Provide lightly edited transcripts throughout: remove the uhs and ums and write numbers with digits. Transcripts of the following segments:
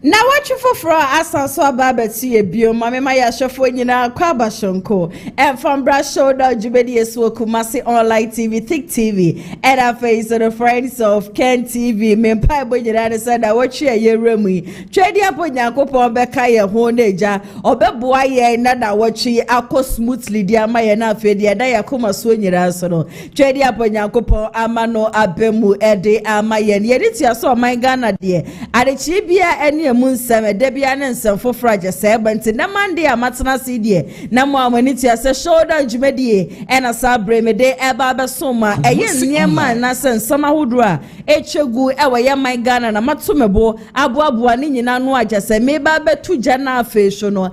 Na watch for asa so ababeti ebio mama ma ya shofo nyina kwa bashonko and from brush shoulder jubedi eso kumasi online TV thick TV and our face of the friends of Ken TV me pa bo nyina said that watch ye remu twedi apo nyankopon beka ye ho neja obeboa ye na da watch ye akọ smoothly dia ma ye na afi dia da yakoma so nyina so no twedi apo nyankopon amano abemu ede ama ye ne yedi tia so my Ghana de adechi bia ene munsem debia ne nsem fofraje se benti na mande amatena sidie na mo amaniti ase shoulder jumedie ena sabre mede eba besoma eye niema na sensam ahodo a echegu ewe ye my Ghana na matomebo aboaboa ne nyina no agese meba betu jana afeso no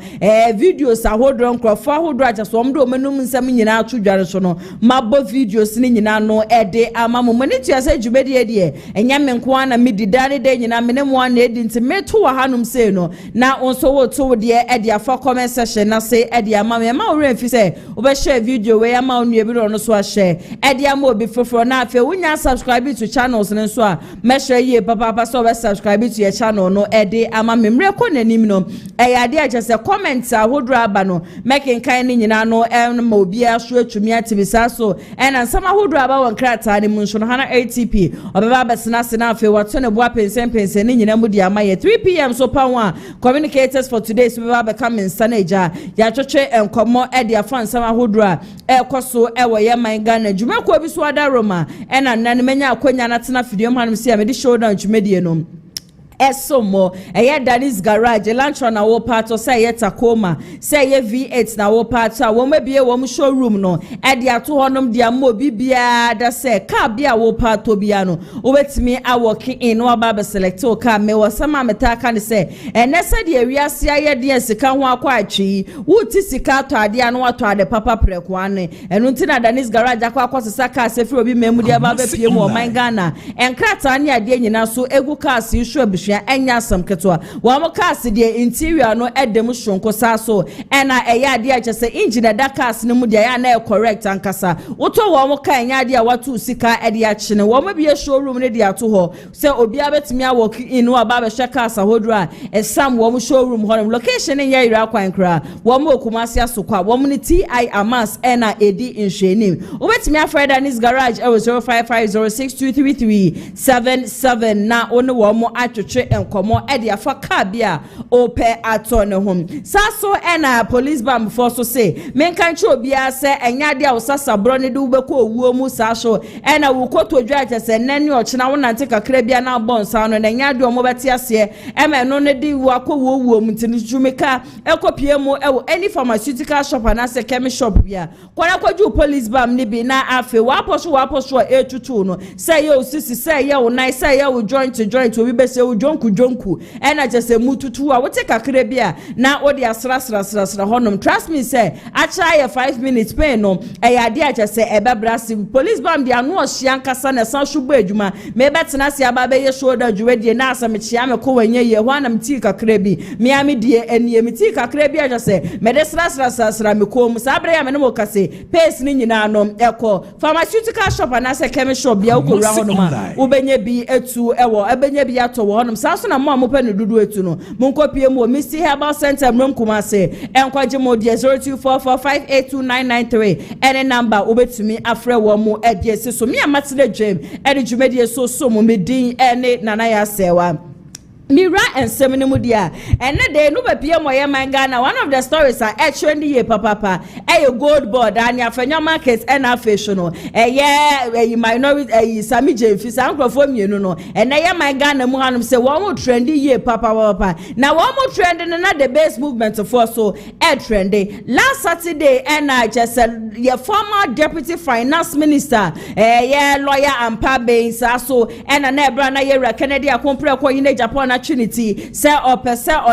videos ahodo nkrofo ahodo agese omdo omenum nsem nyina atudware so no mabo videos ne nyina no ede amamo maniti ase jumedie die enya menko ana mididane de nyina menemo ana edi ntimeto wa hanum say no na onso wo to de e de afa comment section na say e de ama me ma o refi say o be share video we ama onu ebi no so a share e de ama obi foforo na afa wunya subscribe to channels ne so a me share ye papa so we subscribe to your channel no e de ama me mre ko nanim no e ya de a say comment ahodo aba no making kan ni nyina no ma obi aso atumi atibisa so e na nsama ahodo aba won krata ne mun so no hana ATP obeba besena sena afa wato ne boa pensen ni nyina mu di ama ye 3 p.m. so power communicators for today so we will become in Saneja ya choche enkomo e dia fan sama hodura e koso e wo ye man Ghana djuma ko bi so ada Roma e na nan menya akonya na tena fidie manum se me di show down djumedie no Esomo eye Danis garage lantern na wo part o say ye Tacoma say ye V8 na wo part a wo mabie wo showroom no e de ato honom de am obi bia da say car bia wo part obia no wo betimi a work in no aba be select o car me wo sama meta ka ne say ene say de awiase aye de sika ho akwa atwi wo ti sika to ade anu wato ade papa preko ane enu nti na Danis garage akwa akosesa car se fi obi memu de aba be pie mu o man Ghana enkrata ne ade nyina so egu car si shu enya sam ketwa wa mo cars de interior no edem shonko saso ena eya de achese engine da cars ne mu de ya na correct ankasa woto wa mo ka enya de watu sika ede ya chine wa mo bie showroom ne de ato ho se obi abetimi a work in wa ba be hwe cars ahodura esam wa mo showroom ho location ne ya ira kwan kra wa mo okumasi asokwa wa mo ne TI Amas ena edi inhwenim obetimi afred Danis garage 0550623377 na ono wa mo atwetwe enkomo e de afa car bia ope ato ne hom saso ena police bam for so say menkan che obi ase enya de awsasa bro ne de ubeko owuo mu saso ena wukoto dwa chese nani ochina wonante kakra bia na bonsa no na enya de omo bete ase e me no ne de wakowo owuo mu tini jumeka ekopie mu e any pharmaceutical shop na se chemist shop bia kwara kwaju police bam ne bi na afi waposo etutu no say yo sisi say yo nai say yo joint obi be say jonku ena jese mututu a wote kakre bia na odi asra honom trust me say acha ye 5 minutes pay no e ya de jese ebebrasi police bam dia no ohia nkasa na san shubo adwuma me betena se aba be ye shoulder dwedie na asam chia me ko wanye ye ho anam ti kakre bi me ame die enie me ti kakre bia jese me de sra me ko mu sabre ya me no kase pace ni nyina no eko pharmaceutical shop na se chemist shop bia ukowura honom wo benye bi etu ewo ebenye bi ato honom saso na mo pe no dudu etu no munkopie mu Mr Herbal Center mrom kumase enkwaje mo die 0244582993 ene number obetumi afre wo mu edie so me amatile dwem ene dwumedie so mo medin ene nana ya sewa Mira and Seminum dia and they no be moye man Ghana. One of the stories are actually ye papa a gold board and your Afenyo market and Afenyo a minority a Sammy Gyemfi uncle from you no and I am my Ghana muhanum say one more trendy ye papa now one more trend and another base movement of so trendy last Saturday and I just said your former deputy finance minister lawyer and Pabe so and another na ye KennedyAgyapong KennedyAgyapong Trinity say or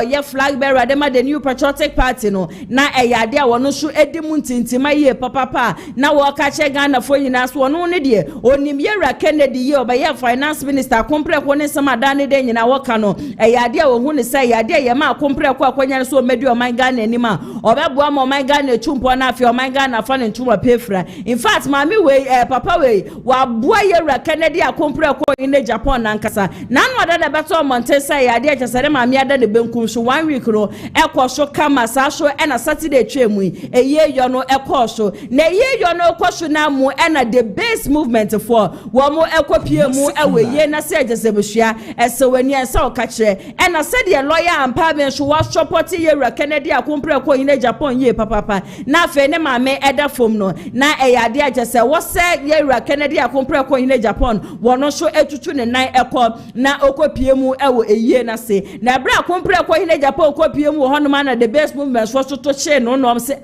ye flag bearer dem the new patriotic party no na eyade a wono so edimu ntintima ye papa na wo ka che Ghana fo nyina so wono ne de onim ye ra Kennedy ye obaye finance minister kompreko ne samada ne de nyina wo ka no eyade a wo hu ne say eyade ye ma kompreko akwanya so medi o man Ghana anima obeboa mo man Ghana chumpo na afi o man Ghana fa ne ntuma pefra in fact mami we papa we wa boa ye ra Kennedy a kompreko in Japan na nkasa na no da beto Montesa say ya dia chese ma me ada ne benkum so 1 week no ekọ so kama sa so e na Saturday twemu eye yo no ekọ so na eye yo no ekọ so na mu e na the base movement for wo mo ekọ pie mu e we na se chese buhia ese wani ense o ka kire e na se de lawyer ampa ben so wa support yewura KennedyAgyapong KennedyAgyapong ye papa na fe ne ma me eda fom no na e ya dia chese wo se yewura KennedyAgyapong KennedyAgyapong wo no so etutu ne nan ekọ na okopie mu ewo eye na se na bra kompre KennedyAgyapong okopie mu ho no na the best movement so to che no no se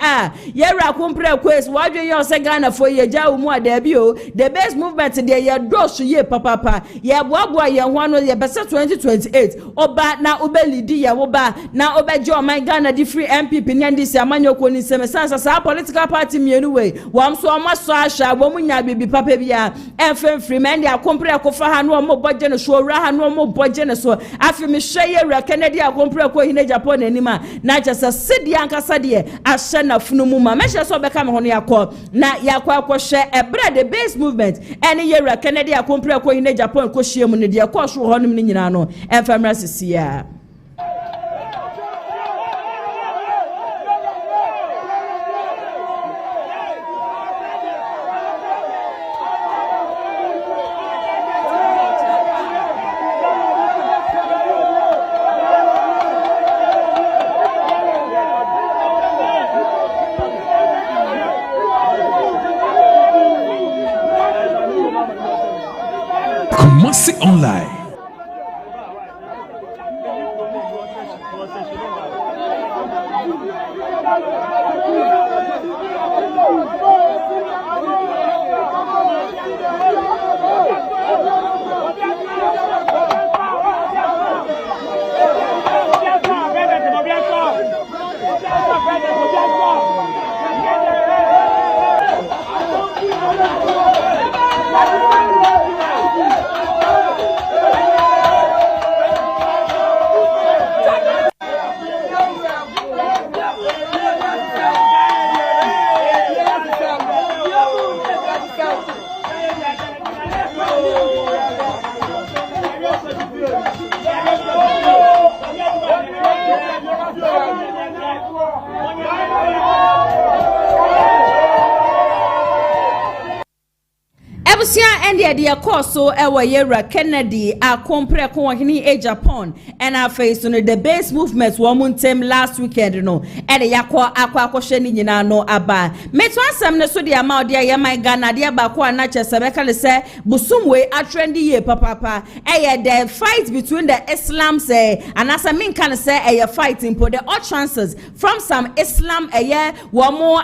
yewura kompre kwes wadwe ye se Ghana fo ye ja mu ada bi o the best movement de ye do so ye papa ye boaboa ye ho no ye bese 2028 oba na obelidi ye wo ba na obeje o man Ghana di free MPP ni ndisi amanyo ko ni semesa sa political party mienu we wam so o maso ahwa wo munya bibi papa bia enfem free men dia kompre ko fa ha no mo boje no so ra ha no mo boje no so afi me hwe ye ra KennedyAgyapong KennedyAgyapong anima na chese sidi ankasa de ahye na funu mu ma me hwe so be ka me ho no yakọ na yakọ akọhwe ebre the base movement ene ye ra KennedyAgyapong KennedyAgyapong ko hye mu ne de yakọ so ho no ni nyina no enfamra sisia. Kumasi Online. The course so ewa yewura KennedyAgyapong KennedyAgyapong and our face on the base movement womuntem last weekend no and yakwa akwa ni nyina no aba meto asem ne so de ama de ya man Ghana de ba ko na chese be kale se busumwe atrendi ye papa the fight between the Islams and as I mean can say fighting for the all chances from some Islam wo mo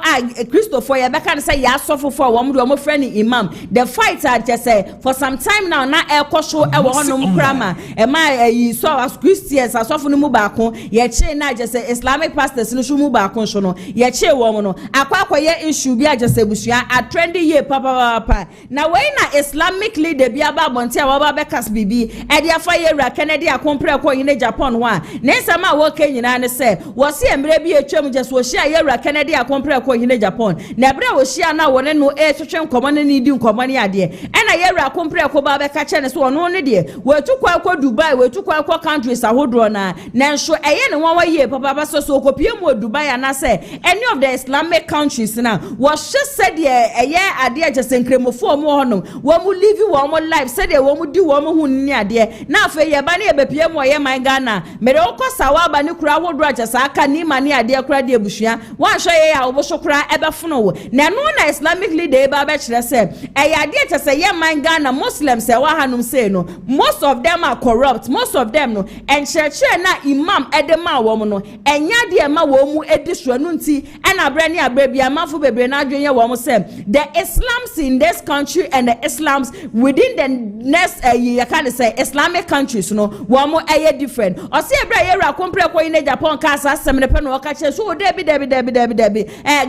Christopher ya be can say ya suffer for wo mo friend imam the fight are just for some time now na ekosho e wo honum krama e ma so as Christians asofo no mu ba ko ye che na just Islamic pastors no shu mu ba ko so no ye che wo mo no akwa ye issue bi just busua a trendy ye papa na we na Islamic leader bi aba bonte a wo ba be kas bibi e dia fa ye ra KennedyAgyapong KennedyAgyapong wa na nsama wo ke nyina ne se wo se emre bi etwam just wo hia ye ra KennedyAgyapong KennedyAgyapong na bre wo hia na wo ne no twetwe nkomo ne ni di nkomo ne ade ena ye ra kompre ko ba be ka che ne so ono ne de we tukwa ko Dubai we tukwa ko countries ahodro na nso eye ne won wa ye papa ba so kopie mu Dubai na say any of the Islamic countries na was just said eye ade a just nkremofo mu ho no wo mu live wo mu life said wo mu di wo mu hu ni ade na afa ye ba na ye be pie mu ye man Ghana mere o ko sawa ba ne kura ahodro a just aka ni ma ni ade kura de abusua wan hwe ye ya wo so kura e be fono wo na no na Islamic leader ba be kire say eye ade a just ye man Ghana Muslims say wa hanum say no most of them are corrupt most of them no and church na imam edema wo no enya de ma wo mu edisua no nti ena bre ne abre bia mafo bebre na adwenye wo mo say the Islams in this country and the Islams within the next you can say Islamic countries no wo mo different o say ebra yera kompre KennedyAgyapong ka asem ne pe no ka che so debi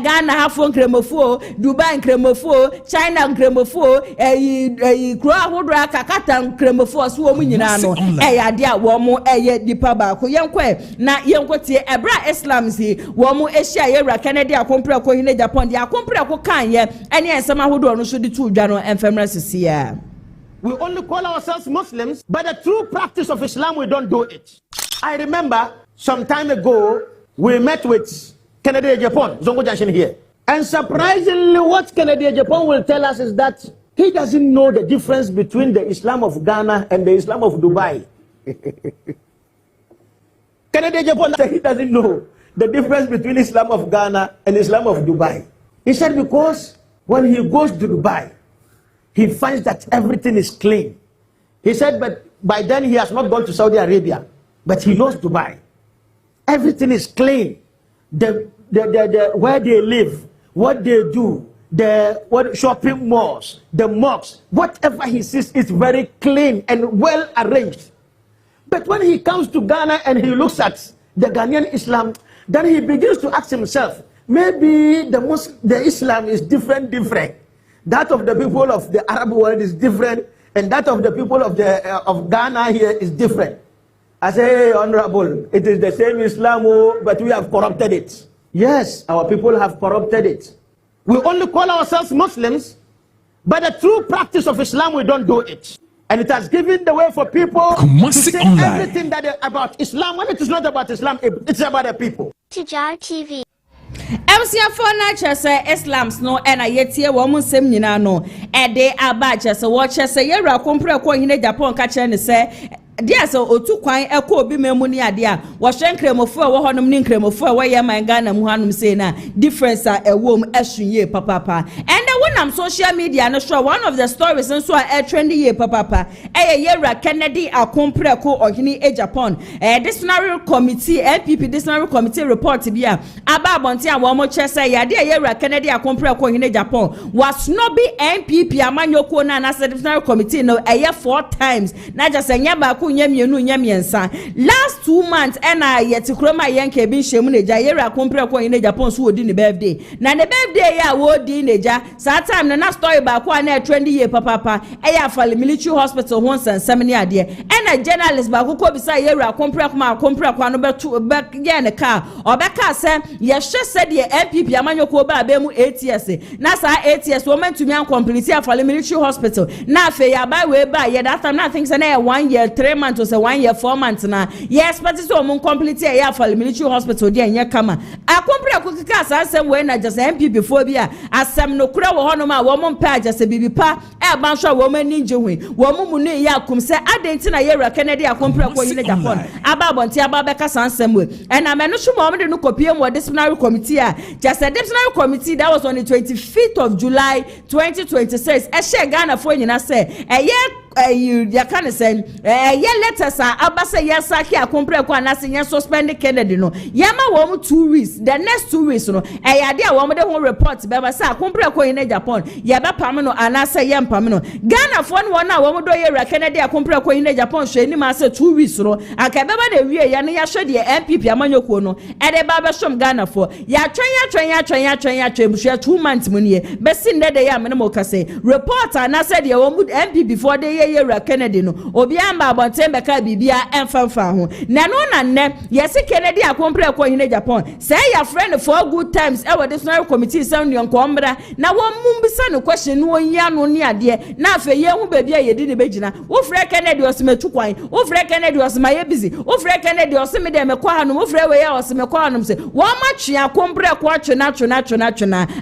Ghana hafo nkremofo Dubai nkremofo China nkremofo kura hodra kakata nkremofo so wo mu nyina no ade a wo mo dipa ba ko yenkwe na yenkotie ebra Islams wo mo ehia yera KennedyAgyapong KennedyAgyapong dia kompre ko kan ye ene ensema hodro no so di tu dwa no enfemra sisia We only call ourselves Muslims, but the true practice of Islam, we don't do it. I remember some time ago, we met with KennedyAgyapong, Zongo Junction here. And surprisingly, what KennedyAgyapong will tell us is that he doesn't know the difference between the Islam of Ghana and the Islam of Dubai. KennedyAgyapong said he doesn't know the difference between Islam of Ghana and Islam of Dubai. He said because when he goes to Dubai, he finds that everything is clean. He said, but by then he has not gone to Saudi Arabia, but he knows Dubai. Everything is clean. The where they live, what they do, what shopping malls, the mosques, whatever he sees is very clean and well arranged. But when he comes to Ghana and he looks at the Ghanaian Islam, then he begins to ask himself, maybe the Islam is different. That of the people of the Arab world is different, and that of the people of Ghana here is different. I say, hey, Honorable, it is the same Islam, but we have corrupted it. Yes, our people have corrupted it. We only call ourselves Muslims, but the true practice of Islam, we don't do it. And it has given the way for people to say everything that about Islam, when it is not about Islam, it's about the people. Tijara TV. MCF na chese Islams no na yetie wo mu nsem nyina no de aba chese wo chese yewra kompre ko hine Japan ka kire ne se dia so otu kwan ekọ obi memu ni ade a wo hwe nkremofo a wo honom ni nkremofo a wo ye man Ghana mu hanom sei na difference a ewo mu esunye papa and wonam social media no show one of the stories nso a trendy ye papa yewra KennedyAgyapong ko ohini Agyapong disciplinary committee NPP disciplinary committee report bia aba abonte a wo mo chese yade yewra KennedyAgyapong ko ohini Agyapong was no be NPP amanyoko na disciplinary committee no 4 times na just enya ba last 2 months ena yeti kroma yenke bi nhemu neja yewra kompre ko ohini Agyapong so odi ne birthday na ne birthday ya wo di neja that time na story ba ko na trendy ye papa afale military hospital ho nsensem ne ade and a journalist ba ko bisa yewra kompre ko no betu back ye ne car obeka se ye hwe se de NPP amanyoko ba ba mu 8 years na sa 8 years wo mentumi an complete afale military hospital na afa ya ba we ba ye that time na think say na 1 year 3 months or say 1 year 4 months na yes but so mo complete ya afale military hospital de enya kama akompre ko kika asem we na just NPP phobia asem no kura wo hono ma wo mo mpa just bibi pa e ban so wo mani njehu wo mu ne ya kum se adenti na yewra KennedyAgyapong ko ohini Agyapong aba bonti aba be kasa ansem we and ameno so mo de no kopie mo disciplinary committee a just a disciplinary committee that was on the 25th of July 2026 e share Ghana for nyina se you can say letters are abasa yasaki Agyapong ko anase yen suspend Kennedy no yama wo 2 weeks the next 2 weeks no ade a wo de ho report be ba say Agyapong ko ohini Agyapong ye ba pam no anase ye mpam no Ghana for no na wo do ye KennedyAgyapong ko ohini Agyapong hwe ni ma say 2 weeks no aka be ba de wie ya ne ya hwe de NPP amanyoko no e de ba be shom Ghana for ya twen bushia 2 months mu ne be sin de ya me no mo ka say report anase de wo NPP before de yewra Kennedy no obi amba abonten beka bibia emfanfa ho na no na nne yesi KennedyAgyapong ko ohini Agyapong say your friend for good times e we disciplinary committee sound yon kombra na wo mumbisa no question no nya no ne ade na afa ye hu bebia yedi ne begina wo frɛ Kennedy osmetu kwan wo frɛ Kennedy osmaye busy wo frɛ Kennedy osme de me kwa hanu wo frɛ we ya osme kwa hanu se wo ma twe Agyapong ko atwena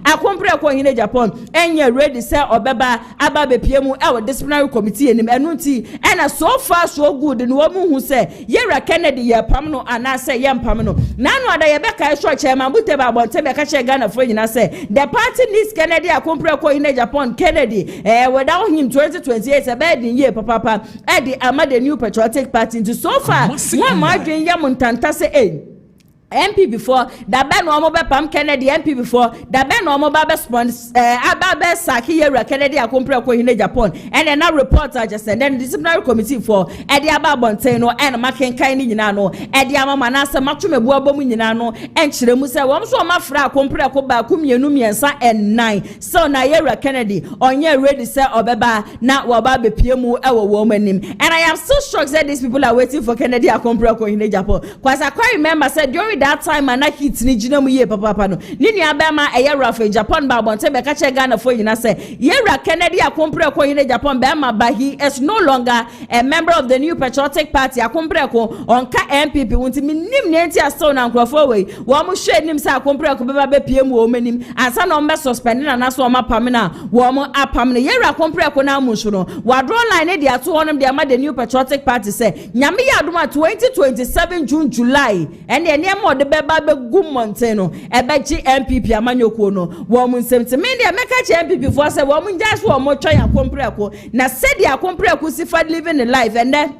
Agyapong ko ohini Agyapong enye ready say obeba aba bepiemu e we disciplinary committee nim enunti ena so far so good no wo hu say yewra Kennedy ye pam no ana say ye mpam no na no ada ye beka so chairman bute ba bonte be ka che Ghana for nyina say the party needs KennedyAgyapong ko ohini Agyapong Kennedy without him 2028 about the year papa at the amade new patriotic party into so far one margin ya muntanta say MP before that ben no mo be pam Kennedy MP before that ben no mo ba be sponsor aba saki yewra KennedyAgyapong ko ohini Agyapong and then now reporter just and then disciplinary committee for e de aba bonten no and makenkan ni nyina no e de amama na asa matweme boabo mu nyina no en kire mu se wo so ma fra Agyapong ko ba ku mienu miensa and 9 so na yewra Kennedy onye ready say obeba na wo ba be pie mu e wo manim and I am so shocked that these people are waiting for KennedyAgyapong ko ohini Agyapong because I quite remember said during that time and that hit ni jina mu ye papa no ni nua ba ma eye rafa Japan ba bonte be ka che Ghana fo yina say Yera Kennedy Akompre ko yine Japan ba ma ba he is no longer a member of the New Patriotic Party. Akompre ko onka NPP wonti minim ne ntia so na nkrofo we wo mo hwe nim say Akompre ko be ba piem wo manim ansa na ombe suspend na so ma pam na wo mo apam ne Yera Akompre ko na amunso no wa draw line ne dia to honom dia ma the New Patriotic Party say nyame ya adoma 2027 June July and ene mo de be ba be gumonte no e be gi NPP amanyoko no wo mo nsem me dia meka chi NPP for say wo mo nja so mo twan Akompre ko na said Akompre ko si for living the life and then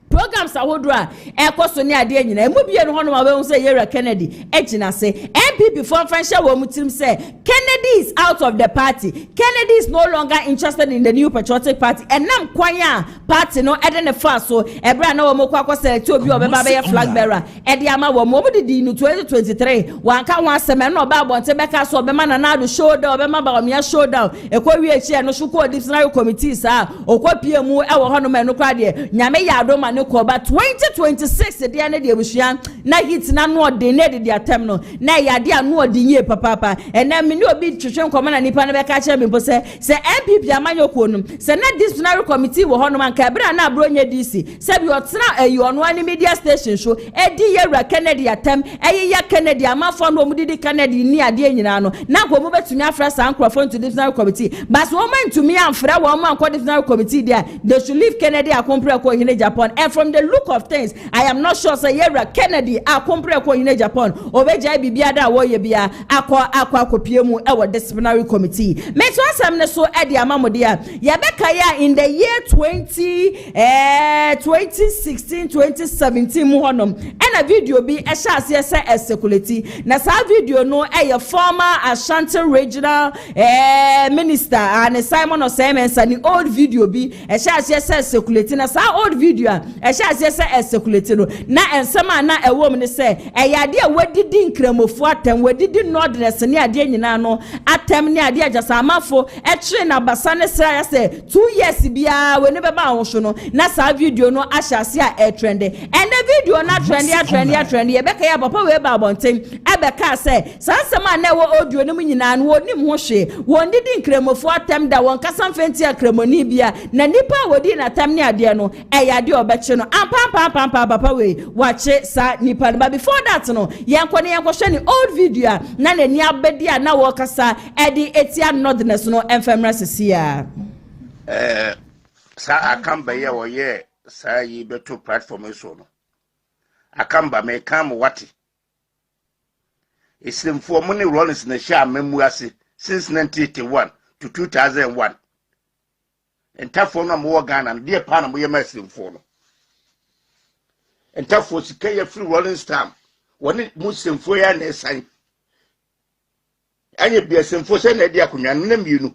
programs ahodra ekoso ni ade nyina emu bie no hono ma we say Yera Kennedy ejina say NPP for fansha wo mutim say Kennedy is out of the party. Kennedy is no longer interested in the New Patriotic Party and nam kwanya party no ede ne fa so ebra na wo mokwa select obi obeba be flag bearer ede ama wo mo di no 2023 wanka ho asem na oba bonte beka so obema na na do showdown obema ba omia showdown ekwa wi echi no shuko disciplinary committee sa okwa pie mu e wo hono ma no kwa de nyame ya adoma ne ko ba 2026 de ane de ebusua na hit na no de ne de atem no na ya de anu odinye papa ena me ne obi twetwe nkoma na nipa na be ka kire me bo se NPP amanyoko no se na disciplinary committee wo hono man ka bra na abro nya DC se bi otena ayi ono ani media station show edi Yera Kennedy atem ya Kennedy amafo no omudidi Kennedy ni ade nyina no na ko mo betumi afra san crofon to disciplinary committee but wo man tumi amfra wo man ko disciplinary committee there they should leave Kennedy Akompre ko hine Japan. And from the look of things, I am not sure say Yera Kennedy Akompre ko hine Japan obeja bibia da wo ye bia akwa kopiemu e wo disciplinary committee. Me so asam ne so e de amamode a ye beka ya in the year 2016 2017 mu honom and a video bi e sha ase se executive na sa video no e ye former Ashanti regional minister and Simon Osemensa ni old video bi e sha ase se executive na sa old video e sha ase se executive no na ensema na ewom ne se e yade a wadidi nkramofu atem wadidi nordness ne ade nyina no atem ne ade ajasa amafo e tre na basa ne sra ya se 2 years bia we ne beba ahosho no na sa video no ahyase a e trend and the video na trend ye beka ya papa we ba bontem e beka se sansema na wo audio ne mu nyina no wonim ho hwe wondidi nkramofu atem da won kasam fenti akramoni bia na nipa wodi na atem ne ade no e yade obeche no pam papa we wache sa nipa ba before that no yenko ne yenko hwe ni old video na ni abedi a na wo kasa e di etia nordness no enfemra sesia sa akamba ye wo ye sa yi beto platform so no akamba me kam wati isimfo mo ne Rollins na sha memu ase since 1981 to 2001 entafo no mo Ghana de pa na mo ye masimfo no entafo sika ye free Rollins time woni musimfo ya na esan anye bia simfo se na de akonwa na mienu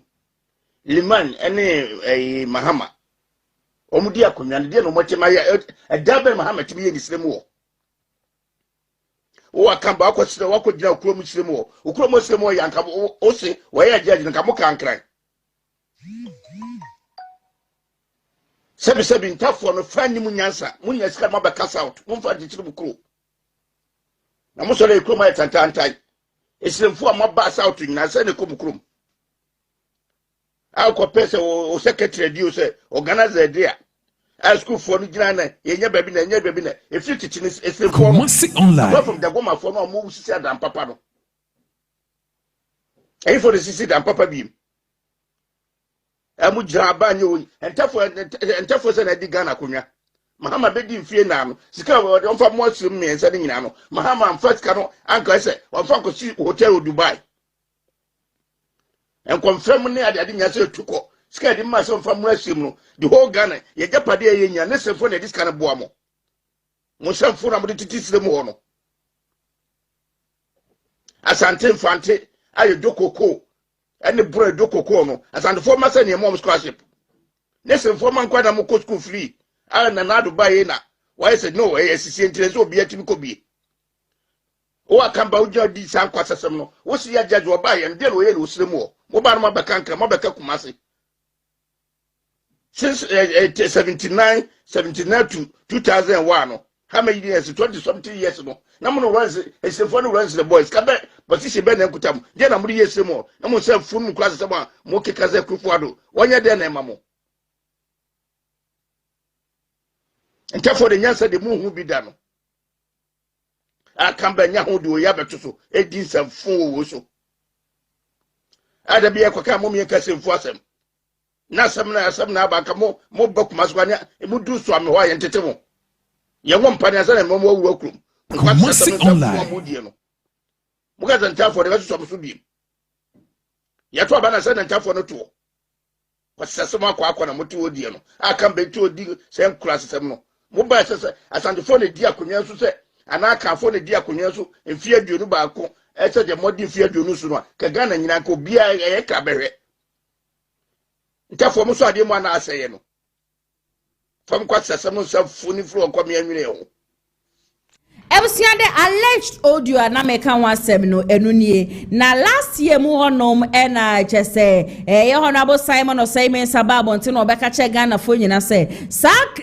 Liman ene Mahama omudi akonwa de no mochema ya dabe Mahama tibi ye disremu wo akamba akosire wakogina okromu disremu okromu disremu ya nka ose wo ya jaji nka mo kankran sebi ntafo no fani munyansa munyasika mabakasa out mumfa ditiri bukro na mo sore ekromu ya tantantai esremfo amaba south nyina se ne komukrom akọ pese o secretary di say organizer dia a school for no gina na yenya baby na efi teaching esremfo online from the goma for no mo sisi adam papa no e for the sisi adam papa bi amu jira ba nyo entafo se na di Ghana konwa Mahama bedi mfie na no sika on fa mo asum me ensa nyina no Mahama first ka no anka se on fa ko si hotel Dubai en confirm ne ade nya se tuko sika di ma se on fa mo asum no the whole Ghana ye japade ye nya ne se fo na dis kana boa mo se fo na mo titisire mo ho no asante mfante ayo dokoko ene bro dokoko no asante fo ma se ne mo scholarship ne se fo man kwada mo school free na na Dubai na why said no sisi interest obi atimi ko bi o akamba uja di san kwasasem no wo si ya judge oba ye ndelo ye no sremu wo ba no mabekanka mabeka kumase since 79 to 2001 no how many years? 20-something years more. Namu runs a phone runs the boys. Come back, but this is Ben and Kutam. Then I'm years more. Namu self full class someone. Moki Kaza Kufuado. 1 year then, Mamo. And therefore, the answer the moon will be done. I come back now. Do we have a tussle? 18 some fool so. I'd be a Kwakamomi and Cassim for them. Na some na baka mo book maswania e mu do so am ho ayentete ye won mpania sa na mo wo krum Kumasi online mo ga zanta for the so so bi ye to aba na sa na ntafo no to kwasase mo akwa na mo to odi no aka be to odi se nkura sesem no mo ba se asante fo na di akonwa so se ana aka fo na di akonwa so mfi aduonu ba ko e se de modi mfi aduonu so no ka Ghana nyina ko bia ye ka behwe ntafo mo so ade mo na aseye no fam kwasase mo so funi fro ko me anwire ho Ebusiande alleged audio anameka wasem no enunie na last year mu honom ena chese ye honorable Simon Osaimen sababo nti no beka che Ghana fo nyina se sak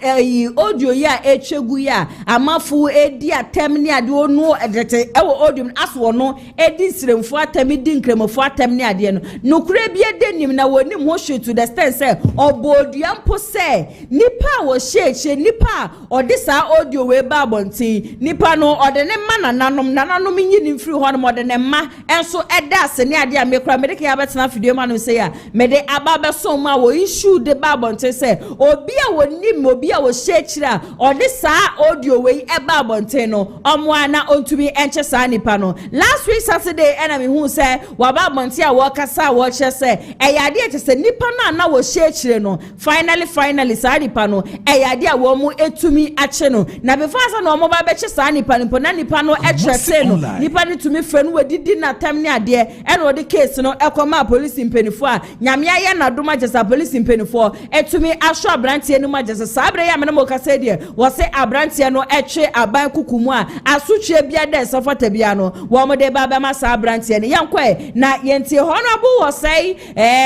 audio ya echegu ya amafu edi atem ni ade onu edete ewo audio aso no edi siremfo atem di nkremofo atem ni ade no nokure bi edenim na wonim ho hwe to the stand say obodua mpo se nipa wo hyeche nipa odisa audio we ba bonti nipa no odene ma nananom nyini mfiri ho no odene ma enso eda se ne ade a mekura medeke ya betena video ma no se ya mede ababe so ma wo issue de babonte se obi a wonim obi a wo shechira ode sa audio we e babonte no omo ana ontumi enche sa nipa no last week Saturday ena me hu se wa babonte a wo kasa wo che se eyade eche se nipa na wo shechire no finally sa nipa no eyade a wo mu etumi ache no na before sa no omo ba be che sa nipa na nipa no etrese no nipa ni tumi frenu wedidi na tam ni ade e no de case no ekoma police impenifo a nyame aye na doma jesa police impenifo etumi ahwo abrantie no majesa sabre ya me no kase de wo se abrantie no etwe aban kukumu a asutwe bia de sofota bia no wo mo de baba ma sa abrantie ne yankwa na yentie honorable wo say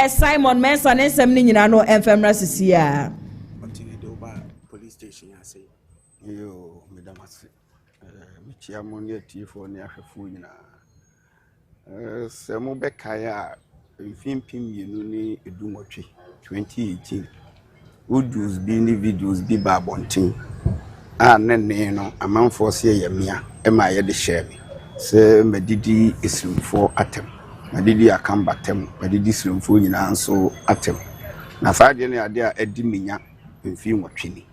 Simon Mensa nsem ni nyina no enfemra sisia continue de oba police station ya say yo medamase Chiamoni tifo ni ahwefo nyina se mo bekaya mfimpim yenu ni edumotwe 2018 audios bi ni videos bi ba bontin a nene no amanfo se yemia e ma ye de share me se medidi esrimfo atem medidi akamba tem medidi esrimfo nyina nso atem na faade ne ade a edi minya mfim wotwe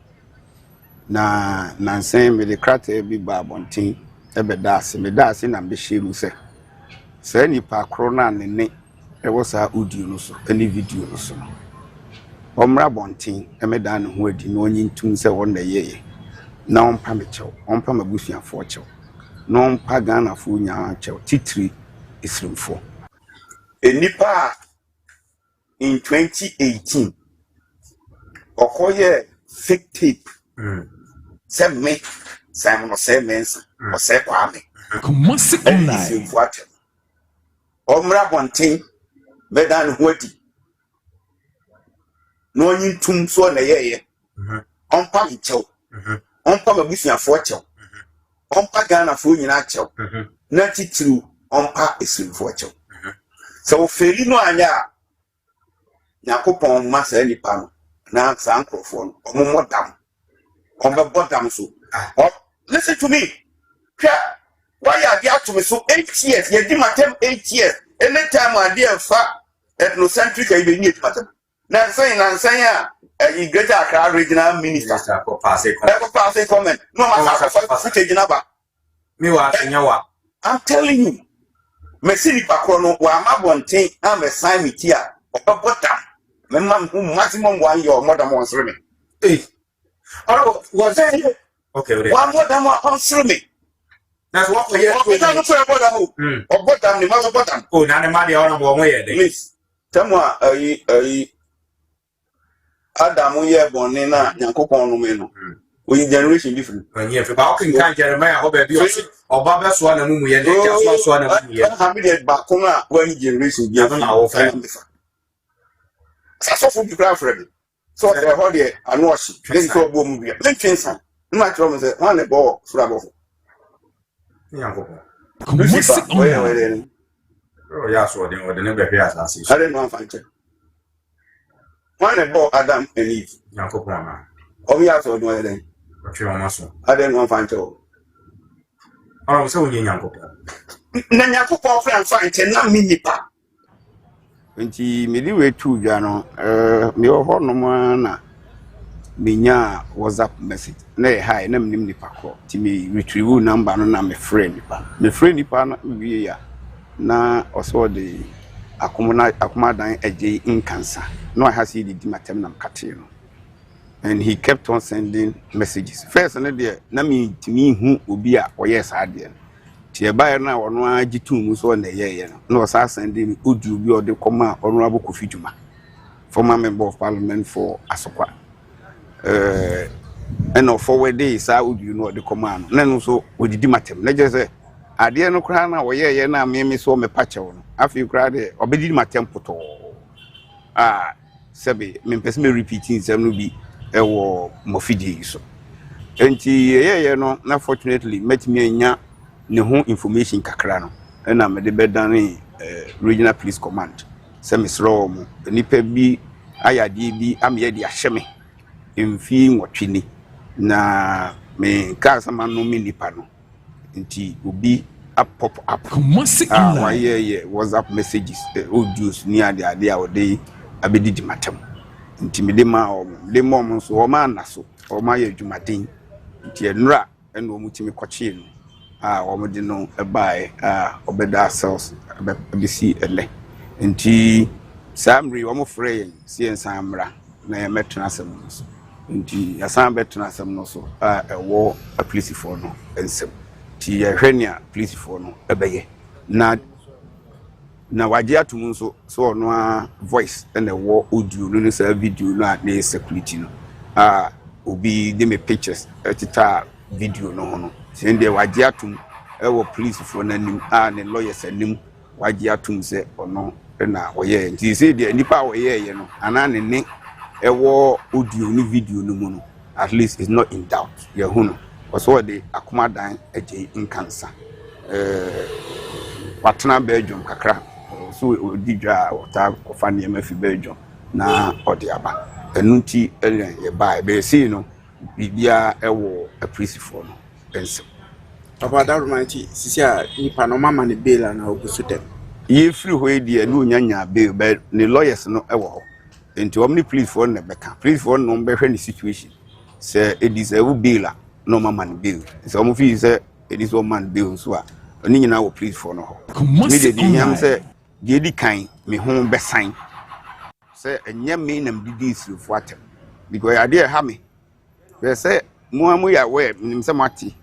na nansen me de krata bi ba bontin ebedase medase na mbehye mu se nipa kro na ne ewo sa audio no so any video no so omra bontin emeda ne ho adi no nyintum se won na yeye na ompa mechew ompa mabusuafo chew na ompa Ghana fo nya chew titiri isrimfo enipa in 2018 okoye fake tape me Simon Osaimen ose kwame Kumasi online omra bontin bedan hodi no nyintum so na yeye ompa gichew ompa mabusuafo chew ompa Ghana fo nyina chew na titru ompa esrimfo chew so feli no anya yakopon masa nipa no na sankrofo no omomodam ombodam so listen to me. Why are you to me so 8 years? You did my 8 years. Anytime I dear fat ethnocentric, I need matter. Now saying, you get a regional minister for passing comment. No, I'm telling you, Messini Pacono, where my one thing, I'm a sign with here, or bottom. My mom, who maximum 1 year or more than once swimming. Oh, was there? Okay, one more than one answer me. That's what we are going to say about the or bottom, the mother bottom. Oh, now the money on one way. Please, Tamwa, Adamu ye bonina, Yankopon Meno. We generation different. And yet, about Jeremiah, or Baba Swan and Mummy, and Swan and Mummy, and Bakuna, when generation, you have our family. That's all for the graph ready. So I hold it and watch it. Then go boom. Then change some. No trouble say on the ball frabo. Nyankopon. Kumasi Where Oh yeah, so the never be as I I didn't want to find it. One the ball Adam and Eve. Nyankopon na. Oh yeah, so no then. Otwe o maso. I didn't want to find it. Oh, so we Nyankopon. Na Nyankopon fa find it na me nipa. Nti me di we tu dwa no me ho no na menya WhatsApp message na hi na me nipa ko ti me retrieve number no na me friend nipa na wie ya na also the akoma dan agye incancer no I has the matem na mkate no and he kept on sending messages first na there na me timi hu obi a oye sa de ti e bae na ono agitu mu so na ye no na o sa sending audio bi o de koma honorable Kofi Dwuma former member of parliament for Asokwa and forward days audio no de koma no na no so odidi matem na je say ade no kra na wo ye na me so me pache wo no afi kra de obedi matem poto sebe me pese me repeating sem no bi e wo mofidi so enti ye no na fortunately met me anya ne ho information kakra no na me de bedane regional police command se me sro mo nipa bi ayade bi amye de ahyeme emfi nwotwini na me kasama no me nipa no nti obi a pop up Kumasi online. Yeah WhatsApp messages audios ni ade a ode abedi di matem nti me de ma so o ma na so o ma ye dwumaden nti enra eno mu timi koche no o mo de no ebae obeda cells abesi ele nti samri o mo frey si ensamra na ye metena asem no so nti asan betena asem no so ewo a police for no ensem ti ye hwenia police for no ebeye na waje atum so no voice and ewo audio no say video no na security no obi de me pictures etita video no no send dey waje atum ewo police for nanim ne lawyers anim waje atum say ono na oye nti say dey nipa oye ye no ana ne ewo audio ni video no mu no at least is not in doubt ye hu no so the akoma dan agye incancer patna Belgium kakra so odidwa ota kofa ne ma fi Belgium na odiaba enunti ye bai be see no bibia ewo appreciate no ense Papa that romanti sisi a nipa no mama ne bail na ogusu dem ye free ho die no nyanya bail be ne lawyers no ewo ho enti omni police for na beka police for no be hwe ni situation say it is a bail no man bill so mo fi say it is one man bill so a oni nyina wo police for no ho me de nyam say de di kan me ho be sign say enya me nam didi sirfo atem because ade ha me be say mo amu ya we nim say mati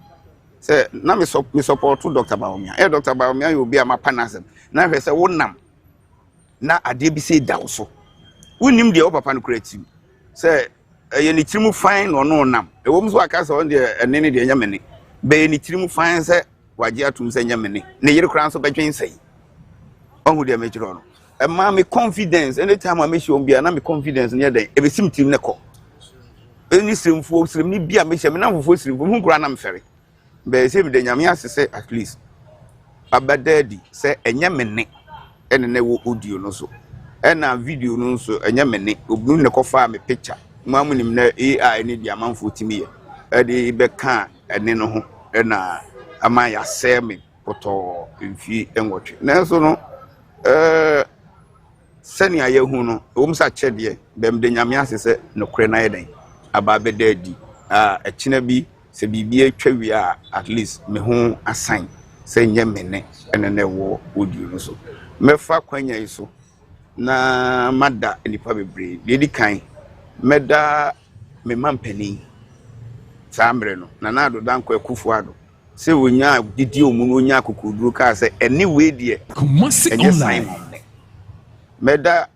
say na me support Dr. Baomia Dr. Baomia you be ama panasem na hwe say wo nam na ade bi say dawo so wonim de o papa no creative say ye ni tirimu fine no nam e wo mso aka so de enene de nyamene be ni tirimu fine se waje atum se nyamene ne yire kran so betwen sei ohu de me chiro no e ma me confidence anytime I me show bia na me confidence ne den e be sim tim ne ko eni simfo sim ni bia me hye me na fofo sim hu kura na me fere be se me de nyame asese at least abadadi se enyamene ene ne wo audio no so ena video no so enyamene obu ne ko fa me picture mamunim na AI ni dia manfo timiye ade beka ene no ho na ama ya seme poto mfi enwotwe nanso no sani ayehu no omsa chede bem de nyame asese no kure na yeden aba bedadi ekina bi se bibi atwawi a at least me ho assign se nyemene ene ne wo audio no so mefa kwanya iso na mada nipa bebre de kan meda me mampani sambre no na nado danko akufu ado se wonya didi omu no onya akukuduru ka se anyway die Kumasi online. Meda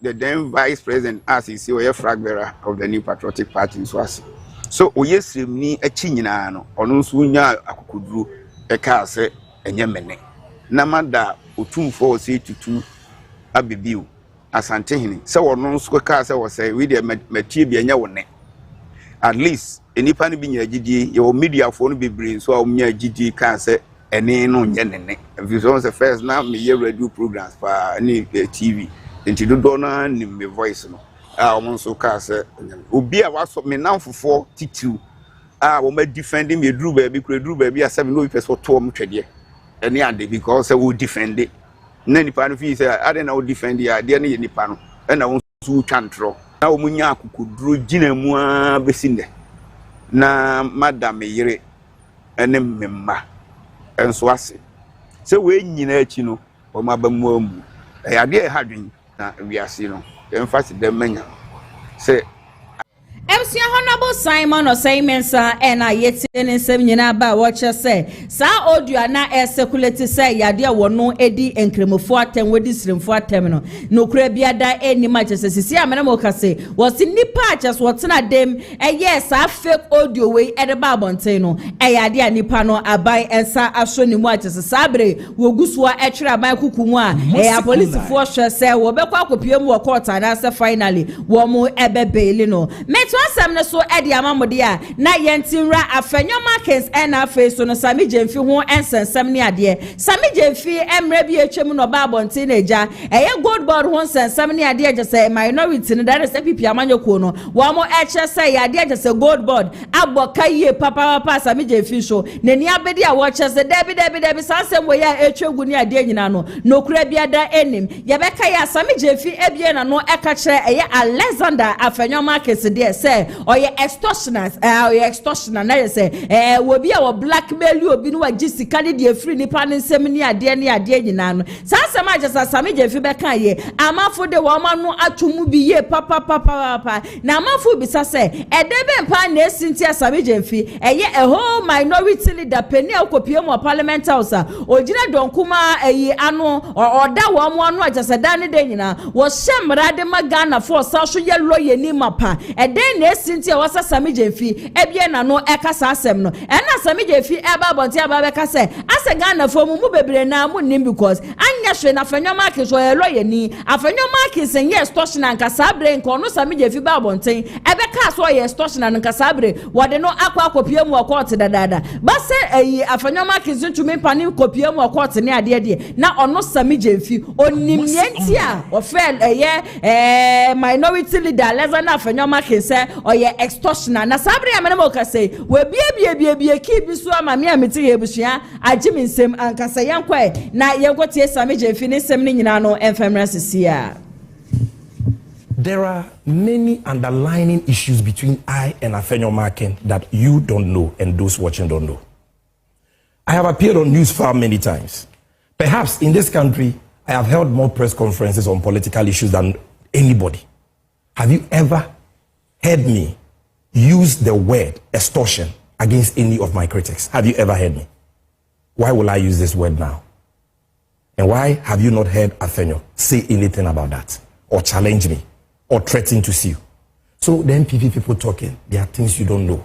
the then vice president as he say we flag bearer of the New Patriotic Party so oyesremni achi nyina no ono nso onya akukuduru e ka se enye mene na mada otumfo se tutu abebiu asante hini se wono nso ka se wo se we de matie bia nya wone at least enipa no bi nya gidi your media for no be brain so nya gidi kan say ene no nye nene if you say first now me hear radio programs pa ni TV enti do na ni me voice no omo so ka say obi a waso me namfofo titiu wo ma defending me dru ba bi kura dru ba bi asem no person to om twede ene ade because say wo defend it na nipa no fi say ade na wo defend ya de ne nipa no na wo su twantro na wo munya akukuduro gina mu a besinde na madam yire ene memma enso ase se we nyina achi no o ma ba mu amu ya de hadwen na wiase no emphasize dem manya se MC Honorable Simon Osaimensa and I yet in seminar by watcher say, Sa audio na air circulate say, Yadia wono edi and cremofortem with this room for terminal. No crabia die any matches as see a manamoka say, was in the patches what's not them, and yes, I fake audio way at the Babonteno, a Yadia Nipano, I buy and sa ashoni watches a sabre, Woguswa extra by Kukumwa, a police force say, Wobeka Pium quarter, and answer finally, Womo Ebe Bailino. Asam na so edi amamode a na yentinra Afenyo markets and afa so no Sammy Gyemfi ho ensensem ne ade Sammy Gyemfi emre bi etwem no ba bonte na eja eye gold board ho ensensem ne ade je say minority no that is NPP amanyoko no wo mo eche say ade je say gold board aboka yie papa Sammy Gyemfi so nani abedi a wo che say debi sansem wo ya etwegu ne ade nyina no kura bia da enim ye beka ya Sammy Gyemfi ebie na no eka kire eye Alexander Afenyo markets de say or ye extortioners extortioner na say wo bi a wo blackmail you obi no agisi kane de free nipa ne nsem ni ade nyina no sansem agesa Sammy Gyemfi be kan ye amafo de wo ma no atomu bi ye papa na amafo bi sa say edebe mpa na esinti Sammy Gyemfi eye a whole minority leader peni akopie mo parliament house ogina donkuma ano oda wo mo ano agesa dan de nyina wo hyemra de magana for so ye lawyer ni mapa eden na esinti wasa Sammy Gyemfi ebie na no ekasa asem no ena Sammy Gyemfi eba bonti aba be kase ase Ghana fo mu bebre na mu nim because anya hwe na Afenyo market so lawyer ni Afenyo market sen yes extortion and kasabre nko no Sammy Gyemfi ba bonten ebe ka so yes extortion and kasabre wode no akopie mu court dadada ba se Afenyo market ntumi pani kopie mu court ne ade na ono Sammy Gyemfi onim yenti a ofel minority leader Alexander Afenyo market say oye extortioner na sabre amana ka say we bie ki bi so ama me ameti ebusua agimi nsem ankasa yankwa na yenkotie Sammy Gyemfi ne nsem ne nyina no enfemra sisia. There are many underlying issues between I and Afenyo market that you don't know and those watching don't know. I have appeared on news far many times. Perhaps in this country I have held more press conferences on political issues than anybody. Have you ever heard me use the word extortion against any of my critics? Have you ever heard me? Why will I use this word now? And why have you not heard Afenyo say anything about that or challenge me or threaten to sue? So the NPP people talking, there are things you don't know.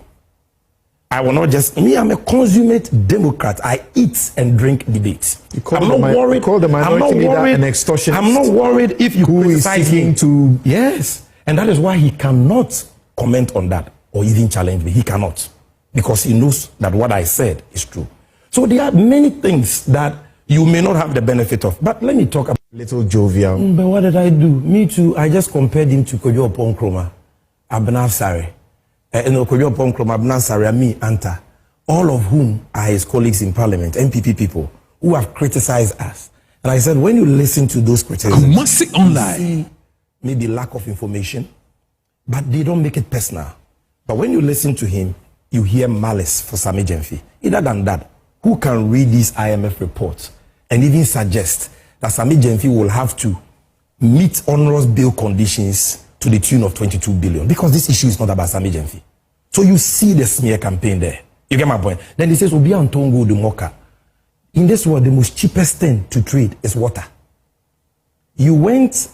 I will not just, I'm a consummate Democrat. I eat and drink debates. I'm not worried. Call the minority leader an extortionist. I'm not worried if you criticize him to. Yes. And that is why he cannot comment on that or even challenge me. He cannot. Because he knows that what I said is true. So there are many things that you may not have the benefit of. But let me talk about little jovial. But what did I do? Me too. I just compared him to Agyapong Snubs Abna Sare. Agyapong Snubs Abna Sare, me, Anta. All of whom are his colleagues in parliament, NPP people, who have criticized us. And I said, when you listen to those criticisms, you see maybe lack of information, but they don't make it personal. But when you listen to him, you hear malice for Sammy Gyemfi. Other than that, who can read these IMF reports and even suggest that Sammy Gyemfi will have to meet onerous bail conditions to the tune of 22 billion? Because this issue is not about Sammy Gyemfi. So you see the smear campaign there. You get my point? Then he says, Obi Antongo de Moka. In this world, the most cheapest thing to trade is water. You went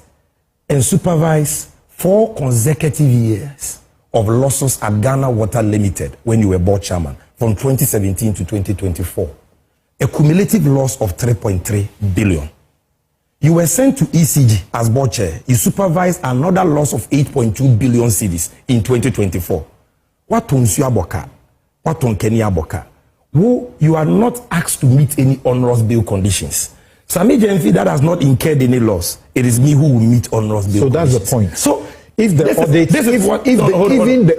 and supervised 4 consecutive years of losses at Ghana Water Limited when you were board chairman from 2017 to 2024. A cumulative loss of 3.3 billion. You were sent to ECG as board chair. You supervised another loss of 8.2 billion cedis in 2024. What on Suaboka? What on KennedyAgyapong? Who you are not asked to meet any onerous bail conditions. Sammy Gyemfi that has not incurred any loss. It is me who will meet onerous bail conditions. So that's the point. So if the audit, even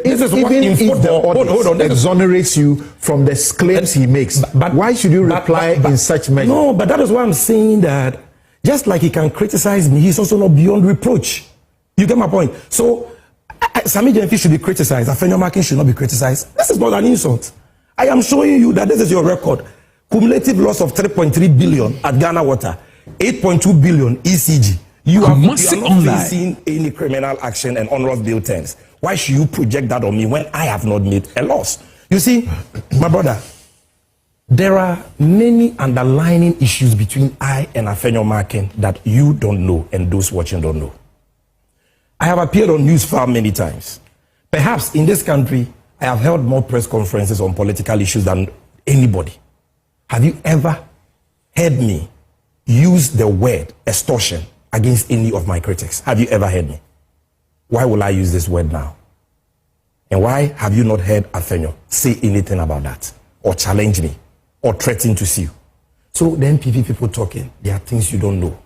if the audit exonerates you from the claims he makes, but why should you reply in such measure? No, but that is why I'm saying that just like he can criticize me, he's also not beyond reproach. You get my point? So Sammy Gyemfi should be criticized. Afenyo should not be criticized. This is not an insult. I am showing you that this is your record. Cumulative loss of 3.3 billion at Ghana Water, 8.2 billion ECG. You are not facing any criminal action and onerous bail terms. Why should you project that on me when I have not made a loss? You see, my brother, there are many underlying issues between I and Afenyo that you don't know and those watching don't know. I have appeared on Newsfile many times. Perhaps in this country, I have held more press conferences on political issues than anybody. Have you ever heard me use the word extortion against any of my critics? Have you ever heard me? Why will I use this word now? And why have you not heard Afenyo say anything about that? Or challenge me? Or threaten to sue? So the NPP people talking, there are things you don't know.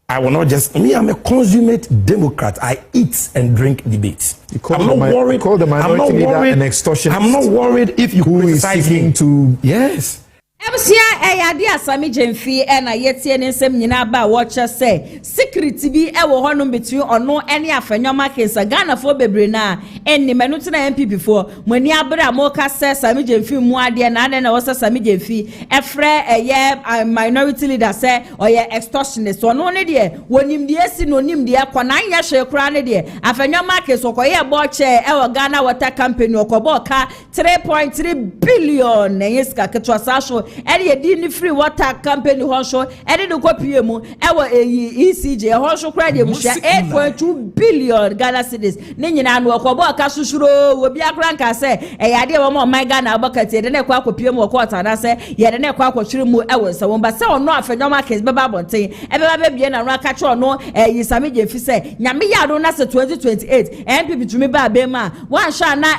I will not just, I'm a consummate Democrat. I eat and drink debates. I'm not worried. Call the minority leader an extortionist. I'm not worried if you criticize me. Yes. Eya Sammy Gyemfi and a yetie ne nsem nyina ba watch say security bi e wo hono between ono ene Afenyo case Ghana for bebre na enni menu na MPP for mani abra mo ka say Sammy Gyemfi mu ade na ade na wo say Sammy Gyemfi efre eye minority leader say oye extortionist ono ne de wonim de esi no nim de akona anya hwe kura ne de Afenyo case okoye bo che e wo Ghana Water Company okobo ka 3.3 billion na yeska ketwa sasho eri di free water company hosho eri do kopie mu ewo ECG hosho kra de mu 8.2 billion Ghana cedis ne nyina no okobo aka susuro wo bia kra nka se eyade wo mo my Ghana abakati de ne kwa kopie mu okota na se ye de ne kwa kwotwire mu ewo se wo ba se ono Afenyo market beba bonten ebeba be bie na no aka che ono Sammy Gyemfi se nyame ya do na se 2028 NPP tumi ba be ma wan sha na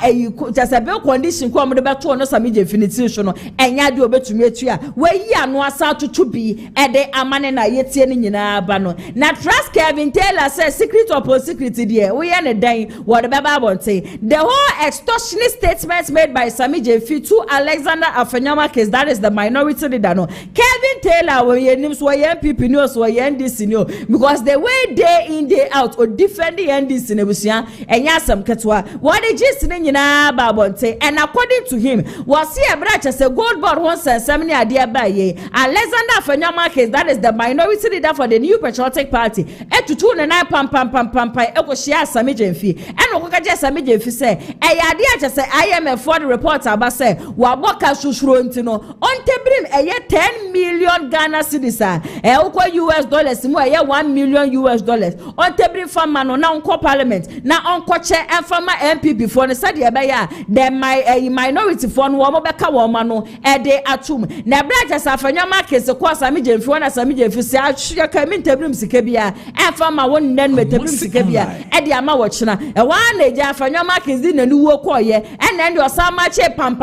just be condition ko mo de beto ono Sammy Gyemfi ni ti so no enya de obetumi etua we yi anu asa tutu bi ede amane na yetie ni nyina ba no na trust Kevin Taylor says secret or secret there we yan dan what baba bonte the whole extortionist statements made by Sammy Gyemfi to Alexander Afenyo case that is the minority leader no Kevin Taylor we yenim so MPP news we NDC no because the way day in day out or defend the NDC nebusia enya sam ketwa what the gist ni nyina ba bonte and according to him was he a branch as a gold board once Sammy Alexander Afenyo case that is the minority leader for the New Patriotic Party etutu ne na pam ekoshia Sammy Gyemfi eno kokaje Sammy Gyemfi say eyade ache say IMF for the report aba say wa boka susuro ntino ontebrim 10 million Ghana cedis ukwa US dollars mu $1 million ontebrim fama no na onko parliament na onko che enfama MPP for ne said ebe ya the minority for no wo beka wo ma no ede atum na braja Afenyo case ko Sammy Gyemfi wana Sammy Gyemfi se ahwe ka mi ntebrim sika bia enfama won nen metebrim sika bia ede ama wo chena e wa na eja Afenyo case di na nuwo koye ene ndi osama che pam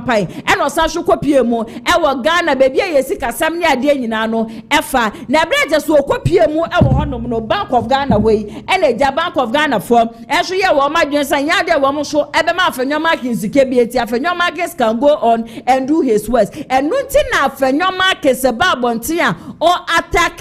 ene osahwe kopie mu e wo Ghana bebia yesika sam ne ade nyina no efa na braja so kopie mu e wo honom no Bank of Ghana wey ene eja Bank of Ghana form ehwe ye wo madwen san ya de wo mo so ebe ma Afenyo case sika bia ti Afenyo case can go on and do his worst and na Afenyo case babonti a o attack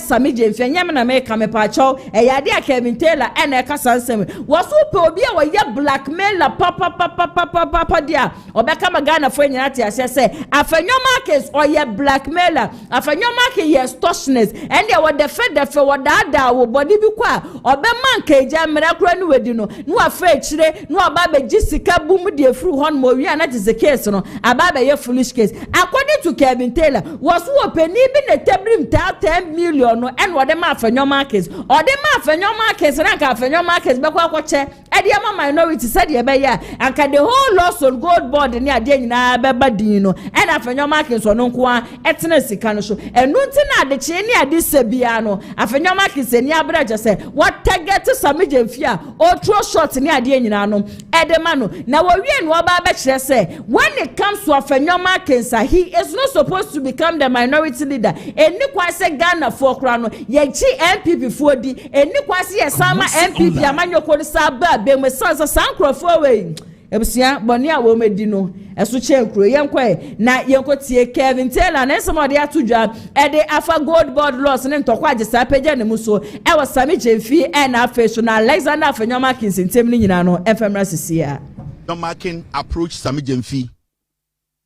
Sammy Gyemfi nyame na me kame pa chaw eyade a Kevin Taylor ene ka sansem waso pe obi a wo blackmailer papa dia obeka magana fo nyina ti ase se Afenyo case o ye blackmailer Afenyo case ye extortionist and they were the fe wo dada wo body bi kwa obema nka eja mrakura ni wedi no afa echire no aba be gisika bum de fru hon mo wi na ti se case no aba be ye foolish case according to Kevin Taylor was who penny be the table 10 million and what them Afenyo markets or them Afenyo markets and Afenyo markets bakwache Ediama minority said ye be ya and the whole loss on gold board near Dina Babadino and Afenyo markets on Unqua etna sikano show and Nuntina the Chenia this Sebiano Afenyo markets and Yabraja said what target to Sammy Gyemfi or throw shots near Dianano Edemano now we and Waba say when it comes to Afenyo markets he is not supposed to become the minority leader and ni kwase Ghana for crown ye NPP for di and ni kwase ye sama NPP amanyo ko sa ba be me sansa sankrofo we ebusia boni a wo medi no eso chenkro yenkwa na yenkotie Kevin Taylor na somebody atudwa e de afa gold board loss ne ntokwa agesa page ne muso e was Sammy Gyemfi and Afenyo na Alexander Afenyo markets ntem ni nyina no efemra sisia Marking approached Sammy Gyemfi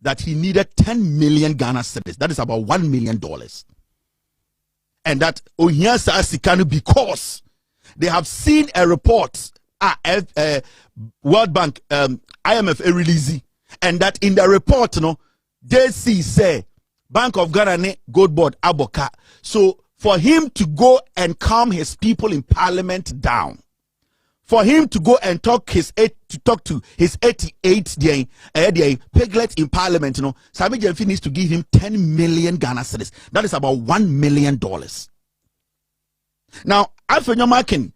that he needed 10 million Ghana cedis. That is about $1 million. And that Ohiasa Asikanu, because they have seen a report, World Bank, IMF, a release, and that in the report, they say Bank of Ghana ne gold board aboka. So for him to go and calm his people in parliament down, for him to go and talk to his 88 piglet in parliament, Sammy Gyemfi needs to give him 10 million Ghana cedis. That is about $1 million. Now, Afenyo marking,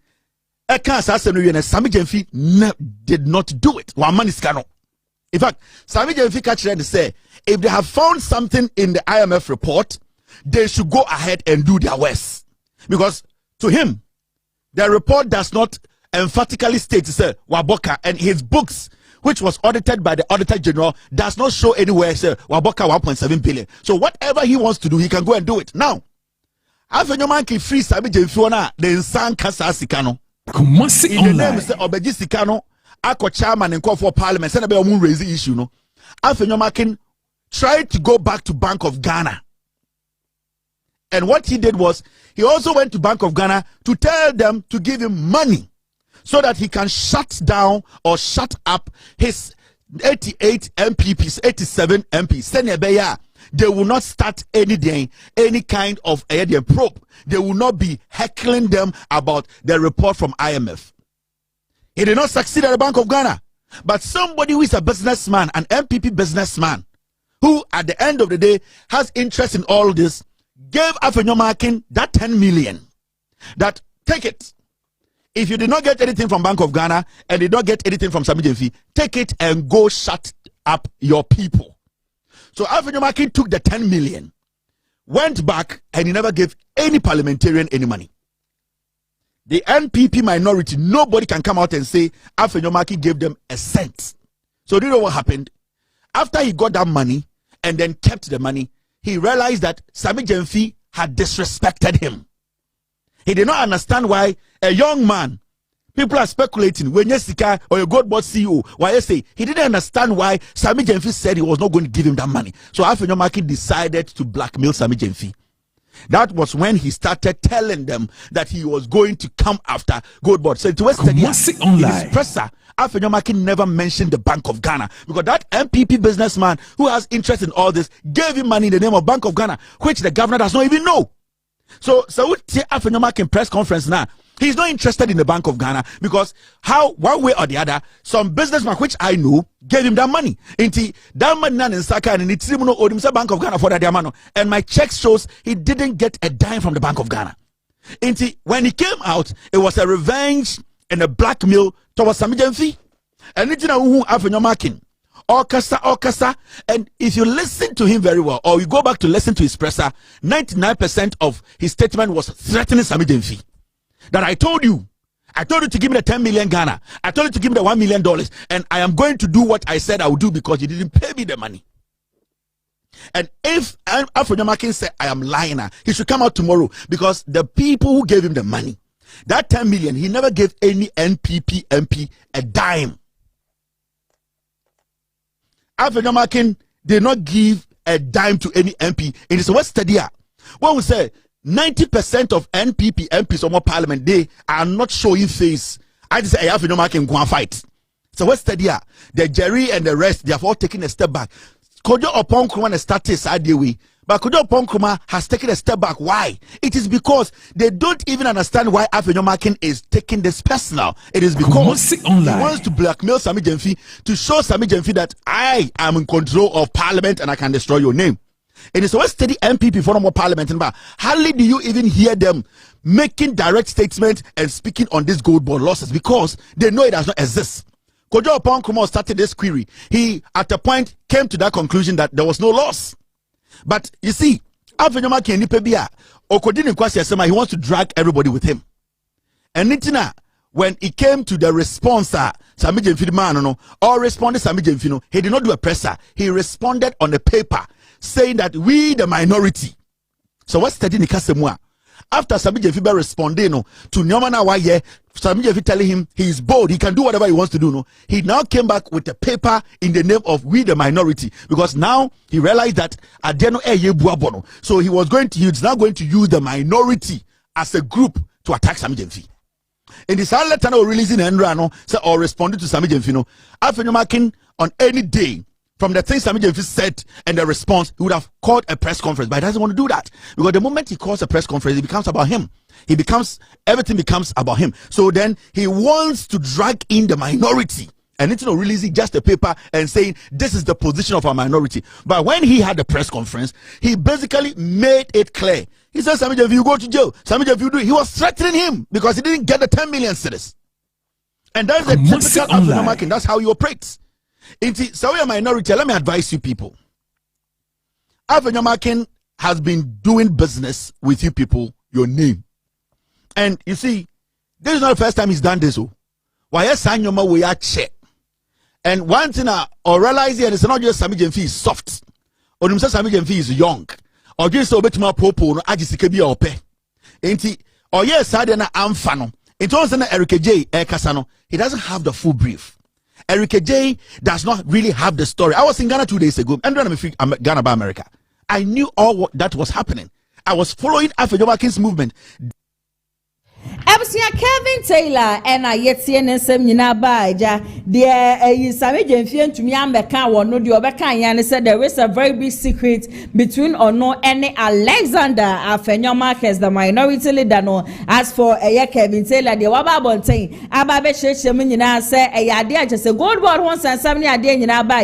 Sammy Gyemfi did not do it. In fact, Sammy Gyemfi catch and say, if they have found something in the IMF report, they should go ahead and do their worst. Because to him, the report does not emphatically states Waboka, and his books, which was audited by the Auditor General, does not show anywhere Waboka 1.7 billion. So whatever he wants to do, he can go and do it. Now, Afenyo man free Sammy Gyemfi the Nsan Kasa Sikano. In the name say Obeji Sikano, Ako chairman and call for parliament, send a raise the issue. No, Afenyo man tried to go back to Bank of Ghana. And what he did was, he also went to Bank of Ghana to tell them to give him money so that he can shut down or shut up his 88 MPPs, 87 MPs. They will not start any kind of probe. They will not be heckling them about the report from IMF. He did not succeed at the Bank of Ghana. But somebody who is a businessman, an MPP businessman, who at the end of the day has interest in all this, gave Afenyo marking that 10 million. That, take it. If you did not get anything from Bank of Ghana and did not get anything from Sammy Gyemfi, take it and go shut up your people. So Afenyo marking took the 10 million, went back, and he never gave any parliamentarian any money. The NPP minority, nobody can come out and say Afenyo marking gave them a cent. So do you know what happened? After he got that money and then kept the money, he realized that Sammy Gyemfi had disrespected him. He did not understand why a young man, people are speculating, when Jessica or a gold board CEO, why I say he didn't understand why Sammy Gyemfi said he was not going to give him that money. So Afenyo market decided to blackmail Sammy Gyemfi. That was when he started telling them that he was going to come after gold board. So to West in his presser, Afenyo market never mentioned the Bank of Ghana, because that MPP businessman who has interest in all this gave him money in the name of Bank of Ghana, which the governor does not even know. So Afenyo market press conference now, he's not interested in the Bank of Ghana, because how, one way or the other, some businessman which I know gave him that money. That money in Saka and it's owed him Bank of Ghana for that amount. And my check shows he didn't get a dime from the Bank of Ghana. When he came out, it was a revenge and a blackmail towards Sammy Gyemfi. And it's Afenyo marking. Okasa, and if you listen to him very well, or you go back to listen to his presser, 99% of his statement was threatening Sammy Gyemfi. That I told you to give me the 10 million Ghana, I told you to give me the $1 million, and I am going to do what I said I would do because you didn't pay me the money. And if Afenyo marking said I am lying, he should come out tomorrow, because the people who gave him the money, that 10 million, he never gave any NPP MP a dime. Afenyo marking did not give a dime to any MP. In his West study, when we say 90% of NPP MPs or more parliament, they are not showing face. I just say Afenyo marking go and fight. So West study, the Jerry and the rest, they have all taken a step back. Agyapong Nkrumah started side way. But Agyapong Nkrumah has taken a step back. Why? It is because they don't even understand why Afenyo is taking this personal. It is because he wants to blackmail Sammy Gyemfi to show Sammy Gyemfi that I am in control of parliament and I can destroy your name. And it's always steady MPP for more parliament. But hardly do you even hear them making direct statements and speaking on this gold bond losses because they know it does not exist. Agyapong Nkrumah started this query. He, at a point, came to that conclusion that there was no loss. But you see, Afenyo he wants to drag everybody with him. And Nitina, when it came to the response, Sammy Gyemfi man, or responded Sammy Gyemfi, he did not do a presser. He responded on the paper saying that we the minority. So what's studying the Kasemwa? After Sammy Gyemfi responding to Nyomana Waye, Sammy Gyemfi telling him he is bold, he can do whatever he wants to do. He now came back with a paper in the name of we the minority because now he realized that Adeno Buabono. So he's now going to use the minority as a group to attack Sammy Gyemfi. In this letter now releasing Enrano or responding to Sammy Gyemfi, Afenyo on any day from the things Sammy Gyemfi said and the response, he would have called a press conference, but he doesn't want to do that because the moment he calls a press conference, it becomes about him. Everything becomes about him. So then he wants to drag in the minority and it's not releasing just a paper and saying this is the position of our minority. But when he had the press conference, he basically made it clear. He said, Sammy Gyemfi, you go to jail. Sammy Gyemfi, you do it. He was threatening him because he didn't get the 10 million cedis. And that's the typical Afenyo. That's how he operates. So we are minority. Let me advise you people. Afenyo has been doing business with you people, your name. And you see, this is not the first time he's done this. Why yes, Sanyoma we are check. And one thing I realize here is not just Sammy Gyemfi is soft. Or him say Sammy Gyemfi is young. Or just so betima popo no ajisike bi ope. Enti or yes, I na amfano. It was na Eric J. Kasano. He doesn't have the full brief. Eric J does not really have the story. I was in Ghana 2 days ago, and then I'm Ghana by America. I knew all that was happening. I was following Afenyo's movement. Ebusia Kevin Taylor and I yet see an seminar by the Sammy Gyemfi and to me Ambeka or no the Obeka and said there is a very big secret between or no any Alexander Afenyo Marcus, the minority leader. No, as for Kevin Taylor, the Wababon thing, Ababe Shemin say a yadea just a gold board once and 70 idea in Abba,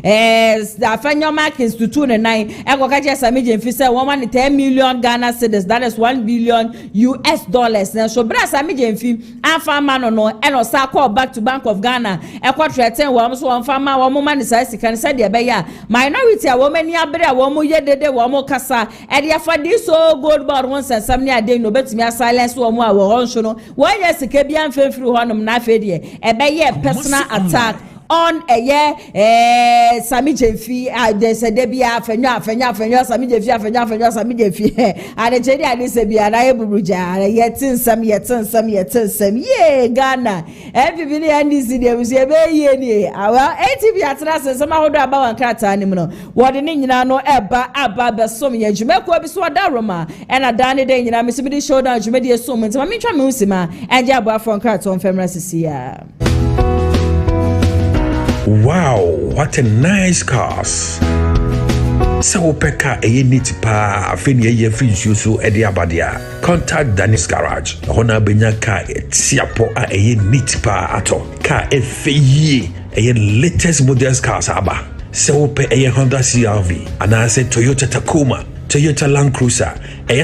as the Afenyo Marcus to 209, Egokaja Sammy Gyemfi said 110 million Ghana cedis, that is $1 billion US. So bra Sammy Gyemfi afa ma no e no sa call back to Bank of Ghana e kwa threaten wo so won fa ma wo mo man sai sika se de be ya minority a wo mani abere a wo mo yedede wo mo kasa e de afa di so gold board won san sam ne ade no betimi a silence wo mo a wo hon so no wo ya sika bi amfefiri honom na afa de e be ye personal attack on Sammy Gyemfi they said Debia Afenyo Sammy Gyemfi Sammy Gyemfi and the Jenny and say be ana eburuja yetin some ye Ghana everybody and this dey we say be ye ni our ATV atrase some ahodo aba wan krata anim no wo de nyina no aba be som ye dwumako bi so da roma and adane de nyina me be show down dwumade som nti me twa me usima enje abo afon krata on femra sisia. Wow, what a nice cars. So peka eye niti pa Afenyo ye free so edi abadia. Contact Danny's Garage. Hona benya ka etiapo a eye niti pa ato. Ka efeye eye latest models cars aba. So pe eye Honda CR-V. Anase Toyota Tacoma. Toyota Land Cruiser,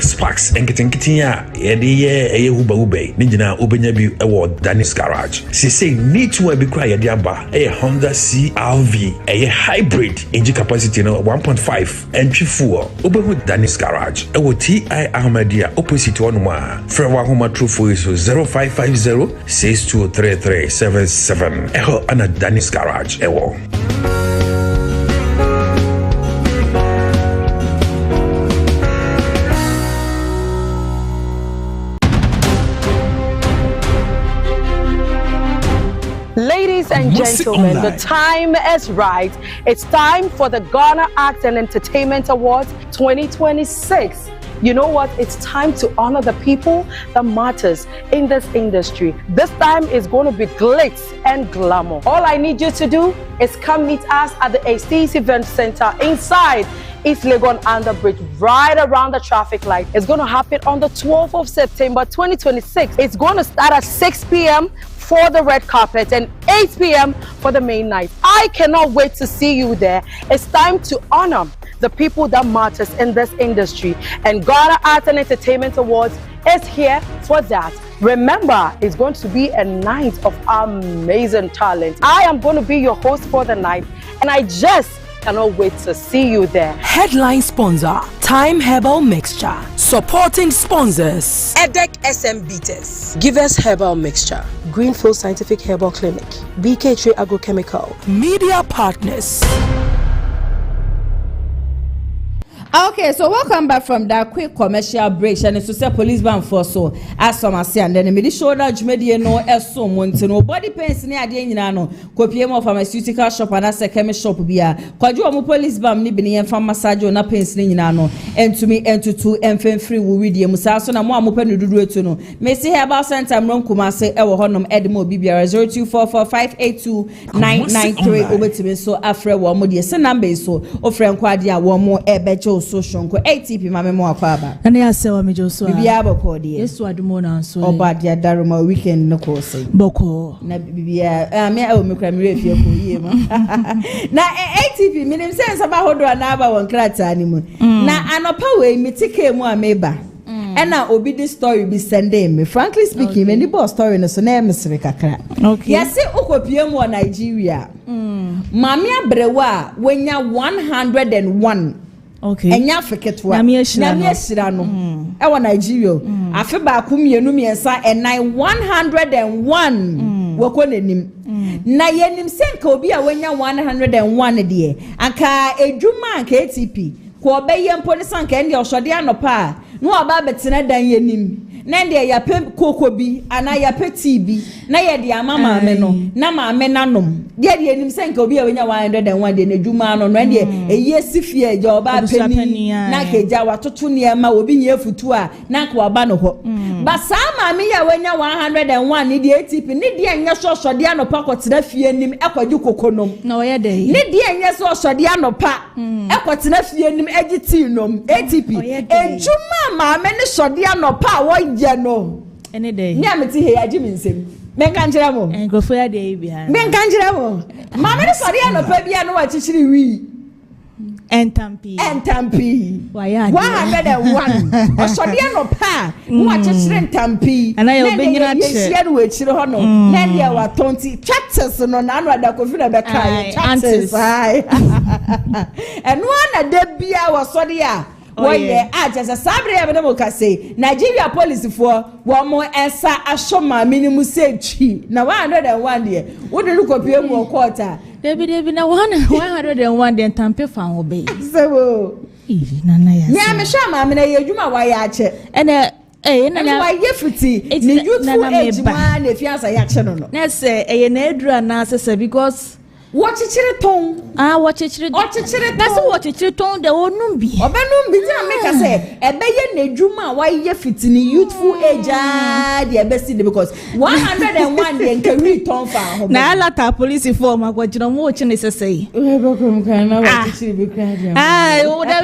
Sparks, and getting ya, a Uba Ube, Ninja Ubenya bi award Danny's Garage. She say need to be quiet diaba, a Honda CR-V, a hybrid engine capacity no 1.5 entry fuel. Uberwood Danny's Garage, a TI Ahmadiyya opposite 1 Frewa Homa True for 0550 623377. Eho ana Danny's Garage, ewo. Ladies and gentlemen, the time is right. It's time for the Ghana Arts and Entertainment Awards 2026. You know what? It's time to honor the people that matters in this industry. This time is going to be glitz and glamour. All I need you to do is come meet us at the Estes Event Center inside East Legon Underbridge, right around the traffic light. It's going to happen on the 12th of September 2026. It's going to start at 6 p.m. for the red carpet and 8 p.m. for the main night. I cannot wait to see you there. It's time to honor the people that matters in this industry, and Ghana Arts and Entertainment Awards is here for that. Remember, it's going to be a night of amazing talent. I am going to be your host for the night, and I just cannot wait to see you there. Headline sponsor, Time Herbal Mixture. Supporting sponsors, EDEC SM Beaters, Givers Herbal Mixture, Greenfield Scientific Herbal Clinic, BK Tree Agrochemical, Media Partners. Okay, so welcome back from that quick commercial break. And it's to say police band for so as some are saying, then the shoulder media no as so no body pains near the no copy more pharmaceutical shop and as a chemist shop beer. Quadro police band ni and farm massage on a pains no and to me and to two and free will read you musaso na mo amopen do to no. Messi Herbal Center Mron Kumase ewo honum Edmo BBR 0244582993 over to me so afre wo mo de se number so ofre nkwade a wo mo ebecho so shonko ATP mame mo akwaba na ya sewa mejo so bibia boko de yesu adumo na so oba dia daruma weekend no ko say boko na bibia me a o me kra me refie ko yie ma na ATP minim sense aba hodo na aba won krata ni mu na anopa we mitike mu ameba ena obi this story be sending me frankly speaking any boss story no so na emsere kakra okay yes ukopie mu Nigeria mame abrewa wenya 101 okay enya feketwa na me shira no e wo Nigeria afi ba ku mienu miensa enai 101 wako nenim na yenim senka obi a wenya 101 de anka edwuma anka ATP ko obeye mponi sanka ende osode anopa no aba betena dan yenim na de ya pe kokobi ana ya pe tibi na ye de amama me no na ma me nanom de enim senka obi a wenya 101 de na dwuma no no de eye sifie eja oba pani na keja watoto ne ma obi nye futu a na ko aba no ho ba sama me ya wenya 101 ne de ATP ne de enya so de anopa kotena fie nim ekwaji kokonom na oye de ne de enya so de anopa ekotena fie nim agiti nom ATP ejuma ma me ne so de anopa wo je no any day nya meti he ya jimi nsem menka njira mo engofo ya de bia menka njira mo ma me ne so de anopa bia no wa chichiri wi entampi waya 101 osode anopa no wa chichiri entampi ana yo benyina che ye no we chiri ho no na dia wa 20 tractors no na no ada kofi na be kai tractors ai eno na de bia wa so de a Oye, just sabre ya bena say Nigeria police for one more esa ashoma minimum say chi na 101 there wo de look up mu quarter David na 101 den tampe fa ho be so na na ya ya me sha ma me na yedwuma wa ya che na na wa ye fiti ni youthful age ma na fiansa ya che no na say na edura na say because watch it ton watch it that's what it ton the onumbi obenumbi ti make say ebeye nedwuma wa ye fitini youthful age the ebesi because 101 the encourage ton fa ho na alata police form agwajira mo chi ne sesei ebokom kan na watch it be kan o da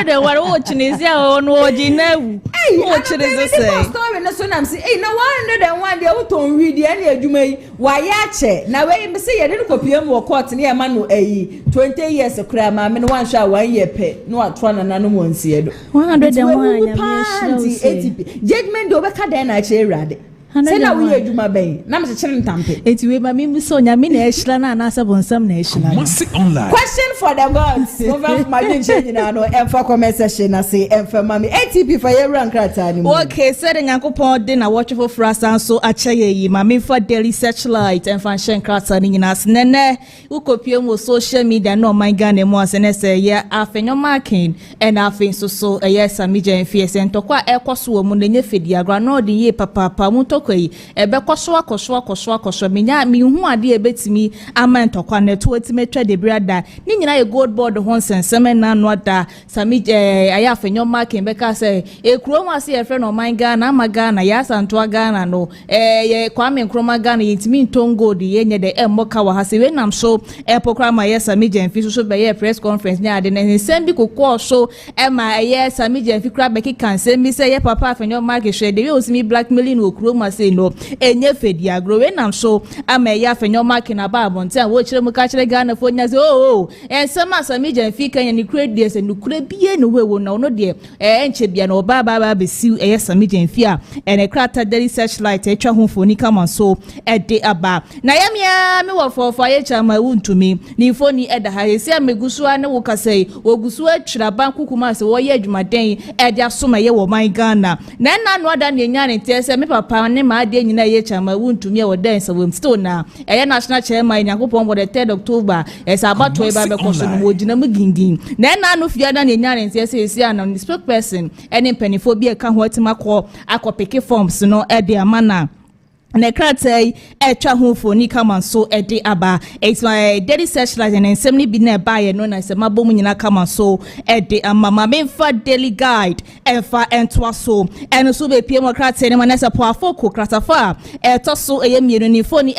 the war o chi ne sia no oji na wu o chi ne sesei story na so nam say na 101 the o ton wi the na edwuma yi wa ya che na we me say ye de kopie mo court ne e ma no 20 years kura ma me no wan sha 1 year pe no atwa na no mo nsie do 101 ya ATP judgment do be ka den na che erade say na we adwuma ben na me chire ntampe etiwe ma me so nya me na ehira na na asabonsam na ehira question for the gods over my change na no emfa comment section na say emfa mami ATP for your rank krata ni okay say the Nyankopon de na watchful frasan so ache yi ma me for daily searchlight emfa shen krata ni nyina nene ukopie mo social media no my Ghana mo asene say ya Afenyo marking and Afenyo so yes Sammy Gyemfi ese ntokwa ekoso wo mu na nye fedi agra no de ye papa mu kwai ebe koswa menya mi hu ade ebetimi amantokwa na to etime twa de brada ni nyina ye gold board ho nsensem na no da Sammy Afenyo marking beka say ekuro ma se e friend of mine Ghana Ghana ya santo Ghana no ye Kwame Nkrumah Ghana yitimi ntongo de ye nye de emmoka wa ha se we nam so epokrama ye Sammy Gyemfi so be ye press conference ni ade na nsem bi kokko so ema ye Sammy Gyemfi kra beki kanse mi say ye papa Afenyo marking hwe de we osimi blackmailing okuro ma say no enye fedi agro we nam so ama ye Afenyo marking na ba abonte a wo kire mu ka kire Ghana fo nya say ensem Sammy Gyemfi kan ye ni credit se no kure bie no we wo no de enche bia no ba be siu eye Sammy Gyemfi a ene krata daily searchlight etwa ho foni kama so ede aba na yamia me wo for ye chama wuntumi ni foni eda ha yesi amegusu ane wo kasai ogusu atwira banku kuma se wo ye adwumaden ede asoma ye wo man Ghana na no ada ne nya ne tese me papa ne ma ade nyina ye chama wuntumi e wo den se wo still na eye national chairman Yakopon for the 3rd October esa abato e ba be koso no wo gina mu gingin na no fia da ne nya ne tese esi ana the spokesperson ene penifo bi e ka ho atima akopeke forms no ede amana na kratai etwa ho foni kama so ede aba it's my daily searchlight and ensem bi na ba ye no na se mabom nyina kama so ede amama memfa daily guide enfa entwa so eno so be pie mo kratai ne manesa po afoko kratafa eto so eye mienu ni foni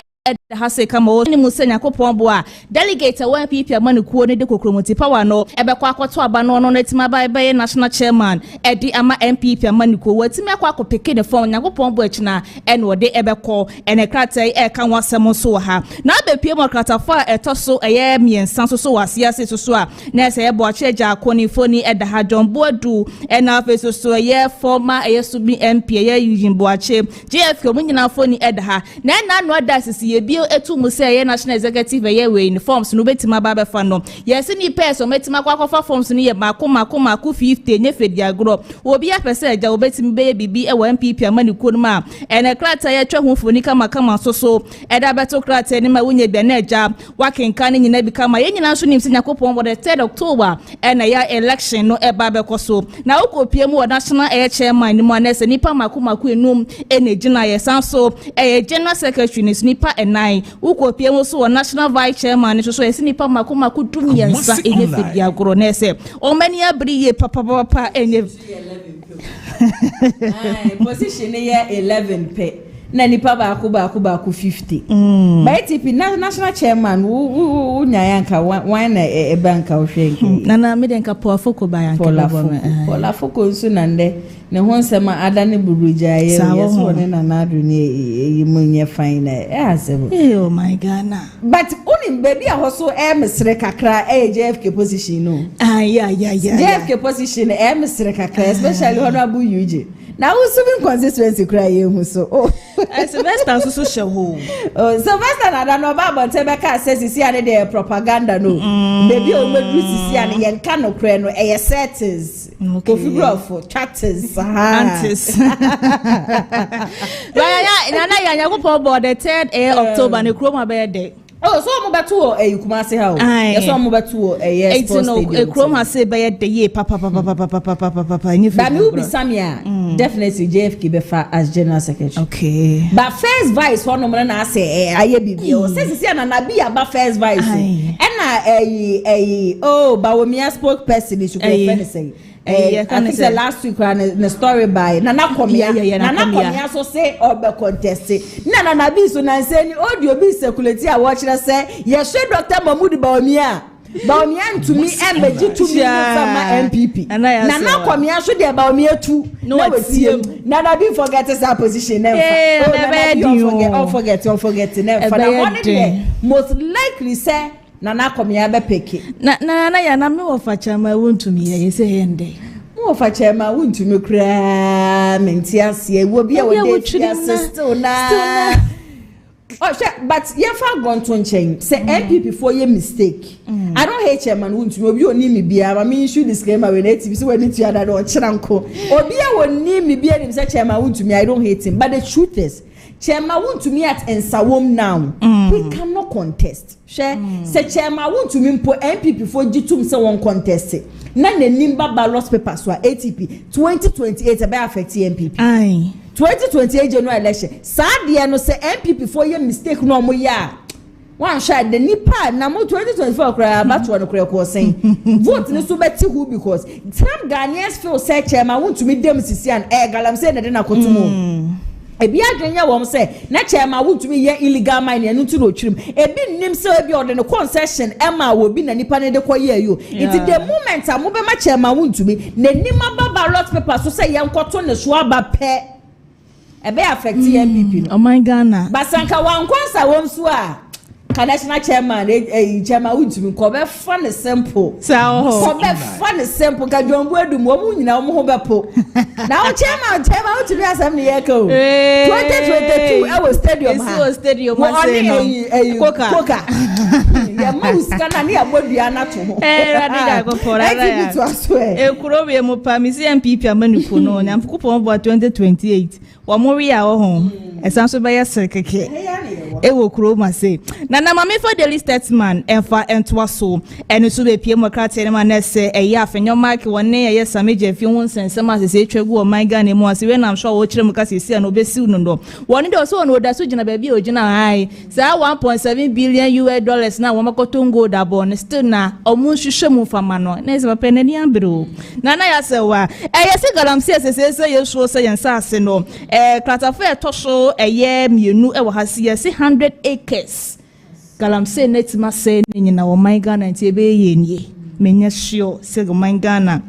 hase kama o ni musenya Yakopon bo a delegate one PP amanikuo ne de kokromoti power no ebekwa akoto aba no no netima ba ebe national chairman edi ama MPP amanikuo watimi akwa akopeke ne fon Yakopon bo achina ene ode ebekọ ene kratai ka wasem so ha na abepie mo kratafa eto so eye miensan so wasiase so a na ese ebo acheja akoni foni eda ha John Boadu ena afi so eye former eye subi MP eye Eugene Boache JF omunyina foni eda ha na no ada sisi bio etu mu say ye national executive ye we uniforms no betima ba be fa no yes ni person betima kwa forms ni ye mako 50 nye fedi agro obi apese eja obetimi be bibi e wa MPP amanikuo no ma ene krata ye twa ho foni kama so eda beto krata ni ma wunye be na eja wakenka ni nyina bi kama ye nyina so nim se Yakopon for the 3rd October ene ya election no eba be koso na ukopie mu national air chairman ni mo anese nipa mako enum ene gina ye sanso general secretary ni nipa nine ukopie mo so national vice chairman so esi nipa mako dumiensa enye fedi agro na ese o mani abriye papa enye position ye 11 pe na nipa ba 50 by TP national chairman wu nyanka wan na banka o hwenke na me denka po afoko ba yanka pola foko nso na nde ne ho nsema ada ne buruja ye yeso ne na nadu ne yimunye fine asebo oh my Ghana but unim baby a hoso mesre kakra JFK position no yeah JFK position mesre kakra especially honorable UJ na usubin consistency cry hu so Sylvester so sheho Sylvester na no ba tebeka sisi ane de propaganda no baby o medu sisi ane yenka no kre no settings configure chatters antis ya Yakopon board the 3rd October ne kroma be de so mo beto Kumasi ha o yes so mo beto sports stadium kroma say be de ye papa ni that will be Samia definitely JFK be fa as general secretary okay but first vice one no na say aye bibi o say sisi na be aba first vice na Bawumia spokesperson is to say I think the last week the story by Nana Komia so say obe contest na bi so na say ni audio bi circulate a watch na say yes Dr. Mahmoud Bawumia to me embeji to me from MPP Nana Komia so dey Bawumia too no wetie Nana bi forget his position never forget never for the most likely say Nana Komia be peke na ya na me wo fachama wontumi ye se hende wo fachama wontumi kra menti ase wo bia wo dey still na but ye fa gonto nchen say MPP for your mistake I don't hate chairman wontumi obi oni mi bia ma me issue disclaimer we na TV so we need to other do chiranko obi a woni mi bia nim say chairman wontumi I don't hate him but the truth is Chairman want to me at Ensawom now. We cannot contest. Say Chairman want to me for MPP for G2 say one contest. Na ne nimba ballot papers wa ATP 2028 about affect MPP. Aye. 2028 general election sadia no say MPP for your mistake no mo ya one shot the nipa na mo 2024 kra abato no kra ko sen vote ni so beti who because some Ghanaians feel say chairman want to meet them sisi and galam say na de na kotumo ebi adwenya wo say na chairman want to me ye illegal mining enu tu no twirim ebi nim say ebi ode no concession ema wo bi na nipa ne de koye yo it the moment am be ma chairman want to me na nima baba lot paper so say yankoto ne so aba pe ebe affect MPP oh my Ghana basanka wankwansa won so a national chairman chairman want to me ko be fun simple so be fun simple ka jombo edum wo mu nyina wo ho be po na chairman want to be asem ne yeko 2022 I was stadium koka ya mouse kana ne abodua na to ho radida go pora ya ekuro we mu pa mi MPP amanuko no nyamfukopon bo 2028 wo mo wi a wo ho esan so be yesekeke ewo kuro ma say na mama for daily statesman enfa entwa so eno so be pie mokrate ne ma na se Afenyo mark wonne ye Sammy Gyemfi won sensem asese etwagu o man Ghana mu ase we na sure wo kire mu ka sesi na obesi no ndo woni de so no da so gina ba bi ogina hai sa 1.7 billion US dollars na wo makoto gold abon still na omu hwehwe mu fama no na se papa nani ambro na ya se wa ye se galam se asese ye so se yensa ase no kratafo etosho ye mienu e wo hase ye 100 acres galamse netima se nyina wo man Ghana nti ebe ye nie menya sure se go man Ghana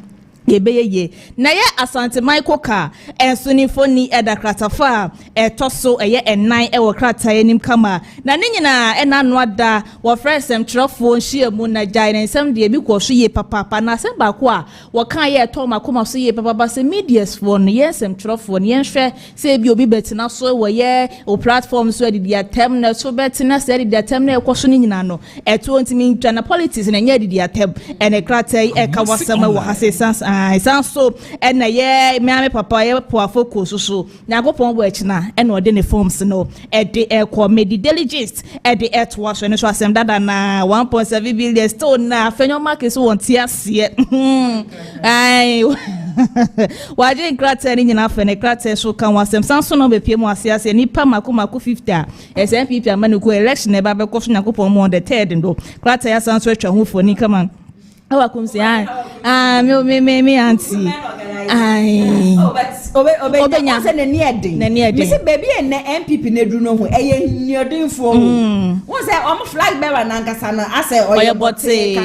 yebeye na ye Asante Michael ka enso ni foni edakratafa etoso eye enan e wo krata enim kama na ne nyina ena no ada wo fresem trofo nhie mu na jai na nsem de bi kwo so ye papa na se ba ko a wo kan ye to makoma so ye papa se medias phone ye nsem trofo ne nhwe se bi obi betina so wo ye o platform so de dia tem na so betina se de dia tem na e kwo so ne nyina no eto ntimi ntwa na politics na nya de dia tem ene krata e ka wasama wo hasesans so ena ye me papa ye po focus so nyagopon bo akina ena ode ne forms no ede comedy diligence ede etwa so ne so asem dada na 1.7 billion still na Afenyo market so won ti ase ai waje krata ni nyina Afenyo krata so kan wasem sanso no be pie mu ase nipa makomako 50 SNPP amanuko election e ba be ko so nyagopon mo on the third ndo krata ya sanso atwa ho foni kama awa kumsi me auntie obenya se ne niede me se baby na MPP na dru no ho eye nyodinfo wo se o flag bearer na nkasa na ase oye bote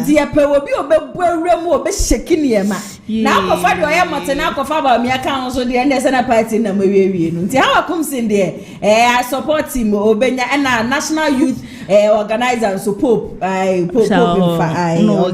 nti ye pe obi obebu awura mu obesheki ne ma na akofa de oye mote na akofa ba mi aka so de na se na party na mawie no nti awa kumsi de I support him obenya na national youth organizer so Pope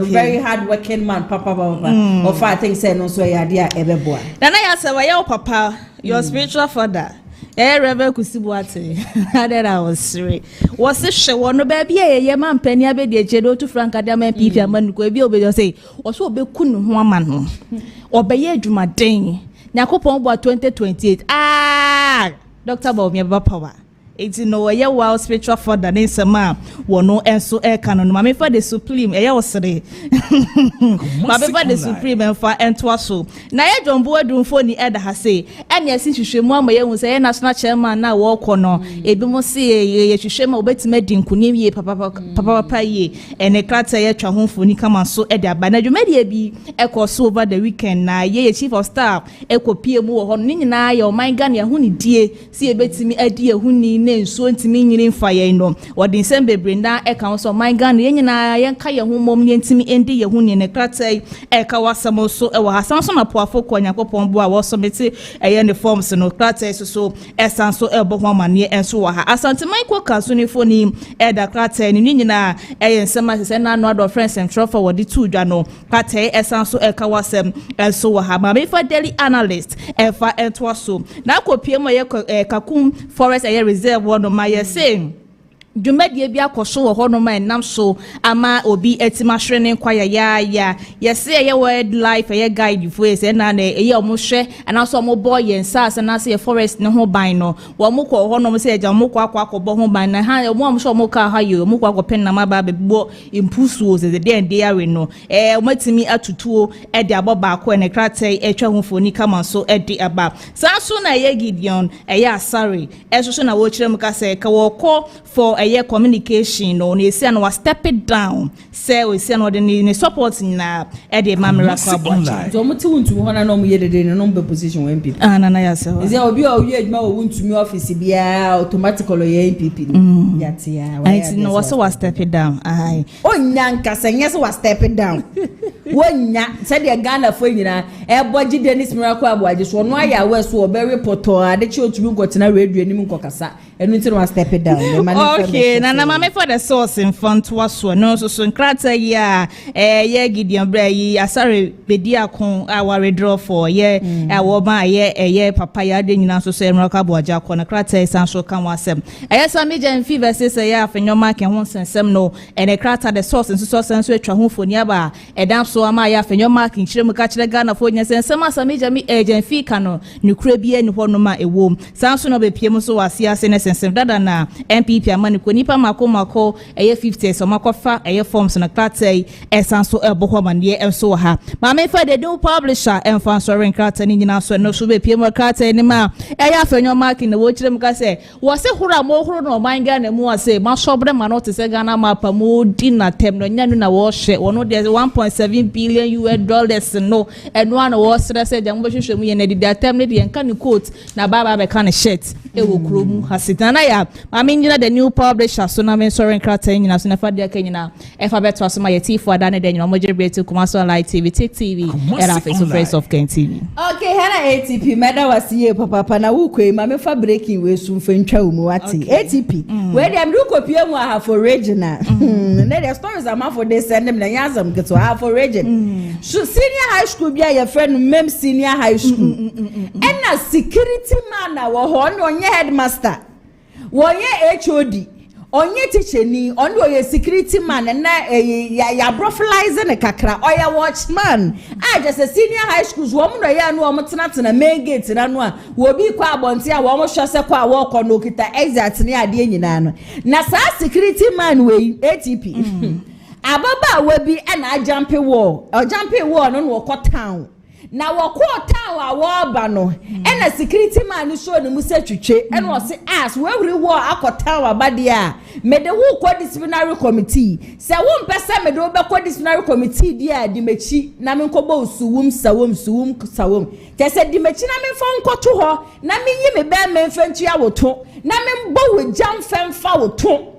very hard working man papa of I think say no so ya dia ebeboa na ya say wa your papa your spiritual father Reverend Kusibuate that I was sorry was it show no baby ye man penny abedi ejedo to Frank Adama MPP amanuko ebi obejo say oso obeku no ho ama no obeye adwumaden nyakopon bo 2028 Dr. Bobby Power it's no ye wow spiritual father ne sama wono enso e canon mama for the supreme e ye osere mama for the supreme enfa ento so na ye jombo adumfo ni eda ha say ene asi hwehwemu ama ye hu say ye national chairman na wo kɔ no ebi mo se ye hwehwema obetima di nkunim ye papa ye ene krata ye twa homfo ni kama so e de aba na dwumadi bi e kɔ so over the weekend na ye chief of staff e kɔ pie mu wo hɔ ni nyina ye o man Ghana hu ni die si ebetimi adi ehu ni nso ntimi nyiri mfa ye no wodi nsem bebrenda e ka so man Ghana ye nyina ye nka ye hu mom ye ntimi endi ye hu ni ne kratai e ka wasam so e wa hasan so na poafo ko nyakopon bo a wo so meti e ye ne forms no kratai so esan so e bo ho amane enso wa ha Asante Michael Kaso ni foni e da kratai ni nyina e ye nsem asese na no ado friends and trophy wodi tu dwa no kratai esan so e ka wasam enso wa ha ma me for daily analyst e fa ento so na kopie mo ye kakum forest e reserve one of my saying dwumadie bi akɔso wɔ hɔ no ma enam so ama obi etima hwere ne kwaya ya yɛse ɛyɛ wildlife ɛyɛ guide fo ɛsɛ na ɛyɛ ɔmo hwɛ anaso ɔmo bɔ yɛn sas na se forest ne ho ban no wɔn kɔ hɔ no mo se ɛgya ɔmo kɔ akɔbɔ ho ban na ha ɔmo am so ɔmo ka ha yɛ ɔmo kɔ akɔpɛ nam aba bɛbɔ impusuo ze de ende are no ɔmo timi atutuo ɛde abɔ baako ɛne kratai ɛtwa ho foni kama so ɛde aba saa so na ɛyɛ Gideon ɛyɛ asare ɛso so na wo kyerɛ mu ka sɛ ka wɔkɔ for ɛyɛ communication no na esi na wa step it down say we see no de ne support na ɛde mamra kwa bɔ so mo ti wuntu ho na no mo yɛ dede no be position wa MPP na ya se is there obi o yɛ adwuma wo wuntu mi office bia automatically yɛ MPP ya ti ya I no was so step it down ai onya nkasa nyɛ so wa step it down wonya said the Ghana fo nyina ɛbɔ gide Dennis miracle aboaje so no aya we so obe report ade chi otumi gotena radio anim nkokasa enu nti no wa step it down okay na mama for the source in front was no so nkrata ya ye Gideon bra yi asare bedi akon our draw for ye awo ma ye papa ya de nyina so miracle aboaje akon na krata san so kan wasem Sammy Gyemfi versus ya Afenyo mark ho sensem no and krata the source so atwa ho foni aba edam so ama ya Afenyo mark nkyire mu ka kire Ghana fo nya sensem Sammy Gyemfi ka no nukura bi ani ho no ma ewo san so no be piem so wase ase ne sensem dada na NPP amani ko nipa mako 50 so makofa forms na krata esan so eboho mane enso ha ma me fa the new publisher enfan so ren krata ni nyina so no so be piem krata ni ma Afenyo mark na wo kire mu ka se wo se hura mo huru no man Ghana mu ase ma sobre ma no te se Ghana mapa mo di na tem no nya no na wo hye wono de 1.7 billion US dollars no eno ana wo sere se jam bo hwehwe mu ye na di tem ne de enka ne coat na baba be ka ne shirt e wo krom hasitana ya ma me nyina the new publisher so na me sorry krata nyina so na fa de ka nyina e fa beto so ma ye tifo ada ne de nyina mo jebre to kuma so live TV TV and our face of Praise of Ken TV okay hana ATP meda wasiye papa na wo kwei ma me fa breaking we su mfa ntwa wo mu wati ATP where dem do kopie mu ha for regional na the stories am for this send them na yazam get to have for region so senior high school bia your friend mem senior high school and na security man na wo ho no onye headmaster wo ye HOD onye teacher ni ondo ye security man na ya broflize ne kakra oya watchman just a senior high schools wo mu no ya no wo tena main gate na no a wo bi kwa abonte a wo mo hwese kwa wo kɔ no kita exact ne ade nyina no na sa security man we ATP ababa we bi na Agyapong wall Agyapong wall no wo kɔ town na wako town a woba no na security man show ne musa twetwe na o se as we wo akɔ town abade a me de wo kɔ disciplinary committee se wo mpesa me de wo be kɔ disciplinary committee dia di mechi na me nkɔbɔ suwum sawum te se di mechi na me fɔ nkɔto hɔ na me yi me be me mfantu awoto na me mbɔ wo jam femfa woto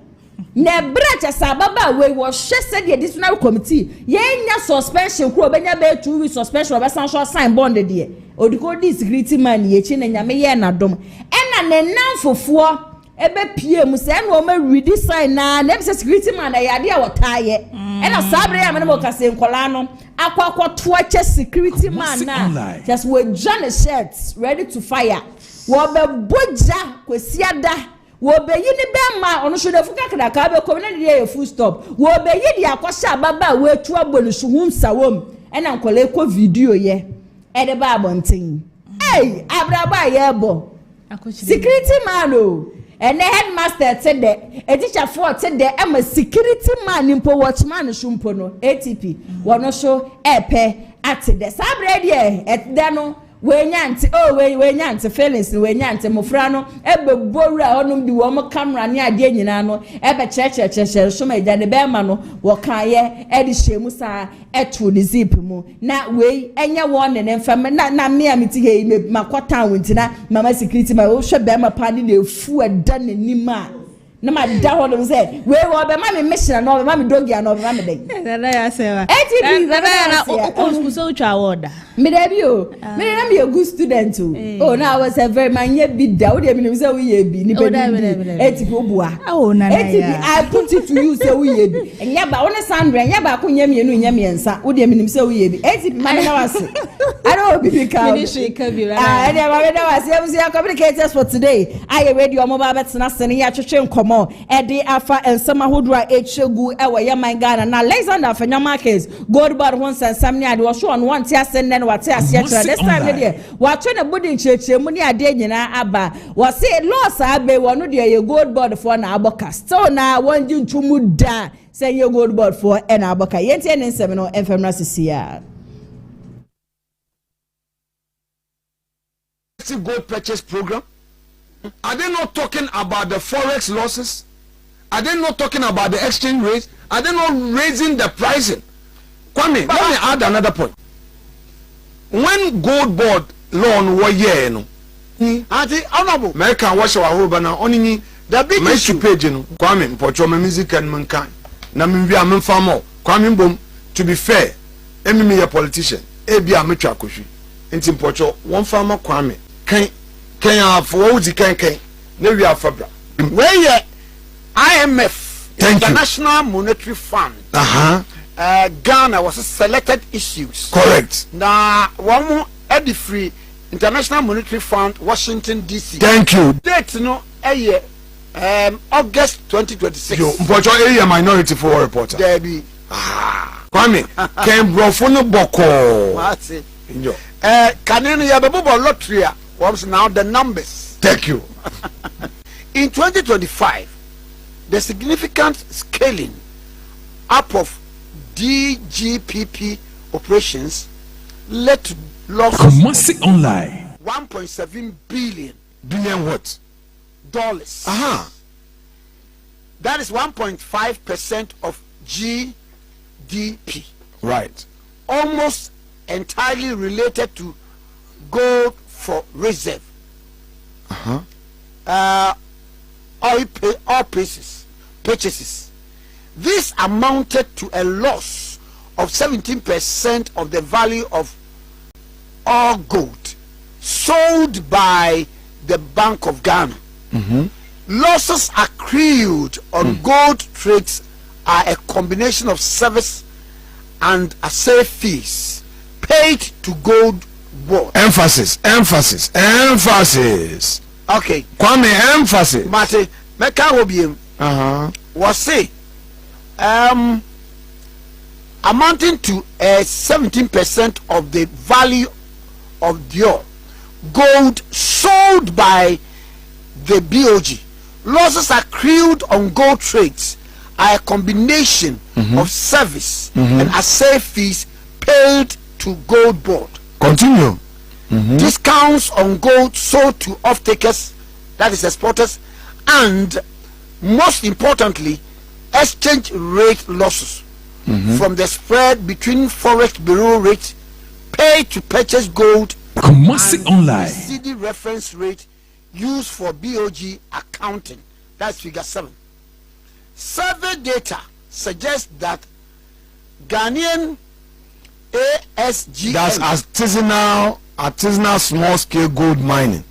na bracha sababa we wo hwese de disciplinary committee yenya suspension kro obenya be 2 week suspension obesan so sign bond de odiko di security man ye chi na nyame ye na dom ena ne nanfofo ebe pie mu se na o ma ready sign na na security man na yade a wotaye ena sabre ya me no ka se nkola no akwakoto ache security man na just we Johnny shirts ready to fire wo be boja kwesiada wo be yi ni be ma onu so de fuka kada ka be ko na de full stop wo be yi de akosha baba we tu abonu so hum sawom ena nkola ko video ye e de ba abontin abraba ye bo security man o ene headmaster te de e teacher for te de e ma security man impo watchman shumpo no ATP wono so epe ate de sabre de et de no wenyanti wenyanti feelings wenyanti mofra no ebebowura honum di wo mo camera ne ade nyina no ebe cheche so ma ija ne be ma no wo kan ye e di shemu sa eto ni zip mu na we enye won ne mfam na me amiti he me makota wontina mama security ma wo hwe be ma pa ni na efu eda ne nima na ma da ho no say we wo be ma me mission no be ma me dogi no be ma me dey na ya sewa na o so twa order me dey bi o me na me a good student o now I was a very man ye bi da o dey me say we ye bi ni pe etipi obua etipi I put it to you say we ye bi enya ba one Sandra enya ba ko nya mienu nya miensa o dey me say we ye bi etipi ma na wase I don't be ka ministry ka bi enya ba me na wase we say communicators for today I ready o mo ba betena sene ya twetwe nkom nkomo e de afa ensema hodura echegu e we yaman Ghana na Alexander Afenyo markets gold bar won sansam ni ade wo so on won ti asenne wate ase akra this time de watwe na body nchechemu ni ade nyina aba wo say loss abe wono de ye gold board for na aboka still na won ji ntumu da say ye gold board for na aboka yenti ene nsem no enfemra sisia gold purchase program. Are they not talking about the forex losses? Are they not talking about the exchange rate? Are they not raising the pricing? Kwame, let me add another point. When gold board loan were here, no, honorable American wash our home now. Only the big issue page, no. Kwame, Pocho, music and mankind. Na mimi a mfamo. Kwame Mbom, to be fair, emi a politician. Ebi a metra kushi. Inti Pocho, one farmer Kwame. Can for can maybe a fabra. Where IMF, International Monetary Fund. Ghana was selected issues. Correct. Now one more Eddie Free International Monetary Fund, Washington DC. Thank you. Date no August 2026. Yo, Mpocho area minority for reporter. There be. Kwame, can brofono boko. What's it? KennedyAgyapong lottery was now the numbers. Thank you. In 2025, the significant scaling up of DGPP operations led to losses online 1.7 billion. Billion what? Dollars. That is 1.5% of GDP. Right. Almost entirely related to gold for reserve. Oil purchases. This amounted to a loss of 17% of the value of all gold sold by the Bank of Ghana. Losses accrued on gold trades are a combination of service and assay fees paid to gold board. Emphasis. Okay. Kwame, emphasis. Mate, meka obiem. Was say amounting to 17% of the value of the gold sold by the BOG. Losses accrued on gold trades are a combination of service and assay fees paid to gold board. Continue. Discounts on gold sold to off-takers, that is exporters, and most importantly, exchange rate losses from the spread between forex bureau rate paid to purchase gold and online. the CD reference rate used for BOG accounting. That's figure 7. Survey data suggests that Ghanaian ASGM, that's artisanal small scale gold mining,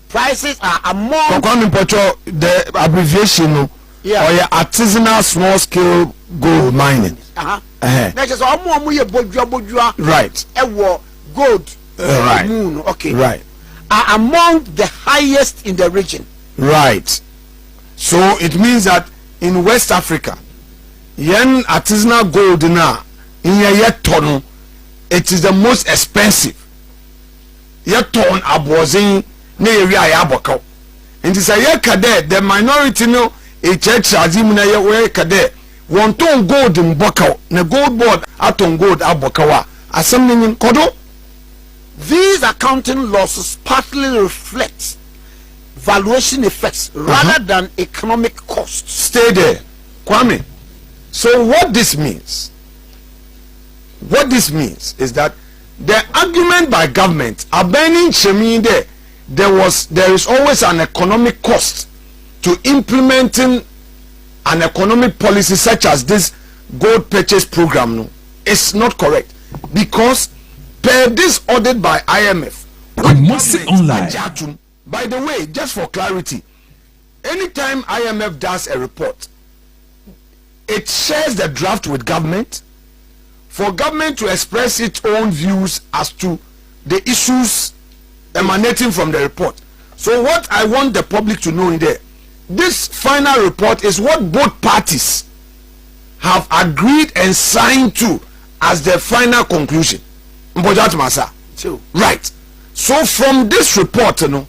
prices are among the abbreviation or artisanal small scale gold mining. Right. Gold. Right. Moon. Okay. Right. Are among the highest in the region. Right. So it means that in West Africa, yen artisanal gold na in yet ton, it is the most expensive. Yet ton abozin ne area yaboko. And it's a yekade, the minority no a church azim na ye kade. One ton gold in boko, ne gold board aton gold abokawa. Assembling in kodo. These accounting losses partly reflect valuation effects rather than economic costs. Stay there, Kwame. So what this means is that the argument by government abandoning Shemi there is always an economic cost to implementing an economic policy such as this gold purchase program. No, it's not correct, because per this audit by IMF, online. By the way, just for clarity, anytime IMF does a report, it shares the draft with government for government to express its own views as to the issues emanating from the report. So what I want the public to know in there this final report is what both parties have agreed and signed to as their final conclusion. Right. So from this report, the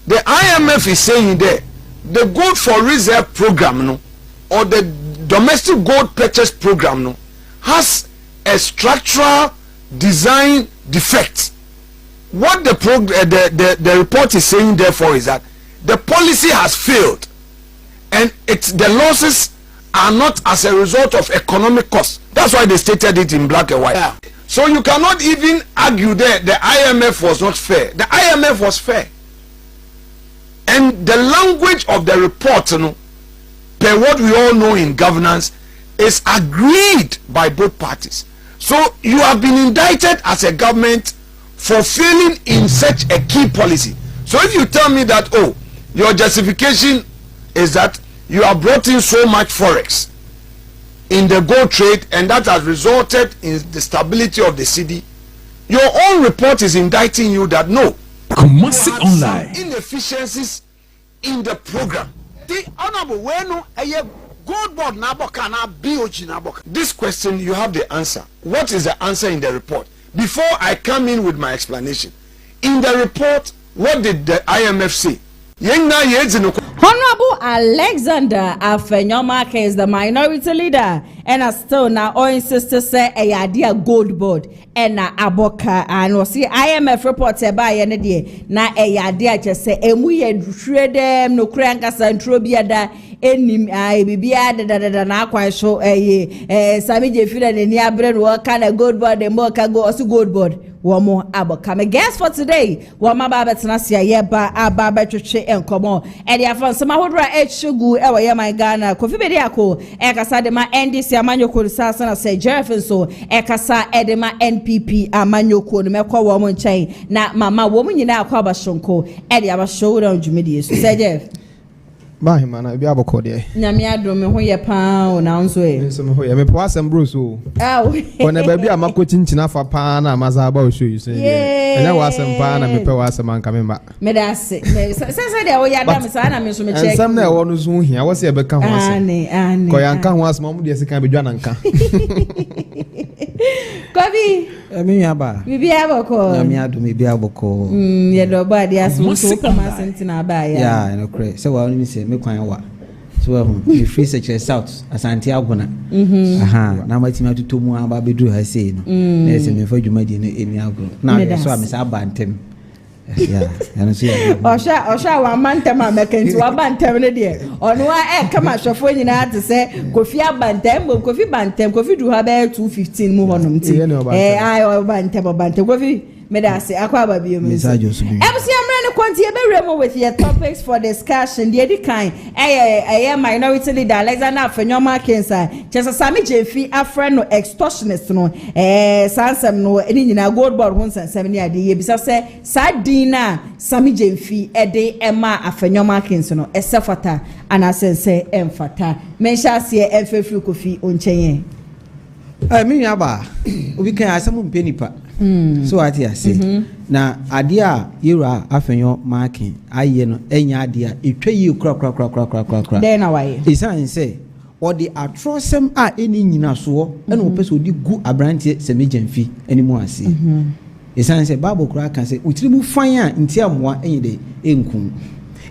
IMF is saying there, the gold for reserve program, or the domestic gold purchase program, has a structural design defect. What the report is saying, therefore, is that the policy has failed, and the losses are not as a result of economic costs. That's why they stated it in black and white. Yeah. So you cannot even argue that the IMF was not fair. The IMF was fair. And the language of the report, per what we all know in governance, is agreed by both parties. So you have been indicted as a government for failing in such a key policy. So if you tell me that, oh, your justification is that you have brought in so much forex in the gold trade and that has resulted in the stability of the city, your own report is indicting you that no, you have some inefficiencies in the program. The honorable gold board nabokana BOG naboka. This question, you have the answer. What is the answer in the report? Before I come in with my explanation, in the report, what did the IMF say? Honorable Alexander Afenyo is the minority leader, and still now all insisted say a idea gold board and na aboka and we see IMF report by any na a idea just say we trade them no cranka centrobia da enim bibia da na kwan show Sammy Gyemfi and ni abrel work kind of gold board the more can go also gold board. Wamo aboka. My guest for today, Wama Babetenasia Yeba Ababetche and Common. And the Afan Samahudra Shugu, Ewa Yama Ghana, Kofi Bediako, Ekasa Dema NDC Amanyoko Sasana say Jeffin so, Ekasa Edema NPP Amanyoko, Meko Woman Chain, na Mama Woman Yina Kwaba Shonko, Eddie Abasho on Jumedius. Say Jeff. Bahi man, I be able to there. Nyamiadro me ho ye pa o na nso e. So me ho ye me po asem bro so. When baby am coaching china fa pa na maza ba o show you say. And wa asem pa na me pe wa asem anka me ba. Me da se. Say dey o ya da me sa na me so me check. Ensam na e wo no so hia, wo se e be ka ho asem. Ani. Ko yanka ho asem mu de se kan be dwa nanka. Kobi. Me aba. Bibi aboko. Na me ado me bi aboko. Ye do ba dia so so kama sentina ba ya. Yeah, no crazy. So wa ni say me kwan wa. So the free section south Asante Agona. Na matima to mu aba bedu ha sei no. Na say me fa dwumadi no emi agro. Na so am say abantem. Yeah, and so Osha wa mantem amekenti wa bantem ne de. Ono wa kama hwefo nyina te say Kofi abantem, Kofi bantem, Kofi du ha be 215 mu honom ti. Ai bantem Kofi Medase akwa babio mu. MC amrane kwanti e be remo with your topics for discussion. The kind minority leader Alexander Afenyo Kensa. Chesa Sammy Gyemfi Afenyo extortionist no. Sansem no eni nyina gold board won sansem ni ade ye bisa say sadina Sammy Gyemfi ede ema Afenyo Kensa no esefata anasense emfata. Mensha se emfefru Kofi onchenye. Me aba obi kan asem mpenipa. So what you say na ade a yera Afenyo marking aye no enya ade a etwa yi kra then na why isan say or the atrocem a eni nyina so e no pese odi gu abrante Sammy Gyemfi animu ase isan say bible kra kan say utirimu fan a nti amoa enye de enkum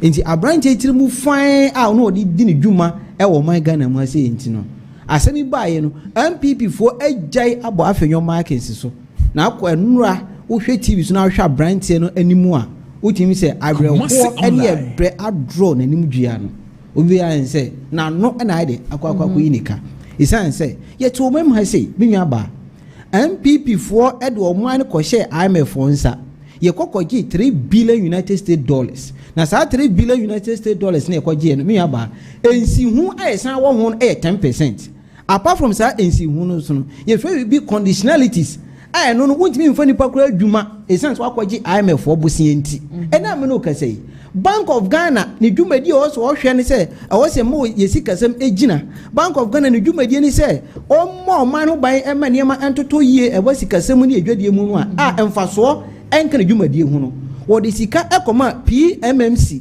nti abrante utirimu fan a no odi di ne dwuma e wo man Ghana mu ase nti no asemi baaye no MPP fo ejai abo Afenyo marking so na akwa nura wo hwe TV so na hwe brantie no animu a wotimi se abrɛwo ene ebre adro na animu dua no obi an se na no na ade akwa yinika isan se yeto mem ha se binwa ba MPP fo ede oman ko hye IMF nsa ye kokogi 3 billion United States dollars na sa 3 billion United States dollars na ekogi no binwa ba ensi hu ayesan wo ho 10%. Apart from sa ensi hu no so no ye hwe bi conditionalities no wontimi mfa nipa kura adwuma essence wakwaji IMF obusie enti ena me no kasei Bank of Ghana ni dwumadi o so hwe ne se awo se mo yesi kasem ejina Bank of Ghana ni dwumadi ni se o mo man ho ban ema niema entoto yie e wasi kasem ni adwadie mu no a emfaso enka ni dwumadi hu no wo de sika ekoma PMMC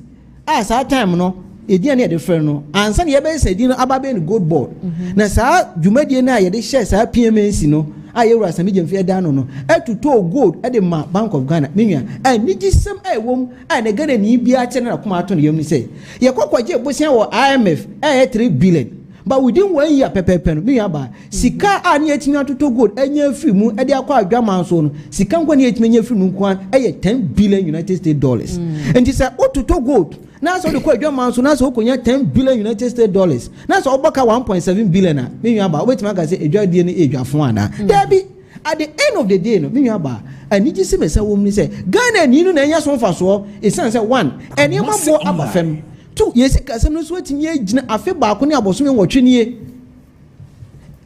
sa time no edian ye de friend no ansa ye be say di no ababe no gold board na saa dwumadie na ye de share saa PMNC no aye wura Sammy Gyemfi da no etuto gold e de ma Bank of Ghana menua ani gisem wom na Ghana ni bia che na kuma ato no yem ni say ye kokwaje bosia wo IMF 3 billion but within 1 year pepepe no menua ba sika ani etimi atoto gold anya free mu e de akwa adwama so no sika nkwa ni etimi anya free mu nkwa 10 billion United States dollars and say ototo gold na so de kwa adwama so na so okonya 10 billion United States dollars na so oboka 1.7 billion na menua ba wetima aka say edwadie ni edwafo ana dabi at the end of the day no menua ba ani gisi mesa wom ni say Ghana ni no na anya so mfa so e san say 1 eni mabo abafem 2 yesi kasem no so atimi agina afe ba ko ne abosom nwotwe nie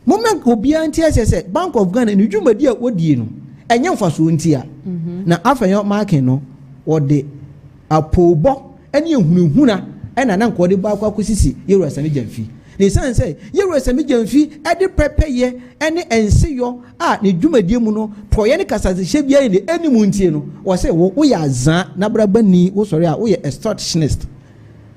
moment obia nti ase Bank of Ghana ni dwumadi a wodie no enya mfa so ntia na Afenyo market no wode apobo ene ehunahuna ena na nkode ba kwa kosisi yewura Sammy Gyemfi ne san say yewura Sammy Gyemfi ede prepare ene enseyo a ne dwumadie mu no proye ne kasaze hye bia ne enimu ntie no wo say wo ya azan na brabani wo sori a wo ye extortionist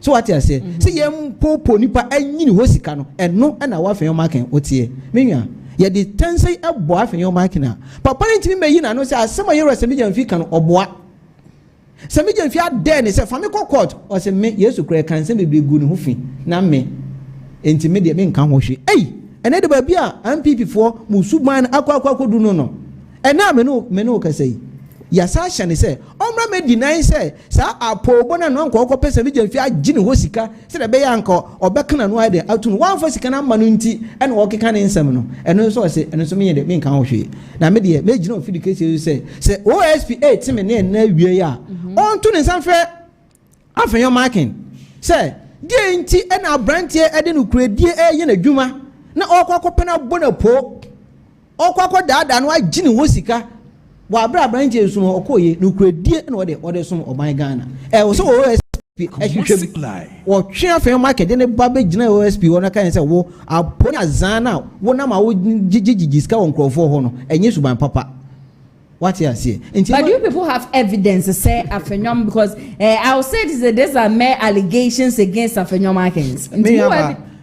so what you say see yem popo nipa anyini ho sika no eno na wa Afenyo market otie menua ye de tensei ebo Afenyo market na papa ntimi meyi na no say asema yewura Sammy Gyemfi kan oboa Sammy Gyemfi ade ne say fami court o say me Yesu kure kan say bebre gu ne ho fi na me ntimi de me nkan ho hwe ene de ba bia MPP fo musuban akwa du no ena me no ka say yasa hye ne say omra me deny say sa apobo na no nkọ pese Sammy Gyemfi agine ho sika se de be ya nka obekana no ade atu no wan fo sika na manu nti ene wo keka ne nsem no eno so say eno so me de me nkan ho hwe na me de me gina ofidi kese say OSP 8 me ne na wie ya on to ne sanfre Afenyo marking say die nti ena abrantie ede no kuredie ye na dwuma na okwa pena bona po okwa daada no agine ho sika wa abrantie so no okoye no kuredie na ode so oban Ghana wo so OSP ehwehwem wo twe Afenyo market de ne ba be gina OSP wo na kan say wo aponya zana wo na ma wo gigigi sika won krofo ho no enye suban papa. What you say? But you people have evidence to say Afenyo because I will say these are mere allegations against Afenyo markets.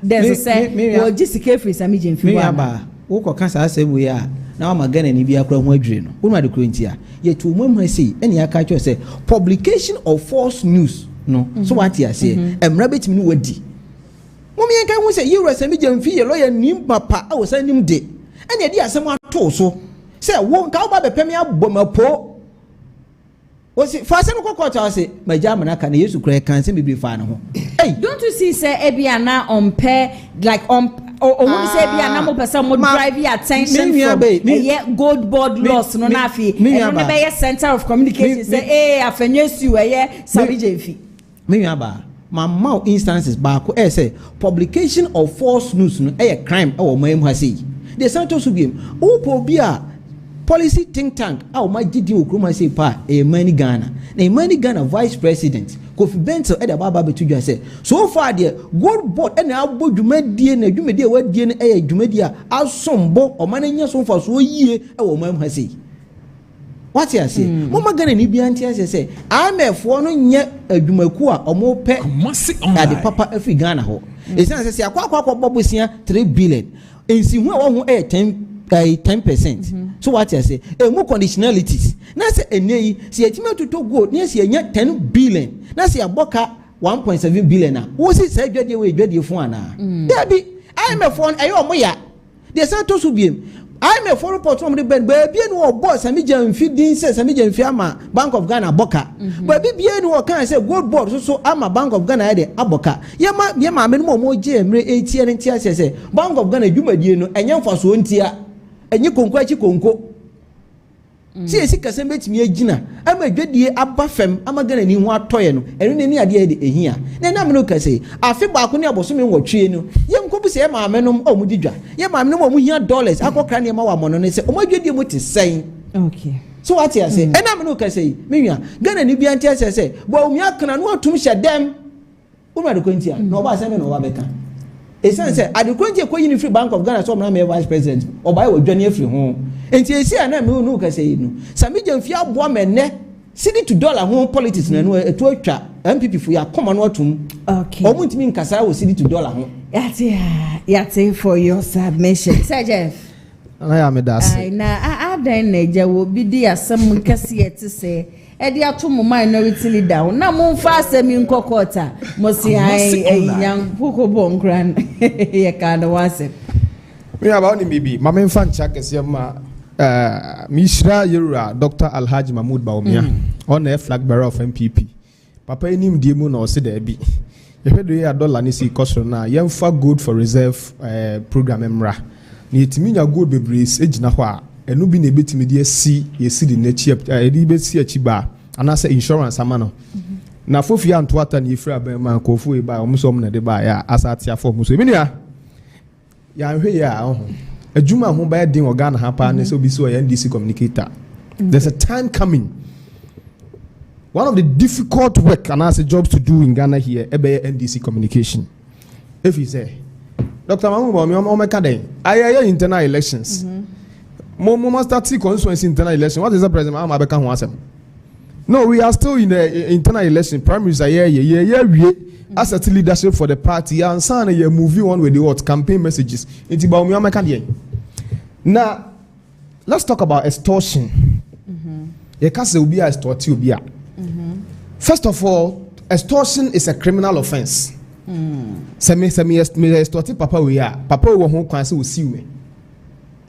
There's say well just careful Sammy Gyemfi. Me aba wo ko kan sa we ya na ma Ghana ni bia kra ho adwire no. Wo ma de krontia. Ye tu mu say ene aka cho say publication of false news no. So what you say? Emra betimi no wadi. Mo me kan hu say you Sammy Gyemfi ye lawyer nim papa a wo san nim de. Ene de asem ato so. Say won ka oba bepemi abomapo wosi fa se no kokota say majama na ka na Yesu kra kan se bibi fa na ho hey don't you see say ebia na on pair like on who say ebia na mo person mo drive attention from gold board loss no na fi e no be center of communication say Afenyo su Sammy Gyemfi me ba mamma instances ba ko say publication of false news no crime e wo mam ha say the center so biem upo bia policy think tank ma gidi okroma say pa Mani Ghana na Mani Ghana vice president Kofi Bento e da baba betudwa say so far there gold board na abodwumadie na dwumadie wadie na dwumadie a asombo omananya so fa so yie e wo mam ha say what you say mama Ghana ni bia ntia say amefo no nye adwumaku a omo pe ade papa afi Ghana ho esan say akwa bobosia 3 billion ensi hu a wo ho 10%. So what you say? More conditionalities. Na say enei si etima to gold. Na si enya 10 billion. Na si aboka 1.7 billion na. Wo si say dwade fo ana. There be IMF on ayo moya. The Santos ubiem. IMF for report from the bed. Baby no boss Sammy Gyemfi din say Sammy Gyemfi ama Bank of Ghana boka. Baby bien no kan say gold board so ama Bank of Ghana de aboka. Yema me no mo je emre 80 ntia say Bank of Ghana dwumadie no enya mfa so ntia. Enyi konko achi konko si esi kasem betimi agina ama dwadie aba fam ama Ghana ni ho atoye no eno ni ade de ehia na na me no kase afi ba ko ne abosom nwotwe no ye nkobu se ye maame no o mu didwa ye maame no mu hia dollars akokra ne ma wa mono ne se o ma dwadie mu te sen okay so what you say na me no kase me nwa Ghana ni bia ntia se bo o mi akana no atum hye dem o ma de kwantia no ba se me no wa beka esan say adekwantie ko yin free Bank of Ghana so na me vice president obai wo dwane afri ho enti esi ana me no ka say no Sammy Gyemfi abo me ne city to dollar home politics na no eto atwa MPP for ya come on watum okay omuntimi nkasa wo city to dollar ho yate for your submission Sir Jeff I am a das na adan na eja wo bi di asem kase yete se e di ato mo minority leader na mo fa asem nkokota mo si yan poko bonkran ye ka da wase me about ni bibi ma me fan cha kase ma Mishra Yura Dr. Alhaji Mahmoud Baumia on a flag bearer of MPP papa enim die mu na o se da bi ye hwedo ye $1 ni si cost na yemfa good for reserve program emra na yetimi nya good bebres ejina ho a enu bi na ebetimi de asi yesi de na chi edi be si achi ba anase insurance amano na fofi anto ata na ifra ba ma kofu e ba omso om na de ba ya asati afo muso emi nia ya hwe ya ho adwuma ho ba din organ ha pa na so bi so ya NDC communicator there's a time coming. One of the difficult work and as jobs to do in Ghana here, ebe NDC communication. If you say, Dr. Mahmoud, I internal elections. Mo start constituency internal election. What is the president? No, we are still in the internal election. Primaries are yeah. As a leadership for the party, and son, you moving on with the what campaign messages. Now, let's talk about extortion. You can't say ubi extort you. First of all, extortion is a criminal offense. Semi extorting papa we are. Papa we won't cancel see me.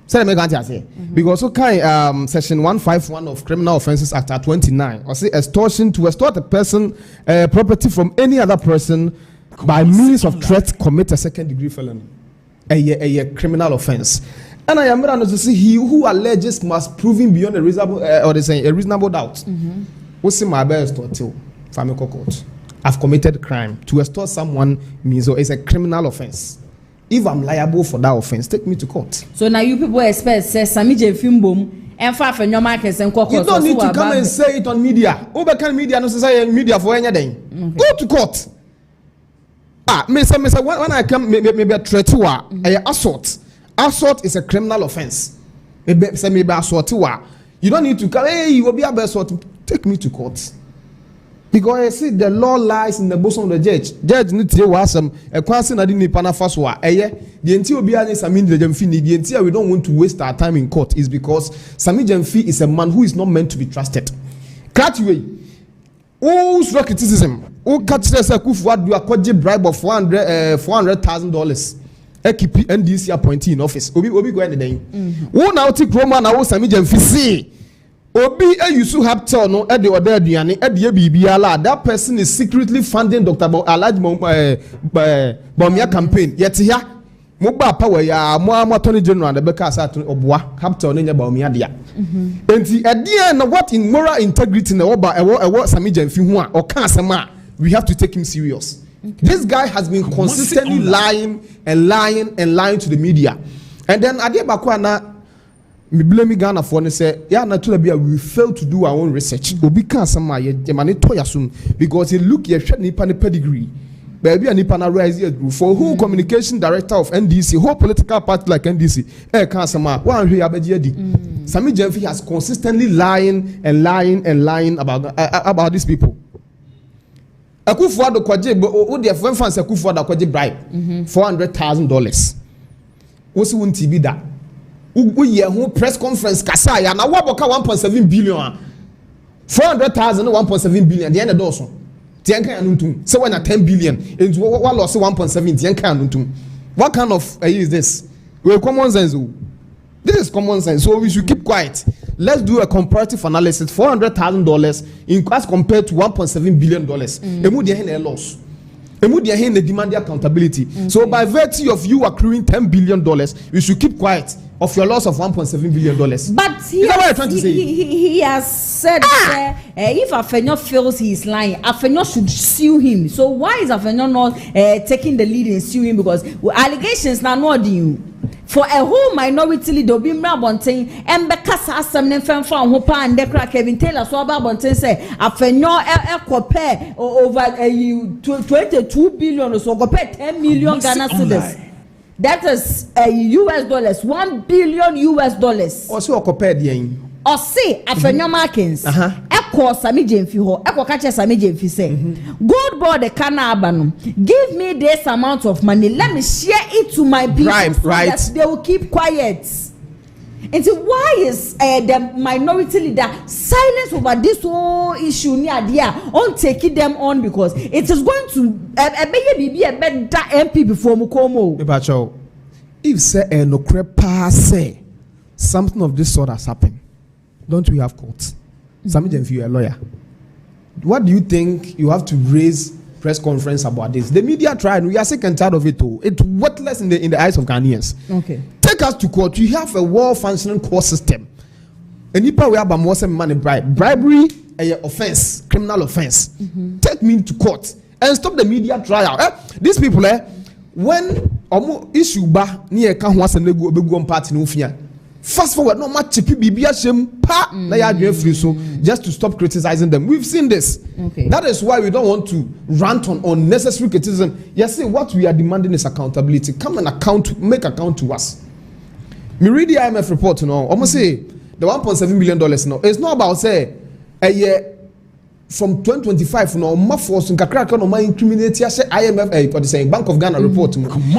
Say me can't say because okay section 151 of Criminal Offences Act 29 or say extortion to extort a person property from any other person by means of threat commit a second degree felony. A criminal offense. And I am going to say he who alleges must prove beyond a reasonable or they say a reasonable doubt. What's in my best to family court? I've committed crime. To extort someone means it's a criminal offense. If I'm liable for that offense, take me to court. So now you people expect say Sammy Gyemfi boom and Afenyo markets and court. You don't need to come and say it on media. Over can media no say media for anything. Go to court. Me say when I come maybe a threat to assault. Assault is a criminal offense. Maybe assault you don't need to come. Hey, you will be able to take me to court. Because I see the law lies in the bosom of the judge. Judge need to was some a question I didn't pana faswa. The entire be an Sammy Gyemfi. The entire we don't want to waste our time in court is because Sammy Gyemfi is a man who is not meant to be trusted. Catway. Who's criticism? Who catch us a coup what do a quadri bribe of $400,000? Equipe NDC appointee in office. Obi go anything. Who now take Roman now Sammy Gyemfi see? Obi Yusu Haptel no at the other Diani at the BBala. That person is secretly funding Dr. Alhaji Baumia campaign. Yet here, Moba Power ya Moa Attorney General the Becas at Obwa Haptel Nenya Baumia dia. And the idea what in moral integrity in the Oba Sammy Gyemfi or Kansama, we have to take him serious. This guy has been consistently lying to the media. And then Agyapong me blame Ghana for ne say ya na to be we fail to do our own research. Obi kan sama ye mane to yasum because he look ye hwet nipa ne pedigree. Baby nipa na rise here for who communication director of NDC, whole political party like NDC. Kan sama wan hwe abeje di. Sammy Gyemfi has consistently lying about these people. Akufo-Addo kwaje o de fans Akufo-Addo kwaje bribe $400,000. Wosi won TB da. We who press conference kasa ya na waboka 1.7 billion. 400,000 1.7 billion the end of doso. Tienka ya nuntum. So when 10 billion into what loss 1.7 tienka ya nuntum. What kind of is this? We common sense. This is common sense. So we should keep quiet. Let's do a comparative analysis. $400,000 in as compared to $1.7 billion. Emu dia hen loss. Emu dia hen demand accountability. So by virtue of you accruing $10 billion, you should keep quiet of your loss of $1.7 billion. But he has said if Afenyo feels he is lying, Afenyo should sue him. So why is Afenyo not taking the lead in suing? Because allegations now not you. For a whole minority leader, be Mabontain, and Becassa some name from Hopa and Decra Kevin Taylor, so Babontain say, Afenyo compare over 22 billion or so, compare 10 million Ghana cedis. That is US dollars, $1 billion US. Also compared yen. Or say Afenyo Markins, call Sammy Gyemfi ho e ko catch Sammy Gyemfi say gold board the kana aba no give me this amount of money, let me share it to my people so that they will keep quiet. And so why is the minority leader silent over this whole issue near there on taking them on, because it is going to be a better MP before Mukomo. If say no crepa say something of this sort has happened, don't we have courts? Sammy Gyemfi, you're a lawyer. What do you think you have to raise press conference about this? The media tried. We are sick and tired of it too. It's worthless in the eyes of Ghanaians. Okay. Take us to court. You have a well-functioning court system. And if we have more money bribery, a offense, criminal offense. Take me to court and stop the media trial. These people, when issue ba near Kahwas and go party no fear. Fast forward, no much just to stop criticizing them. We've seen this. Okay. That is why we don't want to rant on unnecessary criticism. Yes, what we are demanding is accountability. Come and make account to us. Me read the IMF report, almost say the $1.7 million now. It's not about say a year from 2025 no force no incriminate IMF or the Bank of Ghana report.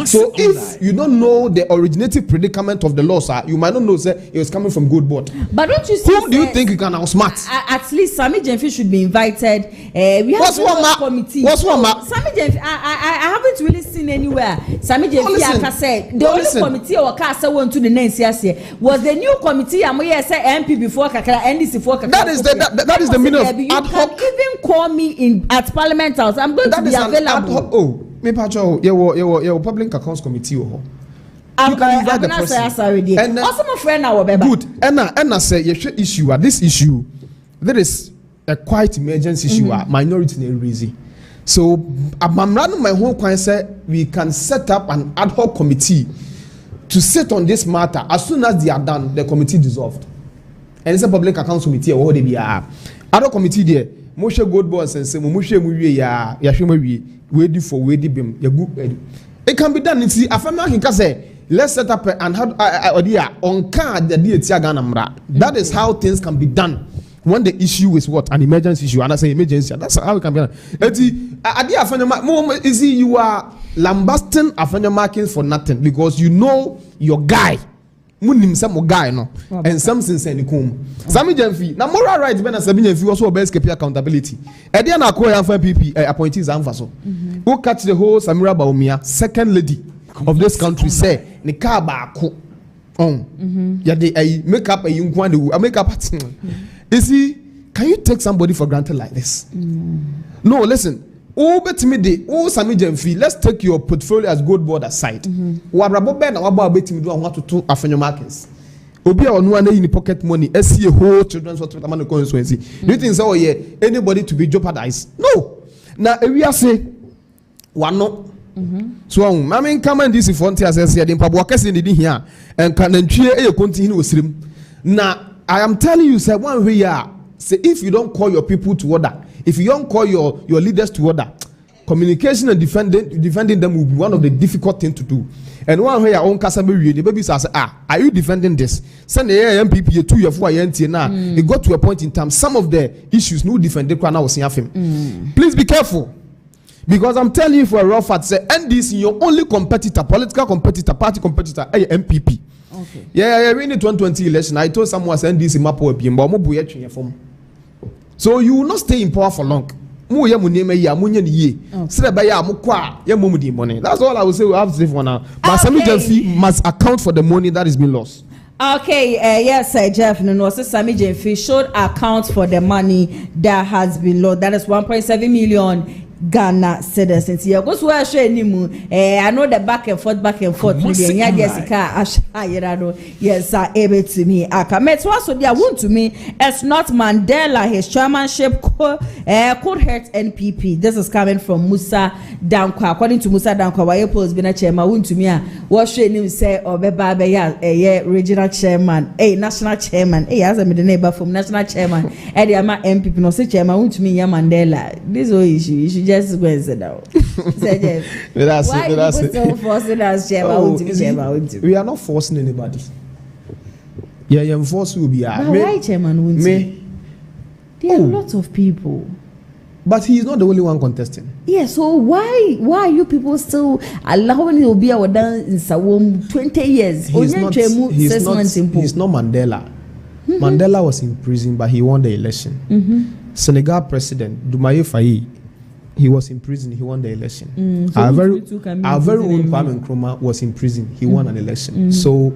So if you don't know the originative predicament of the law, sir, you might not know it was coming from good board. But don't you see, who do you think you can outsmart? At least Sammy Gyemfi should be invited. We have a committee. What's one Sammy Gyemfi, I haven't really seen anywhere. Sammy Gyemfi said the only committee or cast went to the next year was the new committee. I'm here say MP before Kakra, NDC for Kakra. That is the meaning of ad hoc. Even call me at Parliament House. I'm going to be available. Me pacho, your public accounts committee. You can invite the person. And also my friend now, good. And I say issue. This issue, there is a quite emergency issue. Minority raising. So I'm running my whole point. Say we can set up an ad hoc committee to sit on this matter. As soon as they are done, the committee dissolved. And it's a public accounts committee. Or they be ad hoc committee there. Moshe good boss and say Moshe muye ya shema we for we bim ya good. It can be done. See, Afenyo can say let's set up and how on card the DT Ghana mra. That is how things can be done when the issue is what an emergency issue. And I say emergency. That's how it can be done. Afenyo is you are lambasting Afenyo markings for nothing because you know your guy. Munim some guy no and something send come Sammy Gyemfi na moral right ben Sammy Gyemfi also best keep accountability e dey na call NPP appointees am faso who catch the whole Samira Baumia second lady of this country say ni car ba ko on ya dey make up a yunkwan dey make up you see, can you take somebody for granted like this? No, listen. Sammy Gyemfi, let's take your portfolio as gold board aside. Wabrabo ben na wabo betimi do want to Afenyo markets. Obi a onu ane in pocket money, see a whole children's hospital man constituency. Do you think so anybody to be jeopardized? No. Now we are say one no. So I mean come and this frontier as the Mpabo kesi ni here and can entry continue osrim. Now I am telling you say one way say if you don't call your people to order, if you don't call your leaders to order, communication and defending them will be one of the difficult things to do. And one way your own customer the baby says, are you defending this? Send the MPP 2 year 4 year now. It got to a point in time. Some of the issues no defend now was him. Please be careful. Because I'm telling you for a rough fact, say NDC your only competitor, political competitor, party competitor, MPP. Okay. Yeah, we need 2020 election. I told someone NDC mapo form. So you will not stay in power for long. That's all I will say. We have to say for now. But Sammy Gyemfi must account for the money that is being lost. Okay, yes, Jeff. No, Sammy Gyemfi should account for the money that has been lost. That is 1.7 million Ghana citizens. Yeah, because we are showing I know the back and forth. Yes, are able to me. Akamet was so they want to me. It's not Mandela. His chairmanship could hurt NPP. This is coming from Musa Dankwa. According to Musa Dankwa, why post been a chairman? Want to me? What should him say? Or be regional chairman, national chairman. As I'm the neighbor from national chairman. And the MPP no say chairman. Want to me? Mandela. This whole issue. You should just go and sit down. Why are you so forcing us, chairman? We are not forcing anybody. Yeah, you enforce will be why chairman won't me? There are lots of people. But he is not the only one contesting. Yeah, so why are you people still allowing Obi Awodan in Sawom 20 years? He's not Mandela. Mandela was in prison, but he won the election. Senegal President Doumaye Faye, he was in prison, he won the election. So our very own Kwame Nkrumah was in prison, he won an election. So,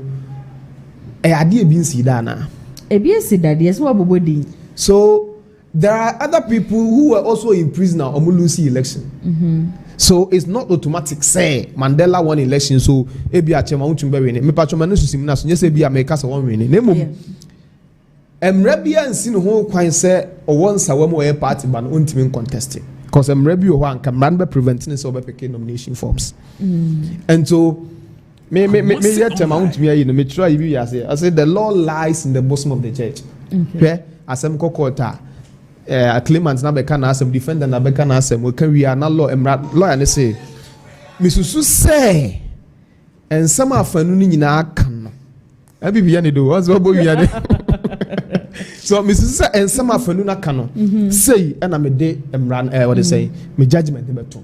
so there are other people who were also in prison now on Mulusi election. So it's not automatic. Say Mandela won election, so ebi achema untumbe win. Me patchoma no susimna so nyese bi America so won win. Nemo Emrebia nsi no ho kwan say o won sawam o party ban untimi contesting. Because Emrebi o han can be preventing so be picking nomination forms. And so me yet chema untimi ayi no me try you I say the law lies in the bosom of the church. Okay. Asem kokota a claimant na beka na asem defendant na beka na asem we can we are na law lawyer ne say misusu say and some afanu ni nyina kan no bibia ne do what's obo wi ade so misusu say and some afanu na kan no say na me de emra what they say me judgment be to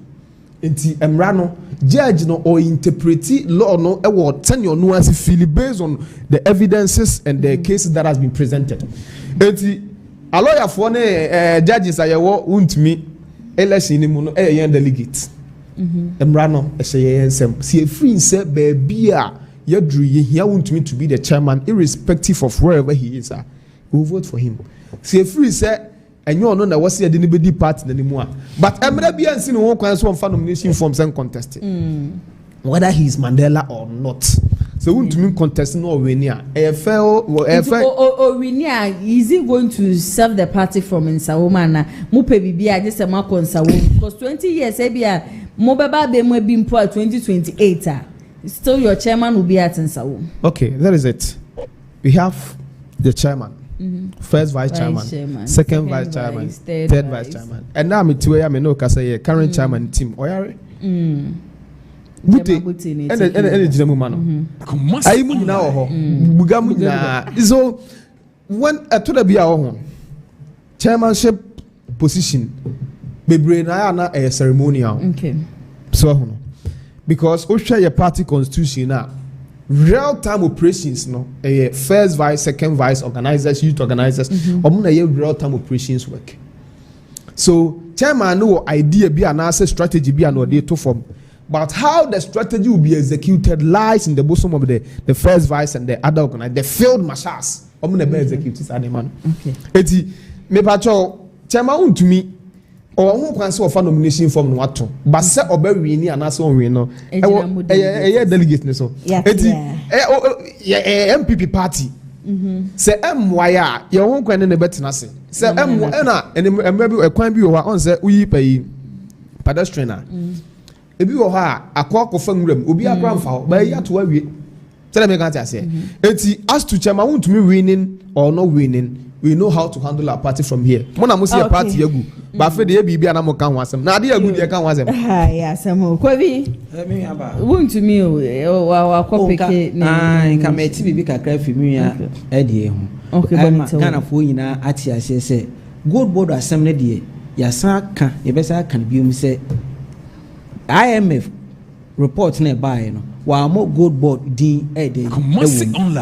enti emra no judge no or interpret law no e wo tenure no as feel based on the evidences and the cases that has been presented enti a lawyer for judges ayewo untumi election ni mu no delegate emra no ensem see free say baby a yadru ye hia untumi to be the chairman irrespective of wherever he is we will vote for him see free say enyo no na wase ade ni bedi party na ni mu but emra bia nsi no kwan so on nomination forms and contesting whether he is Mandela or not. So we to contest no Winia. Winia, is he going to serve the party from Nsawoma na mupe bibia just a mark on Nsawoma because 20 years ebia mobeba be mo be 2028 still your chairman will be at Nsawoma. Okay, that is it. We have the chairman. First vice chairman, second vice chairman, third vice chairman. And now me to where me no kasa current chairman team. Oyare. Any jinamu mano. Ayi mu na oho. Bugamu na. So when to the bia oho. Chairmanship position. Bebre na na a ceremonial. Okay. So hono. Because we share your party constitution now. Real time operations no. First vice, second vice organizers, youth organizers. Omuna ye real time operations work. So chairman no idea be an answer strategy be an order to form. But how the strategy will be executed lies in the bosom of the first vice and the other organizers, the field marshals. I'm going to be executives at the man. Okay. Eti me pacho chairman to me or who can so for nomination form no ato. But say obe win and aso win no. Delegate ne so. Eti MPP party. Say MYA your who kwan ne betina se. Say M na maybe a kwan bi o on say uyi pay pedestrian. Ebi wo ha akwa fa nwuram obi akramfa ba ya to awie tell me can say enti as to chairman want to me winning or not winning we know how to handle our party from here mona mo see party yagu ba fe de bibia na mo kan ho asem na de yagu de kan ho asem ya asem ko bi me aba want to me wa akwa peke ni ka me ti bibi kakra fi mi ya e de hu okay Ghana fo nyina ati ase se gold board asem ne de ya sa ka ye be sa kan biom se IMF report na buy no wa mo gold board din dey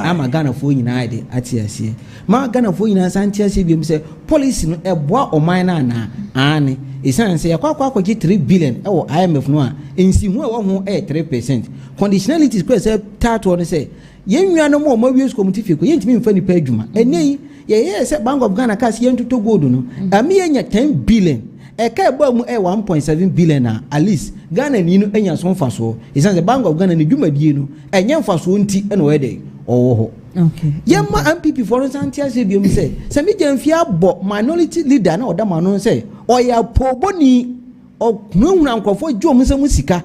ama Ghana fo nyina dey ati ase ma Ghana fo nyina santi ase bi say policy no eboa oman na na ane esan say yakwa 3 billion e wo IMF no a ensi hu e wo ho 3% conditionalities ko say tato no say yenwia no mo wies community fee ko yentimi mfa ni pa adwuma enei ye say Bank of Ghana kas yentoto gold no ami yenya 10 billion eka eba mu 1.7 billion at least Ghana ni no enya so mfaso isan the Bank of Ghana ni dwumadie no enya mfaso nti ena we dey owo okay yemma MPP for instance ase biom say Sammy Gyemfi abo minority leader na odama no say oya poboni okunhuna nkofo dwom se mu sika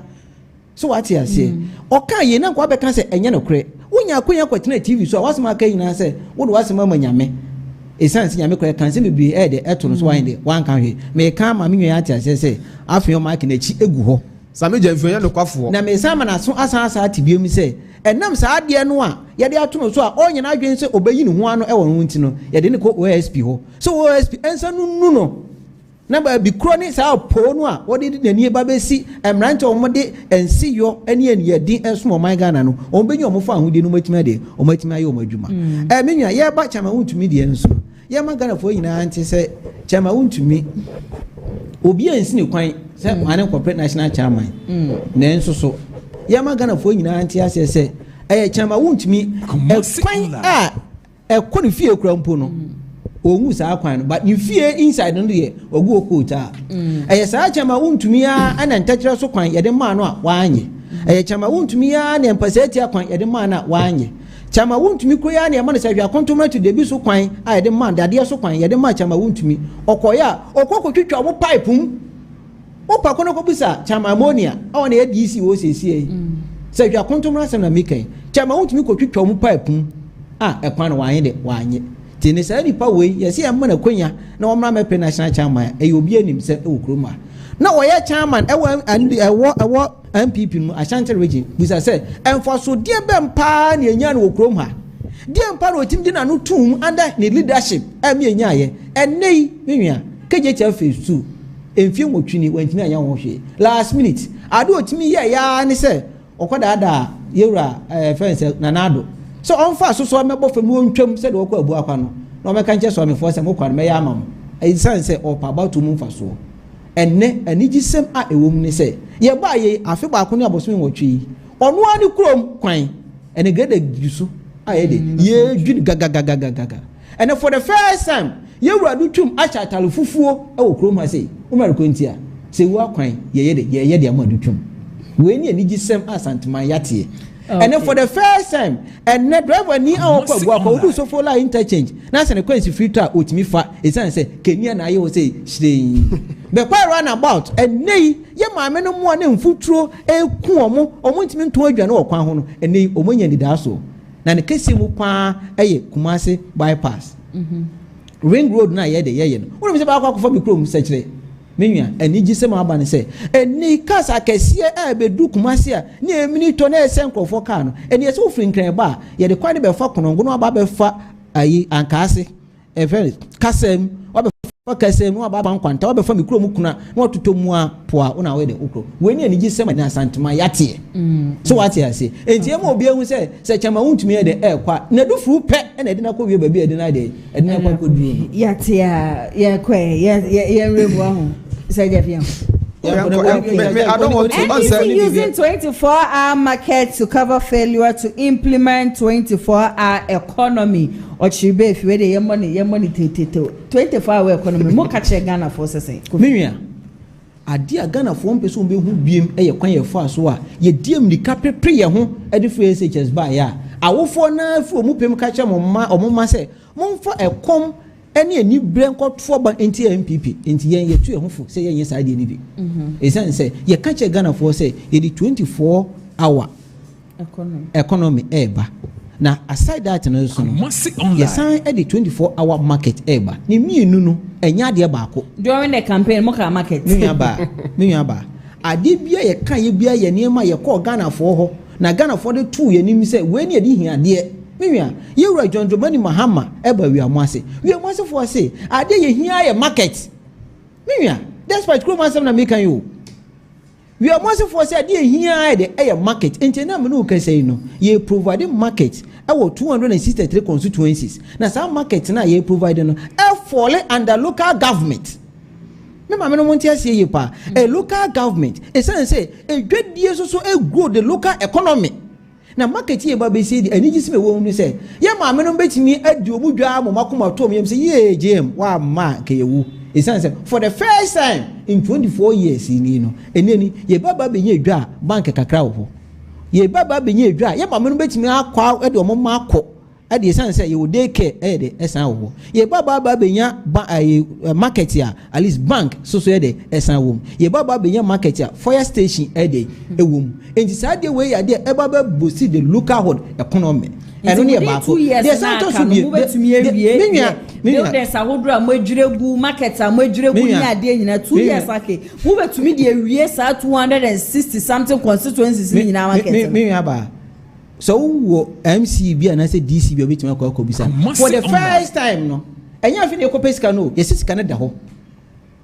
so what you say oka ye na kwa beka say enya no kre wonya akonya kwatena TV so wasema aka nyina say wo do wasema manyame essence nyame ko kan se bebi de eto no so wan de wan kan hwe me kan ma menwe ati ase se Afenyo mark na chi egu ho Sammy Gyemfi no kwafo na me sama na so asa ati biom se ɛnam saa adeɛ no a yɛde ato no so a ɔnyɛ n'adwene sɛ ɔbɛyi ne ho ano ɛwɔ no nti no yɛde ne kɔ OSP hɔ so OSP ɛnsa no no na baabi kuro ne saa poo no a wɔde de n'ani ba bɛsi mmerante wɔn de nsiyɔ ne aniyɛden ɛsom ɔman Ghana no wɔn bɛnya wɔn fa ahodie no wɔatumi de wɔn atumi ayɛ wɔn adwuma me nua yɛba kyama wontumi deɛ nso yɛma Ghanafoɔ nyinaa nte sɛ kyama wontumi obi ansi ne kwan sɛ ane corporate national chairman na nso so yɛma Ghanafoɔ nyinaa nte asɛ sɛ ɛyɛ kyama wontumi kwan a ɛkɔ ne fie kura mpo no ongu saa kwan no but ne fie inside no yɛ ogu okota ɛyɛ saa kyama wontumi a ana ntakyerɛ so kwan yɛde maa no a waanye ɛyɛ kyama wontumi a na mpasati kwan yɛde maa no a waanye kyama wontumi koya na yɛma no sɛ hwɛ akontomra to debi so kwan a yɛde maa dadeɛ so kwan yɛde maa kyama wontumi ɔkɔyɛ a ɔkɔkɔtwitwa wo pipe mu wopa kono kɔbisa kyama ammonia ɔwɔ na yɛde isi wɔ siesie sɛ hwɛ akontomra sɛ na mekan kyama wontumi kɔtwitwa wo pipe mu a ɛkwan no waanye de waanye tene saa nipa wei yɛsi ɛmma na konya na wɔmmra mɛpɛ national chairman ɛyɛ obi anim sɛ ɛwɔ kurom a na wɔyɛ chairman ɛwɔ NPP no Ashanti region bisa sɛ ɛmfaso deɛ bɛn paa na ɛnya no wɔ kurom ha deɛ mpa na ɔtim de na no tum under ne leadership ɛmi ɛnya ayɛ ɛnɛ yi menua KJT phase 2 ɛmfie nwɔtwini wɔntimi anya wɔn hwee last minute ade ɔtimi yɛ yaa ne sɛ ɔkɔdaadaa yɛwura fɛnsɛ nanado so ɔmfa so mɛbɔ fam wɔntwam sɛ de wɔkɔ abu akwa no na ɔmɛka nkyɛ so amefoɔ sɛ mokwa no mɛyɛ ama mo ɛsiane sɛ ɔpa about mu mfa soɔ ɛnɛ anigyesɛm a ɛwɔ mu ne sɛ yɛbaa yɛ afe baako ne abɔsom nwɔtwe yi ɔno a ne kurom kwan ɛne greda gi so a yɛde yɛdwini gagagagagaga ɛnɛ for the first time yɛwura do twam ahyɛ atale fufuo ɛwɔ kurom ha sɛ womarikɔ nti a sɛ wu akwan yɛyɛ de ama do twam wei ne anigyesɛm a santeman yateɛ and then for the first time and net driver ni our kwa do so for la interchange na se ne kwansi free to otimi fa esan say Kenya na aye wo say shrei be kwa run about and nei ye maame no mo na mfuturo eku omo ntimi nto adwa na okwan ho no nei omonya dida so na ne kesi mu pa eye Kumasi bypass ring road na ye de ye no wonu se ba kwa fa mikro se kire menua anigi sɛ ma aba ne sɛ ɛni kasa kɛseɛ a bedu Kumasi a ne emini to na ɛsɛ nkrɔfo kaa no ɛni ɛsɛ ofiri nkran ba yɛde kwan ne bɛfa konongo no aba bɛfa ayi ankaase ɛfɛ kasɛm wabɛfa kasɛm no aba nkwanta wabɛfa mikro mu kuna na watoto mu a poa ona we de okro we ni anigi sɛ ma na santema yateɛ so wate ase enti ema obi ehu sɛ kyama wontumi yɛ de ɛkwa na du furu pɛ ɛna ɛde na kɔ wie baabi ɛde na de ɛde na kɔ duru yateɛ yɛ kɔ yɛ rebu aho sɛ Jefiam I don't want to using 24-hour market to cover failure to implement 24-hour economy or chibe if we dey money 24-hour economy mo catch Ghana for say menua ade a Ghana for person be hu biem eye kwan ye fa so a ye diem ni kapepe ye ho e de free SHS ba ya awofo na fu mu pem catch omoma say momfa ekom any ani brain got for ban NT NPP NT yen ye tu ehufo say yen side ni bi esan say ye catch Ghana for say ye di 24-hour economy eba na aside that no so ye san e di 24-hour market eba ni mienu no enya de baako during the campaign mo ka market mienu ba ade bia ye kan ye bia ye niema ye call Ghana for ho na Ghana for the two ye nim say we ne di hia de menua yewura John Dramani Mahama eba wiamase for say ade ye hia ye market menua despite kro masem na make you wiamase for say ade ye hia de e market enti na me no ka say no ye provide market ewo 263 constituencies na some market na ye provide no e fall under local government me ma me no monti asie ye pa a local government e say e dwadie so e grow the local economy na market ye ba be say di anigi sime wo nu say ye ma me no betimi adi omudwa mo makoma to me say ye JM wa ma ke ye wu say for the first time in 24 years ni no eneni ye baba be nye dwa bank kakra wo ye baba be nye dwa ye ma me no betimi akwa adi omo ma akọ adi say ye wo dey care de esan wo ye baba be nya market ya at least bank so de esan wo ye baba be nya market ya fire station de ewom enti sa de we ya de e baba boost the local economy eno ne ba ko de santo so bi menua de sa hodura modwiregu market a modwiregu ni ade nyina 2 years ake wo betumi de wie sa 260 something constituencies ni nyina market menua ba so MCB and I say DCB bit me ko bisa for the first time no enya afi ne ko pesika no yes sika na da ho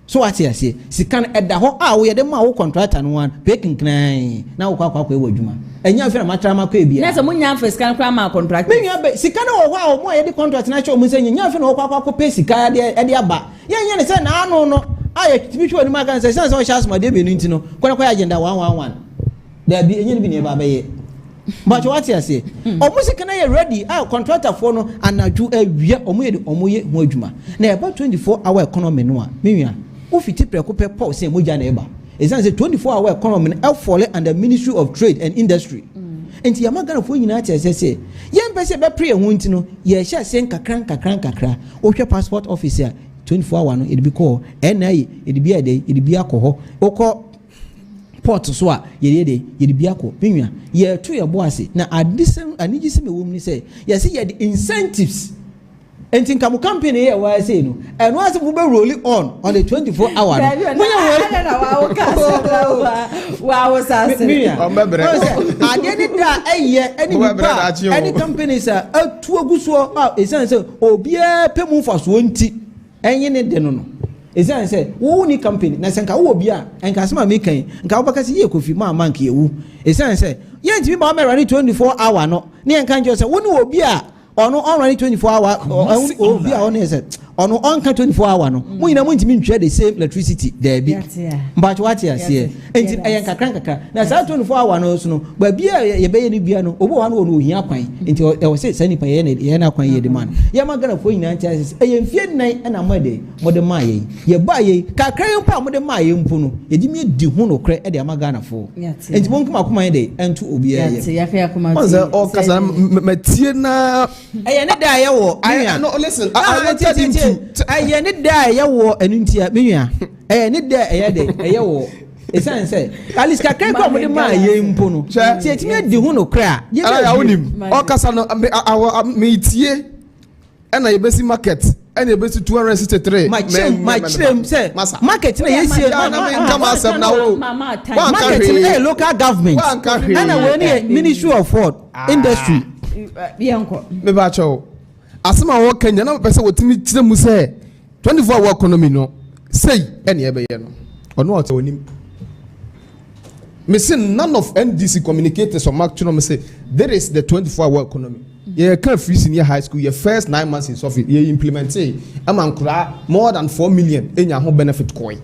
so what you say sika na da ho a wo ye dem ma wo contractor no one peking kran na wo kwa e wadwuma enya afi na matra ma ko e bia na se munya afi sika kwa ma contract me nya be sika na wo ho a wo ye de contract na che wo se nya afi na wo kwa pesika de aba nya ne se na anu no aye tibi chwo ni ma kan se sense o sha asma de be nu ntino kwa agenda 111 there be enya bi ne ba be ye but what you say music na ready contractor for no anaju awia omoye ho adwuma na about 24 hour economy no a menua wo fiti preko pe pause say moja na eba example say 24 hour economy na fall under Ministry of Trade and Industry enti ya magana fo nyina tia say yem pese be pre ho ntino ye sha sen kakran wo hwe passport officer 24 hour no it be call NIA it be ade it be akọ ho port so a ye bia ko pinwa ye to ye bo ase na adisem anigise me wom ni say ye say ye the incentives entin kam company ye wa say no and once we be rolling on the 24 hour wow say adeni da eye any companies atu aguso esan say obia pemu faso nti enye ne de no Ezan say wo ni company na senka wo bia enka sema me kan enka wo baka se ye kofi ma manka ye wu ezan say ye ntimi ba me run 24 hour no ne enka njo say wo ni wo bia ono on run 24 hour o bia ono say ono on kan 24 hour no mo nyina mo ntimi ntwe the same electricity there be but what you say enti ayen kakra na say 24 hour no so no ba bia ye be ye ni bia no obo wa no ohia kwan enti e wo say sani pa ye na kwan ye de man ye magana fo nyina ntia say ayen fie nan na mo de ma ye ba ye kakra yin pa mo de ma ye mpu no ye di me di hu no kre e de amagana fo enti mo nkuma kuma ye de entu obi ye ya fe akuma ti o kasa matie na ayen ne da ye wo no listen I want to aye ne da ye wo enuntia menua ne da ye de ye wo esan say alis ka kai ko mo de ma ye mpo no ti etimi di hu no kra ye ya wonim o kasa no me tie na ye besi market na ye besi 263 my chem say market na ye sie na me nka ma asem na wo market na local government na we ni Ministry of Food Industry bianco me ba cho asema wo Kenya na pese wotimi kire mu say 24 hour economy no say ene ebe ye no ono ota onim me say none of NDC communicators or mark me say there is the 24 hour economy ye can free senior high school your first 9 months in office ye implement say amankura more than 4 million enya ho benefit coin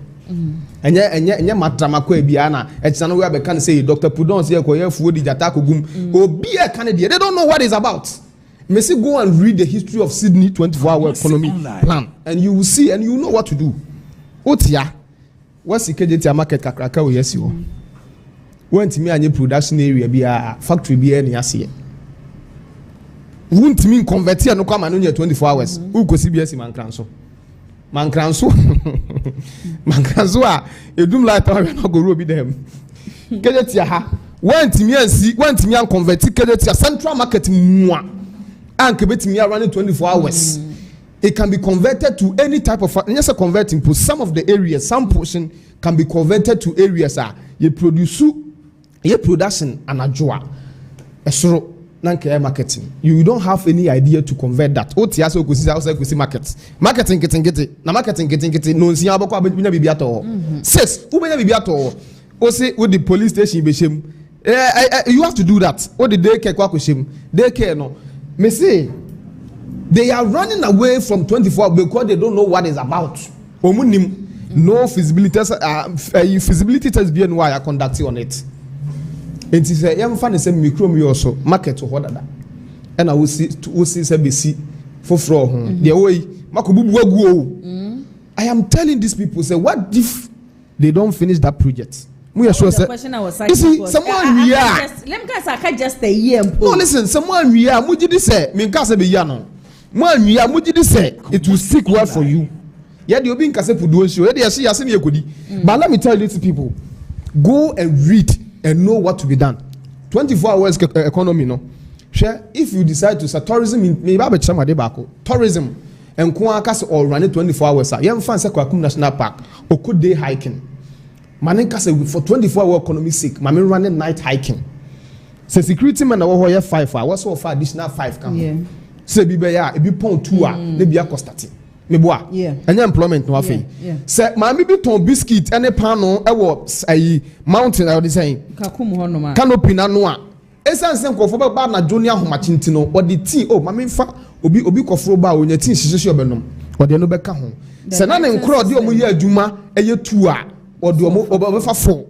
enye matrama ko ebia na echana we be can say Dr. Pudon say ko ye fuo di jata kogum obi e Kennedy they don't know what it's about. Messi, go and read the history of Sydney 24-hour economy plan, and you will see, and you know what to do. Otia, what's the KJT market kakraka? Yes, you. Went to me and your production area be a factory be any asia. Won't mean convert here no come and 24 hours. Who could CBS man cranso? You do like I not go robi them. KJT ha. Went to me and see, went to me and convert KJT central market moi. And me running 24 hours. It can be converted to any type of yes, converting to some of the areas, some portion can be converted to areas you produce your production and a joa. So marketing. You don't have any idea to convert that. Otiaso kusi outside kusi market. Marketing getting na marketing getting no nsia aboko abenya bibiato. Says who benya bibiato. O say with the police station be shame. You have to do that. What the day care kwa ko shame. Day care no. Me say they are running away from 24 because they don't know what it's about. No feasibility test being why I conducting on it. And he said, "I'm finding some micro also market to what that." And I will see CBC for from the way I am telling these people say, what if they don't finish that project? We are sure. You see, someone we are. Let me just a year. No, listen, someone we are. Mujidi say, "Minkasa be yano." Man, we are. Mujidi say, it will stick well for you. Yeah, you're being kase pudu show. Yeah, see, yasin yekudi. But let me tell you, people, go and read and know what to be done. 24 hours economy, no. Share if you decide to start tourism in maybe tourism and kuakas or run it 24 hours. You have fancy Kwakum National Park or could day hiking. Maninka say for 24 hour economy sake, Mami running night hiking. Say security man na wo 5 a what's offer additional 5 come. Yeah. Say bi be ya e bi pon 2 a na bi akostate. Me boa. Yeah. Anya employment no afi. Yeah. Say ma me bi ton biscuit ene pan no e wo ayi mountain I would say. Kakum ho no ma. Canopy na no a. Esan sen kofo ba na junior homachinti no o the tea o ma me fa obi kofro ba onya tea hihye obenom. O de no be ka ho. Say na ne nkro de omo ye adwuma eye 2 a o de omo obefa 4.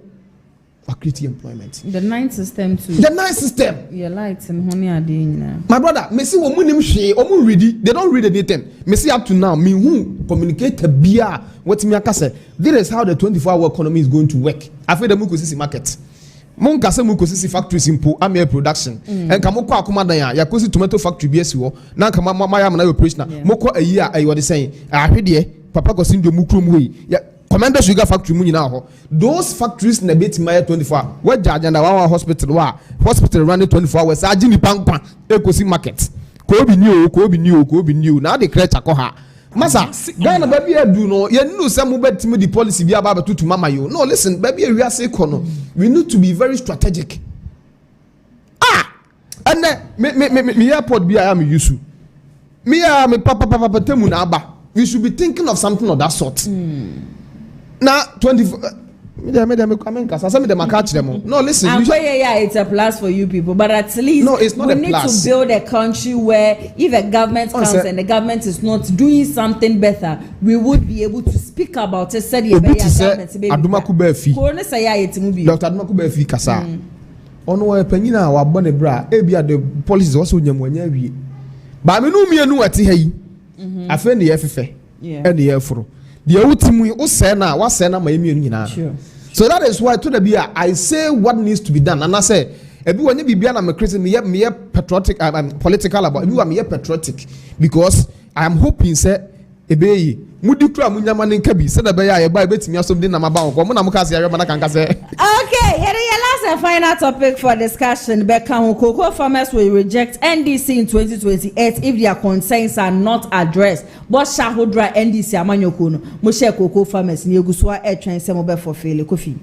Create employment. The 9 system too. The 9 system. Your lights and honey are doing. My brother, me see woman him share, read. They don't read anything. Me see up to now, me who communicate to beer. What me akase. This is how the 24-hour economy is going to work. I feel the muko sisi market. Mon kase muko sisi factory simple. I'm here production. And kamo kwa akuma danya. Ya kosi tomato factory BS wo. Na kama maya mana operation. Moko a year ayi what they saying. I heard ye. Papa kosi ndo mukrum we. Ya. Commander Sugar Factory mu nyina ho. Those factories na beti maya 24. We judge na one hospital running 24 hours. Aji ni pankwa ekosi market. Ko bi new. Na dey create akoha. Masa, Ghana baby edu no, ye no say mo betimi the policy bi aba betutu mama yo. No, listen, baby we are say kono. We need to be very strategic. And me airport bi I am used to. Me papa temu na aba. We should be thinking of something of that sort. Now 24 no, listen. It's a plus for you people, but at least no, it's not we need to build a country where if a government comes and the government is not doing something better, we would be able to speak about it. Said Dr. Adumaku Befi Kasa. Ono penina wa bone bra ebia the policies also nyamwanya wie. Ba me no mienu ati hayi. Afen de yefefe. E de yefuro. The ultimate usena wasena ma emi nyina. So that is why to the bia I say what needs to be done, and I say ebi wanye bibia na me Christian me patriotic, I'm political about ebi wa me patriotic because I am hoping say ebe mudi kura munyama ne nkabi say na be ya ba betimi asom de na maba ko mo na mo ka se ayoma na kan ka se. Okay, here the last and final topic for discussion. Beckham cocoa farmers will reject NDC in 2028 if their concerns are not addressed. But shahodra NDC amanyoko no mo share cocoa farmers ni egusua e twen se mo be for fail kofi.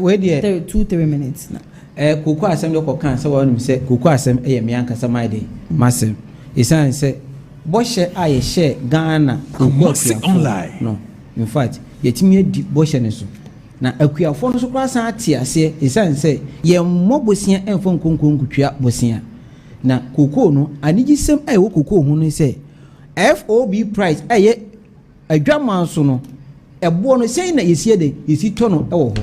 We there 2-3 minutes now. Cocoa asem yo kan se wonu se cocoa asem e ye me anka mai dey masem. Isan se Boshe aye share Ghana online. No, in fact, yetimi di boshe ne so. Na akuafo no so kwa san ate ase esan se ye mmobosia enfo nkonkon kutwa bosia. Na koko no anigisem aye wo koko hu no se FOB price aye adwaman so no ebo no sei na yesie de yesi to no e wo ho.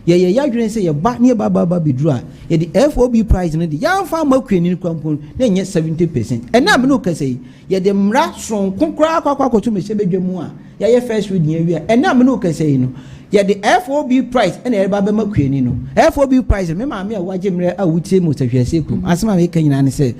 Ye yadwene se ye ba ne ba bidru a ye the FOB price no de ya fa makwani ni kwampon na nye 70%. Ena me no kase ye de mra son konkra akwakoto me se bedwamu a ye first reading awia ena me no kase no ye the FOB price ena ye ba makwani no FOB price me ma me a waje mre a wutie mo sahwese kum asema me kan nyina ne se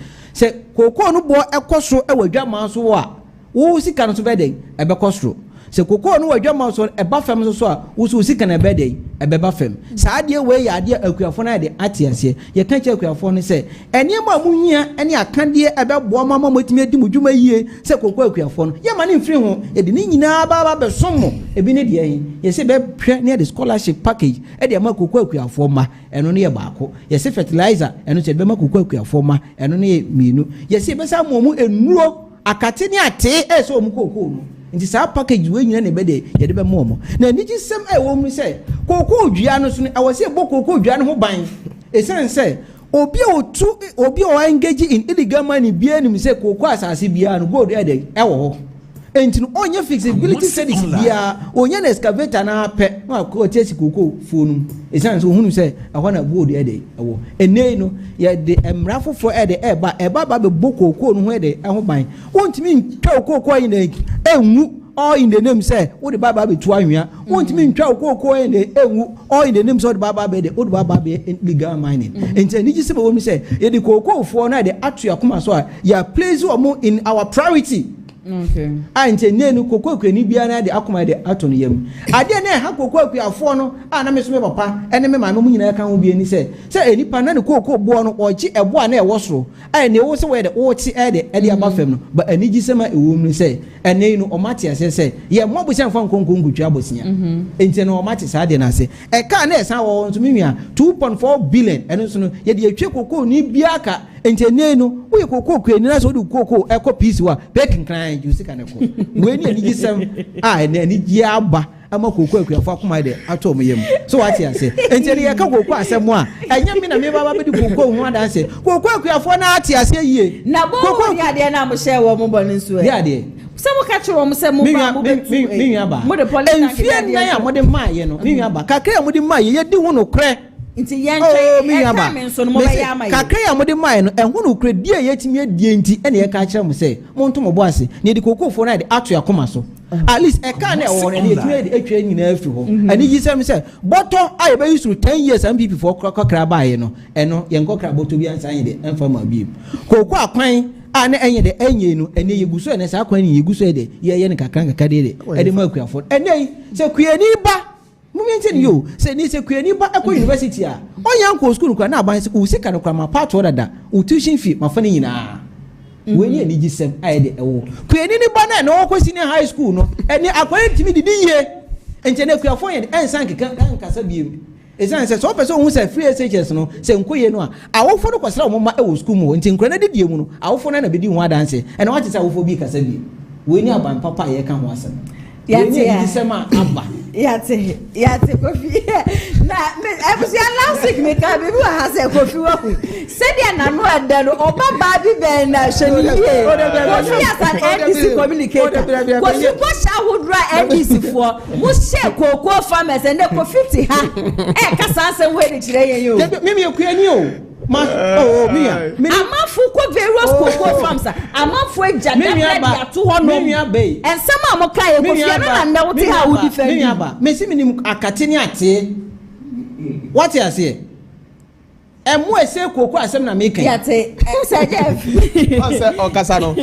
koko no bo ekoso e wadwaman so a wo sika no so beden e be kosro se koko no wadwama so e ba fam so a wo so sika na bede e be ba fam saa de we ya de akuafo na de atiase ye kan che akuafo no se enema muhia ene akande e be bo mama motimi adi mudwuma yie se koko akuafo no ye ma ne mfiri ho e de ni nyina ba be somo e bi ne de ye se be hwe ne de scholarship package e de ma koko akuafo ma eno ne ye baako ye se fertilizer eno se be ma koko akuafo ma eno ne ye mienu ye se be sa momu enuro akate ne ate e so mu koko no nti sa package we nyina ne be de ye de be mo na niji sem e wo mu se koko odua no so ne awose bo koko odua no ho ban esen se obi o engage in illegal money bia nim se koko asase bia no gold e de e wo ho enti no onye fixability studies bia onye na excavator na pe na ko tiesi koko fonu esen se ohunu se ahwa na gold e de e wo enei no ye de emra fofo e de e ba be bo koko no ho e de e ho ban wontimi ntwa koko ayi na enwu all in the name say wo de baba be tu anwia wontimi ntwa koko e de enwu all in the name say de baba be de wo de baba be illegal mining enti ani gise be wo mi say ye de koko fo na de atu akoma so a ya place wo mo in our priority Okay. Ante nenu kokwa kwani bia na de akoma de ato no yam. Ade na ha kokwa kwafo no na me so me papa ene me maame mu nyina ka ho bia ni se enipa na ne kokwa bo no oji ebo na e wosoro. Ne wo se we de wo ti de aba fam no ba ani gisema ewo mu se ene no o mate ase se ye mo bo se mfa nkonkongu twa bosia. Ente no o mate sa de na se e ka na esan wo nso me 2.4 billion ene so no ye de atwe kokwa ni bia ka ente nenu wo ye kokwa kwani na so de kokwa e ko piece wa baking cry you see kan ko we ni gisem ni gia aba ama kokwa kwafo akoma de ato mo yam so what you say enti ye ka kokwa asem a enya me na me baba be di kokwa hu adanse kokwa kwafo na ate ase yie na bo ya de na mo share wo mo bone nso ya de se mo ka kire wo mo se mo ba mo be mi aba mo de police enfie na ya mo de maaye no mi aba kakra mo de maaye ye di hu no kre nti ye ntwe time nso no mo ba ya amaye kakra ya mo de maaye no hu no kre die ye timi adie nti ene ye ka kire mo se mo nto mo bo ase ne di kokofo na de ato yakoma so at least e ka na e wo ne etwe nyina afi ho ani gi sem se bottom I be use 10 years MPP for kokra baaye no eno ye nkokra boto bi ansa yin de emfa ma bi kokwa akwan na enye de enye no ene yeguso ene sa akwan ni yeguso de ye ne kakran kakade de ma akuafo ene se kuani ba mumenti yo se ni se kuani ba akwa university a onya nko school kwa na aban se o sika no kwa ma part order o tuition fee ma fa ni nyina we ni gisem ayede ewo kuani ni ba na no ko senior high school no ene akwan timi didi ye ente ne akuafo ye ensan kasa biem esan se so person hu se free SHS no se nkoye no a awofo no kwasra mo ma e wo school mo nti nkra na didie mu no awofo na bedi hu adanse ene wa tese awofo bi kasa bi we ni aban papa ye ka ho asem yate ya disema aba yate kofi na ebusi last week me ka be bi wa ha se kofi wa ku se dia na no eda no oba ba bi be na sheni ye kofi as an NDC communicator kofi ko sha wodra NDC for mo share kokoo farmers and the kofi ha kasa ansem we de kire yen yo me ekuani o ma mia amafu ko various cocoa farms amafu ejada dia to ho no ensem amoka ye kofi na wote ha wo defend me aba me si minim akate ni ate what you say emu ese cocoa asem na me kan yate se Jeff ase okasa no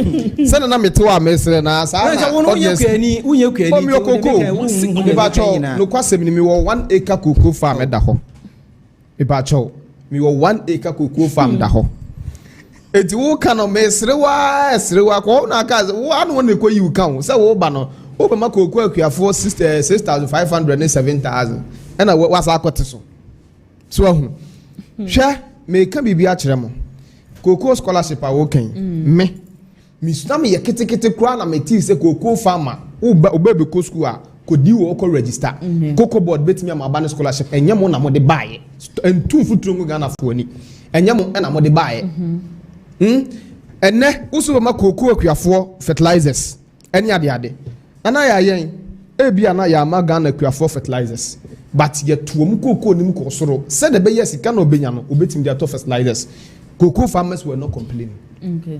se na meto a mesre na sa na unye kwani o cocoa me ba cho no kwasem ni me wo 1 acre cocoa farm da ho me ba cho mi wo 1 acre cocoa farm da ho eti wo ka no mesrewa ko na ka wo anu ne ko yi ka wo se wo ba no wo ba ma cocoa akuafo 6500 and 7000 ena wa sa akote so ahu hwe me ka bibia kire mo cocoa scholarship a wo kan me stam ye ketekete kura na me ti se cocoa farmer wo ba be ko school a kodi wo ko register cocoa board betimi am abane scholarship enye mo na mo de baaye entu futuro ngo Ghana fo ani enye mo na mo de baaye enne uso ma cocoa akuafo fertilizers enya ade ana ya yen ebia na ya ma Ghana akuafo fertilizers but ye tuom cocoa nim ko soro se de be yes ka na obenya no obetimi de to fertilizers cocoa farmers were not complaining okay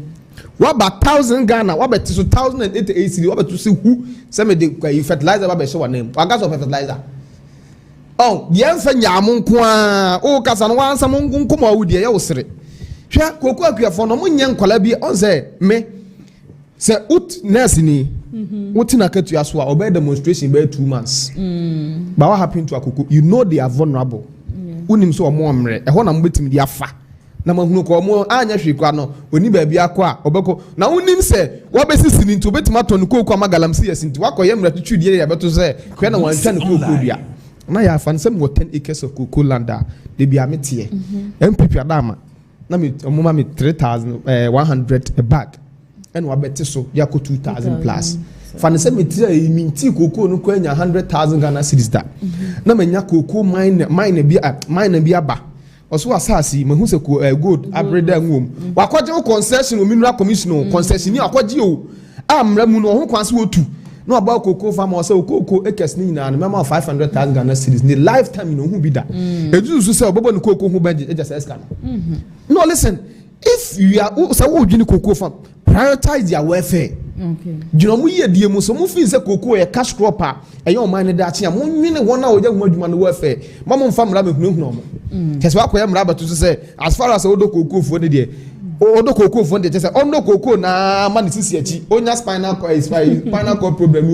what about 1000 Ghana what about 1088 what about to see who some of the fertilizer ba be show name gas of fertilizer oh yen fa nyam nko a o kasa no wan sam nko ma wudi ye wo sere hwa koku akuafo no munye nkwala bi on say me say ut nurse ni utina katu aso a obey demonstration by 2 months but what happened to akoko you know they are vulnerable unim so omo mre e ho na mbetimi dia fa na mahunu ko mo anya hwekwa no oni ba bia kwa a obeko na unim se wabesisi ni nti obetima to no koku amagalamsi yasinti wakoye mra twudie ya beto se kwe na wantwa no koku bia na ya fan sem wo 10 acres of cocoa land de bia metie MPP adama na me omoma me 3100 a bag and wabeti so yako 2000 plus fan sem metie minti cocoa no kwa nya 100,000 Ghana cedis da na menya cocoa mine bia ba oso asasi mehu se gold abreda nwom wakoje concession o mineral commission concession ni akoje o amra mu no ho kwanse wotu no about cocoa farm o say cocoa acres ni na mema 500,000 Ghana cedis ni lifetime no hu bi da ejuzu se obobo no cocoa hu budget e just escan no listen if you are say wo dwini cocoa farm prioritize their welfare okay jino mu ye die mu so mu fin se cocoa e cash crop a e yo man da chia mu nwine wona o jagu adwuma no welfare mama mfa mra mehunu mo kese wa koye mra batu se as far as odo cocoa fo ne die odo koko fo de say ondo koko na ma ne sisi achi onya spinal cord problem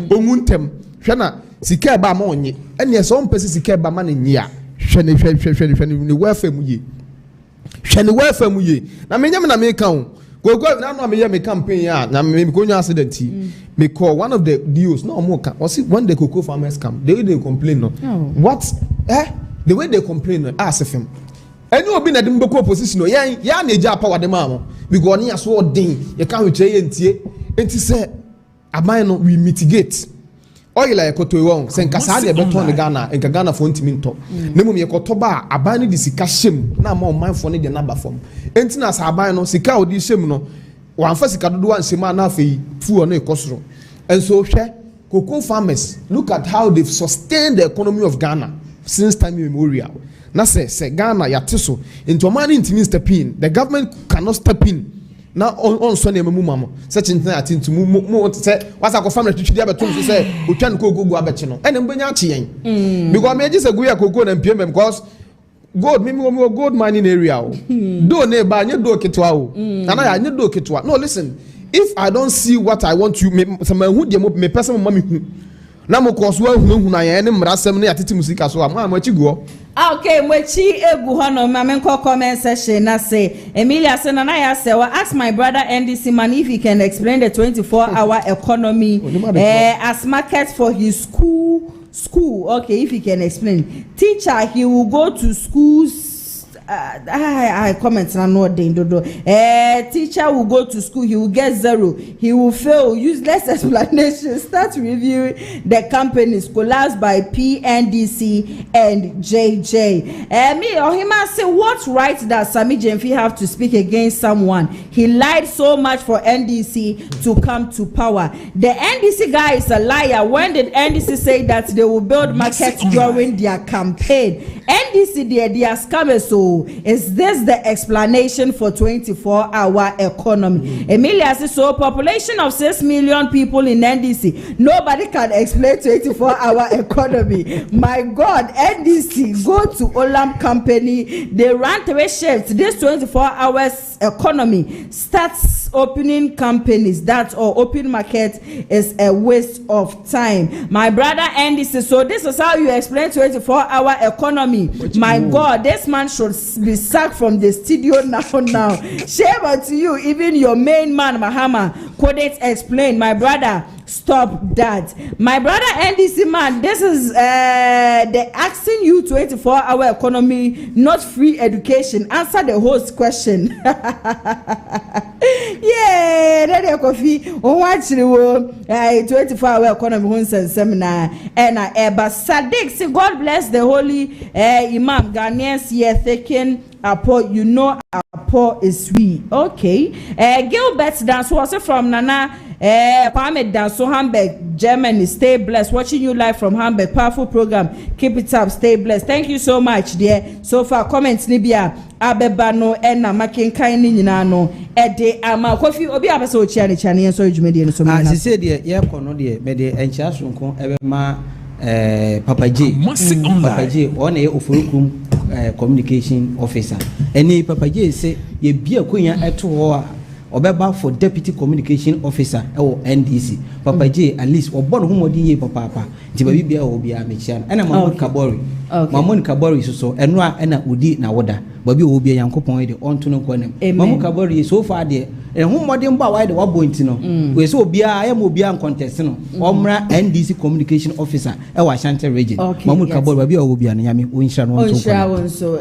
onwu ntem hwe na sika ba ma onye ene so mpese sika ba ma ne nyi a hwe ne welfare mu ye na menyam na me kan go na no me campaign ya na me go nya accident me call one of the deals no more can or see when the cocoa farmers come they complain no what the way they complain ask him any obi na dem beko opposition no ya na eja power dem am because oni aso odin you can we ye ntie enti say aban no we mitigate oil like koto won say nkasa de beto ne Ghana for ntimi nto na mum ye koto ba aban no di sika shem na ma man for ne de number form enti na sa aban no sika odi shem no wan fa sika dodo wan sema na afei fu no ekosoro and so hwe cocoa farmers look at how they've sustained the economy of Ghana since time immemorial. Na say Ghana yate so into man ntimi step in, the government cannot step in. Na on so na emu mama such thing at into mo say wasa ko family twitwi dia betom so say otwa no kogogo abeche no ene mbenya ache yen because me just agree kogo na mpiem because gold me gold mining area o do na ba nye do ketwa o na ya nye do ketwa. No, listen, if I don't see what I want you me some hu de me person mama hu na mo ko so hu na ye ne mrasem na yatete musika so ma chi go. Okay, mwechi egu hono mame nko comment section na say Emilia say na ya say well, ask my brother NDC man if he can explain the 24-hour economy as market for his school. Okay, if he can explain. Teacher, he will go to schools. I comment na no dey dodo. Teacher will go to school, he will get 0, he will fail, useless explanation. Start reviewing the companies collapsed by PNDC and JJ. Me or him say what right does Sammy Gyemfi have to speak against someone? He lied so much for NDC to come to power. The NDC guy is a liar. When did NDC say that they will build markets during their campaign? NDC they are scammers. So is this the explanation for 24-hour economy? Emilia says so population of 6 million people in NDC. Nobody can explain 24-hour economy. My God, NDC go to Olam company. They run 3 shifts. This 24 hours economy starts opening companies. That or open market is a waste of time. My brother NDC. So this is how you explain 24-hour economy. My God, this man should be sacked from the studio now. Shame unto you, even your main man Mahama couldn't explain. My brother, stop that. My brother NDC man, this is the asking you 24-hour economy, not free education. Answer the host question. Yeah, that is coffee. Oh, watch the 24-hour economy seminar and but Sadiq, say God bless the holy Imam Ghanaians here thinking Apo, you know Apo is sweet. Okay. Gilbert dance was from Nana Pamed Danso Hamburg, Germany. Stay blessed. Watching you live from Hamburg. Powerful program. Keep it up. Stay blessed. Thank you so much, dear. So far, comments Nibia Abebano Ena Makin Kaini Ninano Ede Ama Kofi Obi Abaso Chani Chani and so you made so much. As said, yeah, kono de mede enchasunko ebema Papa J on a Ofurukum communication officer. Any Papa J say ye be a queen at war. Obeba for deputy communication officer or NDC. Papa J at least or born whom papa. Tibabia will be a mechan. And I'm Mamon Kabori. Mamon Kabori so and Udi na wada. Baby will be a young point on to no quanem. Mamon Kabori is so far there. And whom modern by the Wabointino. We so be I am Obian contestant. Omra NDC communication officer. Our Shanty region. Mamon Kabori will be an Yami Winshan.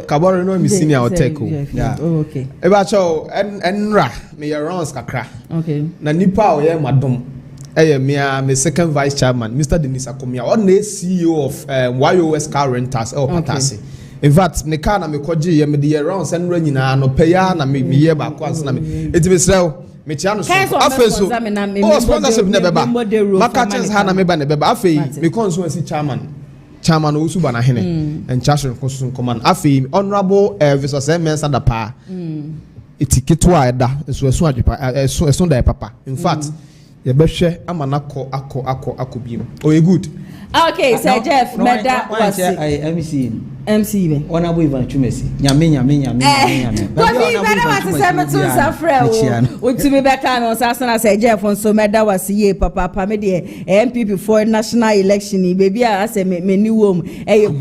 Kabori no me senior or teko. Yeah. Okay. Ebacho and Ra. Me your runs kakra. Okay. Na nipa oye madom. Me second vice chairman, Mr. Denis Akomia, on the CEO of YOS Car Rentals or Patasi. In fact, me car na me koji me the rounds and running no paya na me ye back once na me. It be sell me channel so. Afenso. Oh, sponsorship never ba. Makachens ha na me ba ne be ba. Afei me constituency chairman Osu Bana Hene and Chashon Constitution Command. Afei honorable Elvis Mensa da pa. Etiketwa eda so so da papa. In fact, ye be hwe amanako ako biem. Oh, good. Okay, Sir Jeff, Meda was I am seeing. MC be Honorable Ivan Chumesi nyame Kofi bana wase se metu safre o utimi beka no sasana se Agyapong so meda wase ye papa me de MPP for national election baby ase me ni wom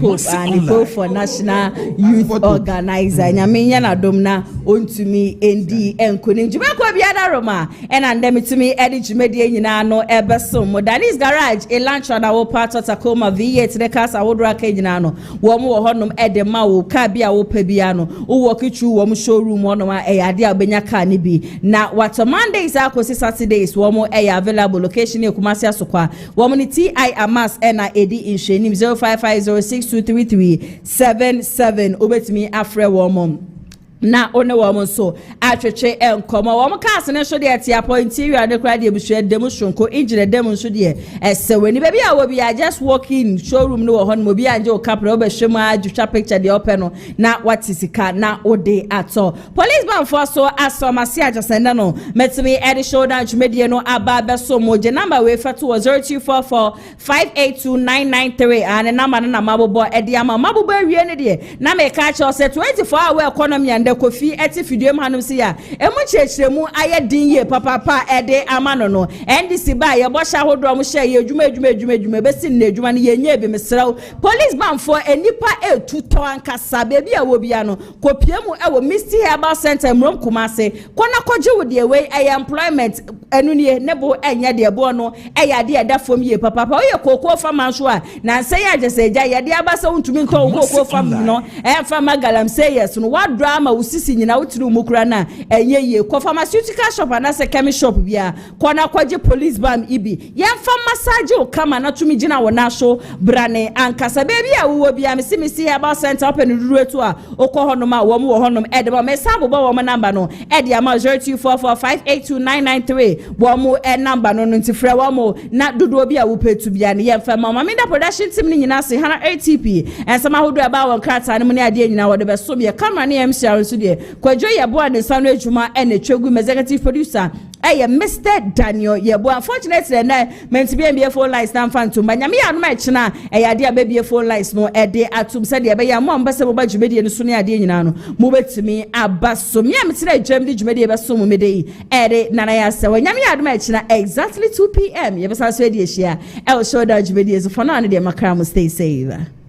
pope and pope for national youth organizer nyame nya na dom na ontumi endi enkoni juma ko bia da roma and dem tumi edi jumedie nyina no ebeso Danis garage a lunch on our part of Tacoma V8 the cast awodra ka nyina no wo mo ho nom edema wo ka bia wo pa bia no wo work through wo showroom wo no ade abenya ka ne bi na what Mondays akosi Saturdays wo mo available location e Kumasi Asokwa wo mo ni TI Amas na edi inhwenim 0550623377 obetimi afre wo mo na one woman so atwetwe enkomo wo cast ne so de atia point interior de kra de busu dem shonko engine dem so de eseweni baby a wo bia just walk in showroom no ho no bi anje o capra wo be hwemu adwetwa picture de open no na watisika na ode ato police ban for so asomase ajasenda no metimi edi shoulder jumedie no aba be so moje number we fa to 0244582993 and number na mabobo edi ama mabobo wie ne de na me ka cha say 24 hour economy and Kofi eti fidiem hanum si ya emu chechiremu aye din ye papa ede amano no ndc ba ye bo sha hodro mu sha ye adwuma besi na adwuma ne ye nya bi mesraw police ban for enipa etuto ankasa bebi a wo bia no kopiemu e wo Misty Herbal Center mrom Kumase kona koje wo de we employment enu ne nebo enya de bo no ya de da fom ye papa o ye kokoo fama so a na nse ya jeseja ye de abasa untumi nko kokoo fam no fama galam say yes no what drama usisi nyina wotiri umukura na enye ye ko pharmaceutical shop na se chemist shop bia kona kwaje police bam ibi yemfa massage o kama na tumi gina wona so brane ankasa baby a wo bia Misty Herbal Center open duru to a okọ honom a wo mo honom edema me sambo bo wo number no edi ama 0244582993 wo mo number no ntifre wo mo na dodo bia wo petu bia ne yemfa mama me da production team ni nyina se hana ATP ensama hodo aba won krata ne mo ne ade nyina wo de be so bia camera ne MC so de kwajo yeboa ne sanu adwuma ene twegu executive producer Mr. Daniel yebo unfortunately na mentibia mbie phone lines na mfanto nyame ya no ma chena ade ababie phone lines no ede atum se de be ya mo ambase bo ba dwumedie no so ne ade nyina no mo betimi abaso me am tira dwamdi dwumedie be so mo medei ede nana ya se nyame ya no ma chena exactly 2 p.m. yebesa so ede ehia el show da dwumedie so for now ne de makra mo stay safe.